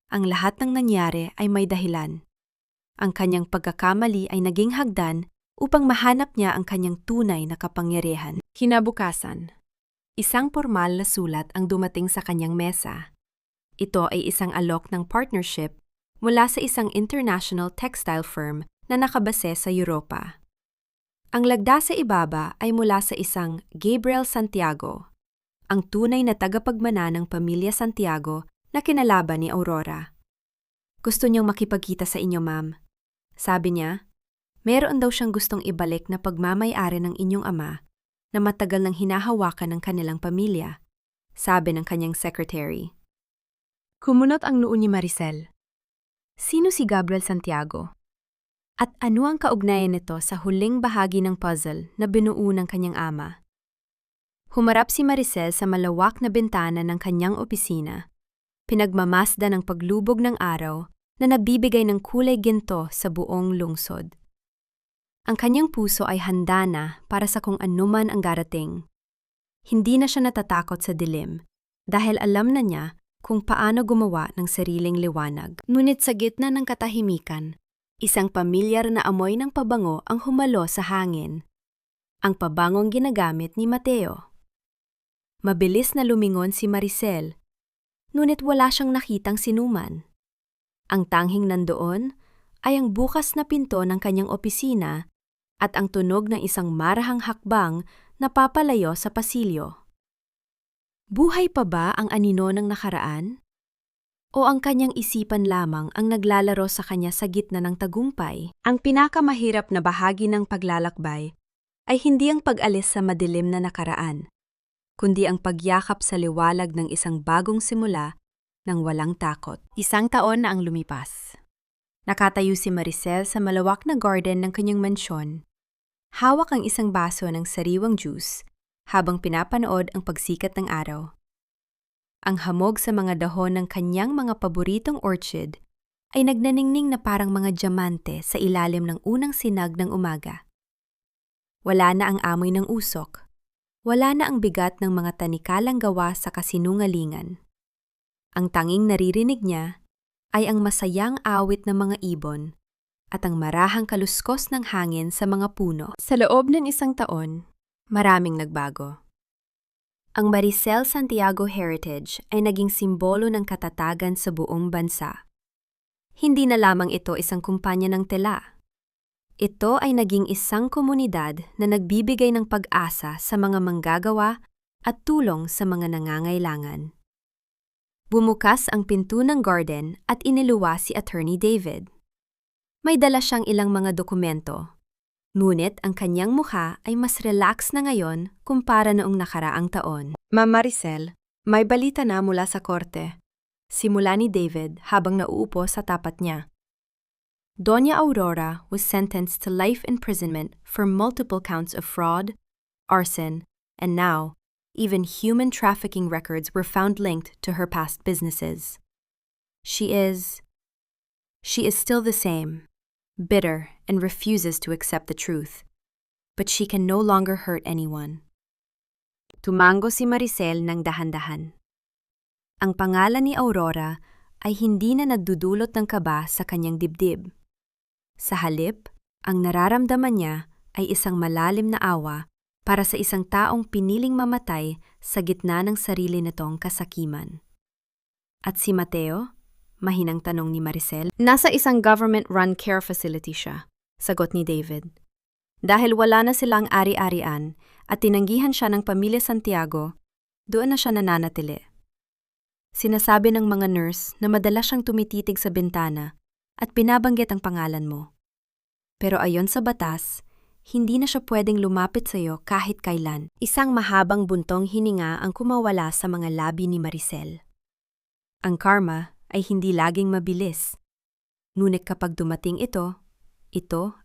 Ang lahat ng nangyari ay may dahilan. Ang kanyang pagkakamali ay naging hagdan upang mahanap niya ang kanyang tunay na kapangyarihan. Kinabukasan, isang formal na sulat ang dumating sa kanyang mesa. Ito ay isang alok ng partnership mula sa isang international textile firm na nakabase sa Europa. Ang lagda sa ibaba ay mula sa isang Gabriel Santiago, ang tunay na tagapagmana ng pamilya Santiago na kinalaban ni Aurora. Gusto niyang makipagkita sa inyo, ma'am. Sabi niya, meron daw siyang gustong ibalik na pagmamay-ari ng inyong ama na matagal nang hinahawakan ng kanilang pamilya, sabi ng kanyang secretary. Kumunot ang noo ni Maricel. Sino si Gabriel Santiago? At ano ang kaugnayan nito sa huling bahagi ng puzzle na binuo ng kanyang ama? Humarap si Maricel sa malawak na bintana ng kanyang opisina. Pinagmamasda ng paglubog ng araw na nabibigay ng kulay ginto sa buong lungsod. Ang kanyang puso ay handa na para sa kung anuman ang darating. Hindi na siya natatakot sa dilim dahil alam na niya kung paano gumawa ng sariling liwanag. Ngunit sa gitna ng katahimikan, isang pamilyar na amoy ng pabango ang humalo sa hangin. Ang pabangong ginagamit ni Mateo. Mabilis na lumingon si Maricel, ngunit wala siyang nakitang sinuman. Ang tanghing nandoon ay ang bukas na pinto ng kanyang opisina at ang tunog ng isang marahang hakbang na papalayo sa pasilyo. Buhay pa ba ang anino ng nakaraan? O ang kanyang isipan lamang ang naglalaro sa kanya sa gitna ng tagumpay? Ang pinakamahirap na bahagi ng paglalakbay ay hindi ang pag-alis sa madilim na nakaraan, kundi ang pagyakap sa liwalag ng isang bagong simula ng walang takot. 1 taon na ang lumipas. Nakatayo si Maricel sa malawak na garden ng kanyang mansyon. Hawak ang isang baso ng sariwang juice habang pinapanood ang pagsikat ng araw. Ang hamog sa mga dahon ng kanyang mga paboritong orchid ay nagnaningning na parang mga diamante sa ilalim ng unang sinag ng umaga. Wala na ang amoy ng usok. Wala na ang bigat ng mga tanikalang gawa sa kasinungalingan. Ang tanging naririnig niya ay ang masayang awit ng mga ibon at ang marahang kaluskos ng hangin sa mga puno. Sa loob ng 1 taon, maraming nagbago. Ang Maricel Santiago Heritage ay naging simbolo ng katatagan sa buong bansa. Hindi na lamang ito isang kumpanya ng tela. Ito ay naging isang komunidad na nagbibigay ng pag-asa sa mga manggagawa at tulong sa mga nangangailangan. Bumukas ang pinto ng garden at iniluwa si Attorney David. May dala siyang ilang mga dokumento. Ngunit ang kanyang mukha ay mas relax na ngayon kumpara noong nakaraang taon. Ma'am Maricel, may balita na mula sa korte. Simula ni David habang nauupo sa tapat niya. Doña Aurora was sentenced to life imprisonment for multiple counts of fraud, arson, and now, even human trafficking records were found linked to her past businesses. She is still the same. Bitter and refuses to accept the truth. But she can no longer hurt anyone. Tumango si Maricel ng dahan-dahan. Ang pangalan ni Aurora ay hindi na nagdudulot ng kaba sa kanyang dibdib. Sa halip, ang nararamdaman niya ay isang malalim na awa para sa isang taong piniling mamatay sa gitna ng sarili nitong kasakiman. At si Mateo? Mahinang tanong ni Maricel. Nasa isang government-run care facility siya, sagot ni David. Dahil wala na silang ari-arian at tinanggihan siya ng pamilya Santiago, doon na siya nananatili. Sinasabi ng mga nurse na madalas siyang tumititig sa bintana at binabanggit ang pangalan mo. Pero ayon sa batas, hindi na siya pwedeng lumapit sa iyo kahit kailan. Isang mahabang buntong hininga ang kumawala sa mga labi ni Maricel. Ang karma ay hindi laging mabilis. Ngunit kapag dumating ito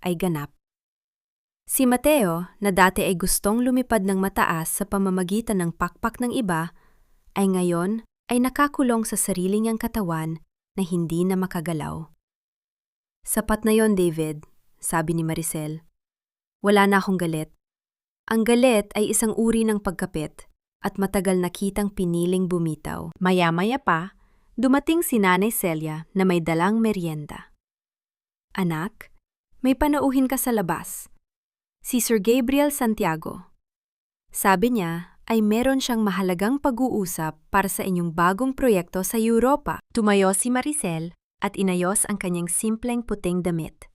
ay ganap. Si Mateo, na dati ay gustong lumipad ng mataas sa pamamagitan ng pakpak ng iba, ay ngayon ay nakakulong sa sarili niyang katawan na hindi na makagalaw. Sapat na yon, David, sabi ni Maricel. Wala na akong galit. Ang galit ay isang uri ng pagkapit at matagal na kitang piniling bumitaw. Maya-maya pa, dumating si Nanay Celia na may dalang merienda. Anak, may panauhin ka sa labas. Si Sir Gabriel Santiago. Sabi niya ay meron siyang mahalagang pag-uusap para sa inyong bagong proyekto sa Europa. Tumayo si Maricel at inayos ang kanyang simpleng puting damit.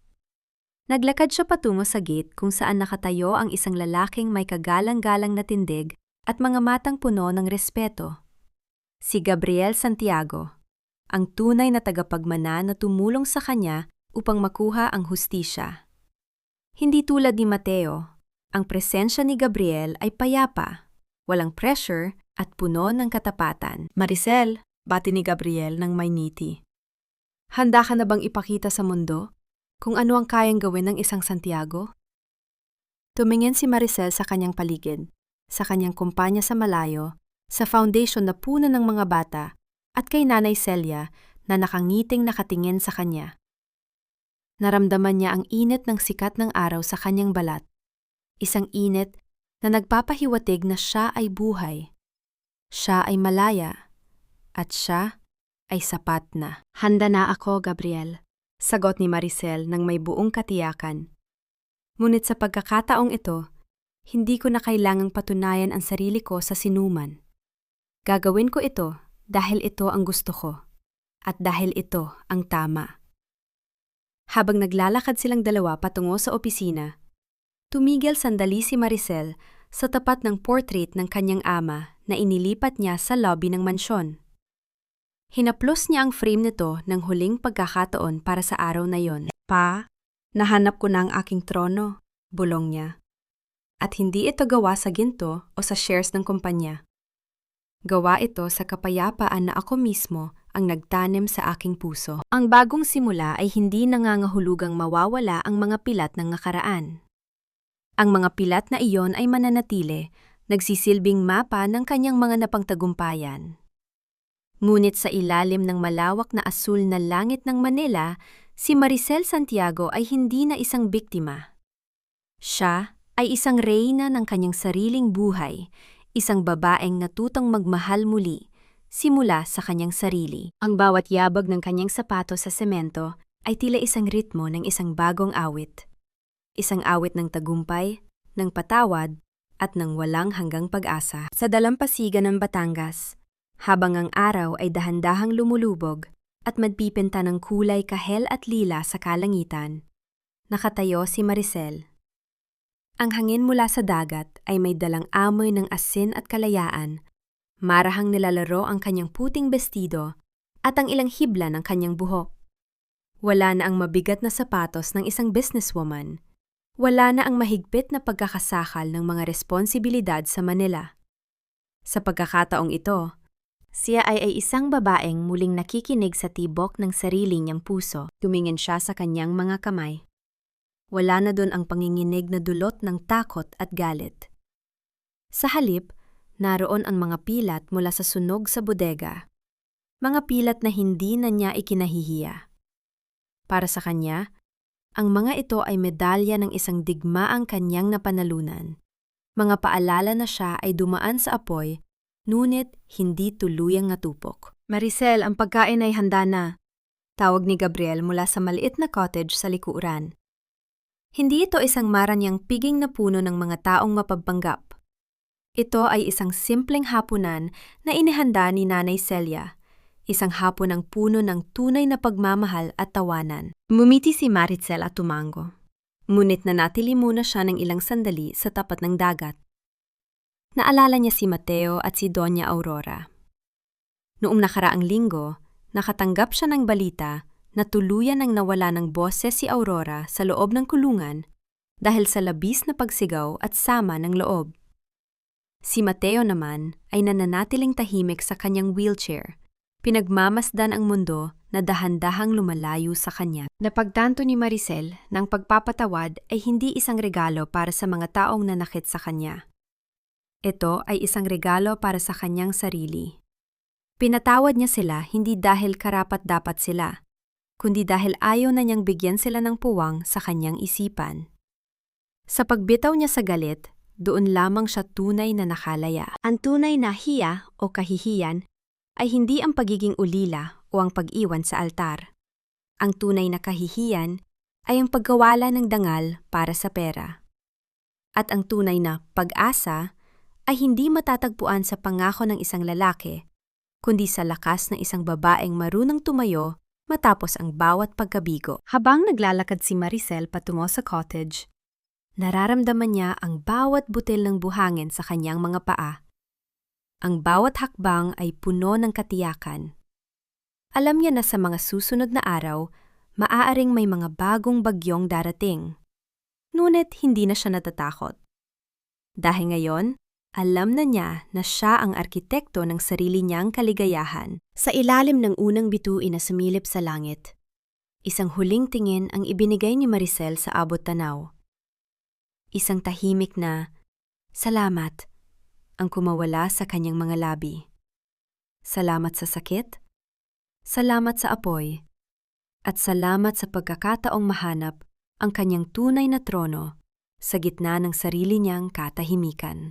Naglakad siya patungo sa gate kung saan nakatayo ang isang lalaking may kagalang-galang na tindig at mga matang puno ng respeto. Si Gabriel Santiago, ang tunay na tagapagmana na tumulong sa kanya upang makuha ang hustisya. Hindi tulad ni Mateo, ang presensya ni Gabriel ay payapa, walang pressure at puno ng katapatan. Maricel, bati ni Gabriel ng may ngiti. Handa ka na bang ipakita sa mundo kung ano ang kayang gawin ng isang Santiago? Tumingin si Maricel sa kanyang paligid, sa kanyang kumpanya sa malayo, sa foundation na puno ng mga bata, at kay Nanay Celia na nakangiting nakatingin sa kanya. Naramdaman niya ang init ng sikat ng araw sa kanyang balat. Isang init na nagpapahiwatig na siya ay buhay. Siya ay malaya. At siya ay sapat na. Handa na ako, Gabriel, sagot ni Maricel ng may buong katiyakan. Ngunit sa pagkakataong ito, hindi ko na kailangang patunayan ang sarili ko sa sinuman. Gagawin ko ito dahil ito ang gusto ko, at dahil ito ang tama. Habang naglalakad silang dalawa patungo sa opisina, tumigil sandali si Maricel sa tapat ng portrait ng kanyang ama na inilipat niya sa lobby ng mansyon. Hinaplos niya ang frame nito ng huling pagkakataon para sa araw na yon. Pa, nahanap ko na ang aking trono, bulong niya. At hindi ito gawa sa ginto o sa shares ng kumpanya. Gawa ito sa kapayapaan na ako mismo ang nagtanim sa aking puso. Ang bagong simula ay hindi nangangahulugang mawawala ang mga pilat ng nakaraan. Ang mga pilat na iyon ay mananatili, nagsisilbing mapa ng kanyang mga napangtagumpayan. Ngunit sa ilalim ng malawak na asul na langit ng Manila, si Maricel Santiago ay hindi na isang biktima. Siya ay isang reyna ng kanyang sariling buhay, isang babaeng natutong magmahal muli, simula sa kanyang sarili. Ang bawat yabag ng kanyang sapatos sa semento ay tila isang ritmo ng isang bagong awit. Isang awit ng tagumpay, ng patawad, at ng walang hanggang pag-asa. Sa dalampasigan ng Batangas, habang ang araw ay dahan-dahang lumulubog at magpipinta ng kulay kahel at lila sa kalangitan, nakatayo si Maricel. Ang hangin mula sa dagat ay may dalang amoy ng asin at kalayaan, marahang nilalaro ang kanyang puting bestido at ang ilang hibla ng kanyang buhok. Wala na ang mabigat na sapatos ng isang businesswoman. Wala na ang mahigpit na pagkakasakal ng mga responsibilidad sa Manila. Sa pagkakataong ito, siya ay isang babaeng muling nakikinig sa tibok ng sarili niyang puso. Tumingin siya sa kanyang mga kamay. Wala na doon ang panginginig na dulot ng takot at galit. Sa halip, naroon ang mga pilat mula sa sunog sa bodega. Mga pilat na hindi na niya ikinahihiya. Para sa kanya, ang mga ito ay medalya ng isang digmaang kanyang napanalunan. Mga paalala na siya ay dumaan sa apoy, ngunit hindi tuluyang natupok. Maricel, ang pagkain ay handa na. Tawag ni Gabriel mula sa maliit na cottage sa likuran. Hindi ito isang maranyang piging na puno ng mga taong mapagpanggap. Ito ay isang simpleng hapunan na inihanda ni Nanay Celia, isang hapon ng puno ng tunay na pagmamahal at tawanan. Mumiti si Maricel at tumango. Ngunit nanatili muna siya ng ilang sandali sa tapat ng dagat. Naalala niya si Mateo at si Doña Aurora. Noong nakaraang linggo, nakatanggap siya ng balita na tuluyan ang nawala ng boses si Aurora sa loob ng kulungan dahil sa labis na pagsigaw at sama ng loob. Si Mateo naman ay nananatiling tahimik sa kanyang wheelchair, pinagmamasdan ang mundo na dahan-dahang lumalayo sa kanya. Napagtanto ni Maricel na ang pagpapatawad ay hindi isang regalo para sa mga taong nanakit sa kanya. Ito ay isang regalo para sa kanyang sarili. Pinatawad niya sila hindi dahil karapat-dapat sila, kundi dahil ayaw na niyang bigyan sila ng puwang sa kanyang isipan. Sa pagbitaw niya sa galit, doon lamang siya tunay na nakalaya. Ang tunay na hiya o kahihiyan ay hindi ang pagiging ulila o ang pag-iwan sa altar. Ang tunay na kahihiyan ay ang pagkawala ng dangal para sa pera. At ang tunay na pag-asa ay hindi matatagpuan sa pangako ng isang lalaki, kundi sa lakas ng isang babaeng marunong tumayo matapos ang bawat pagkabigo. Habang naglalakad si Maricel patungo sa cottage, nararamdaman niya ang bawat butil ng buhangin sa kanyang mga paa. Ang bawat hakbang ay puno ng katiyakan. Alam niya na sa mga susunod na araw, maaaring may mga bagong bagyong darating. Ngunit hindi na siya natatakot. Dahil ngayon, alam na niya na siya ang arkitekto ng sarili niyang kaligayahan. Sa ilalim ng unang bituin na sumilip sa langit, isang huling tingin ang ibinigay ni Maricel sa abot tanaw. Isang tahimik na, "Salamat," ang kumawala sa kanyang mga labi. Salamat sa sakit, salamat sa apoy, at salamat sa pagkakataong mahanap ang kanyang tunay na trono sa gitna ng sarili niyang katahimikan.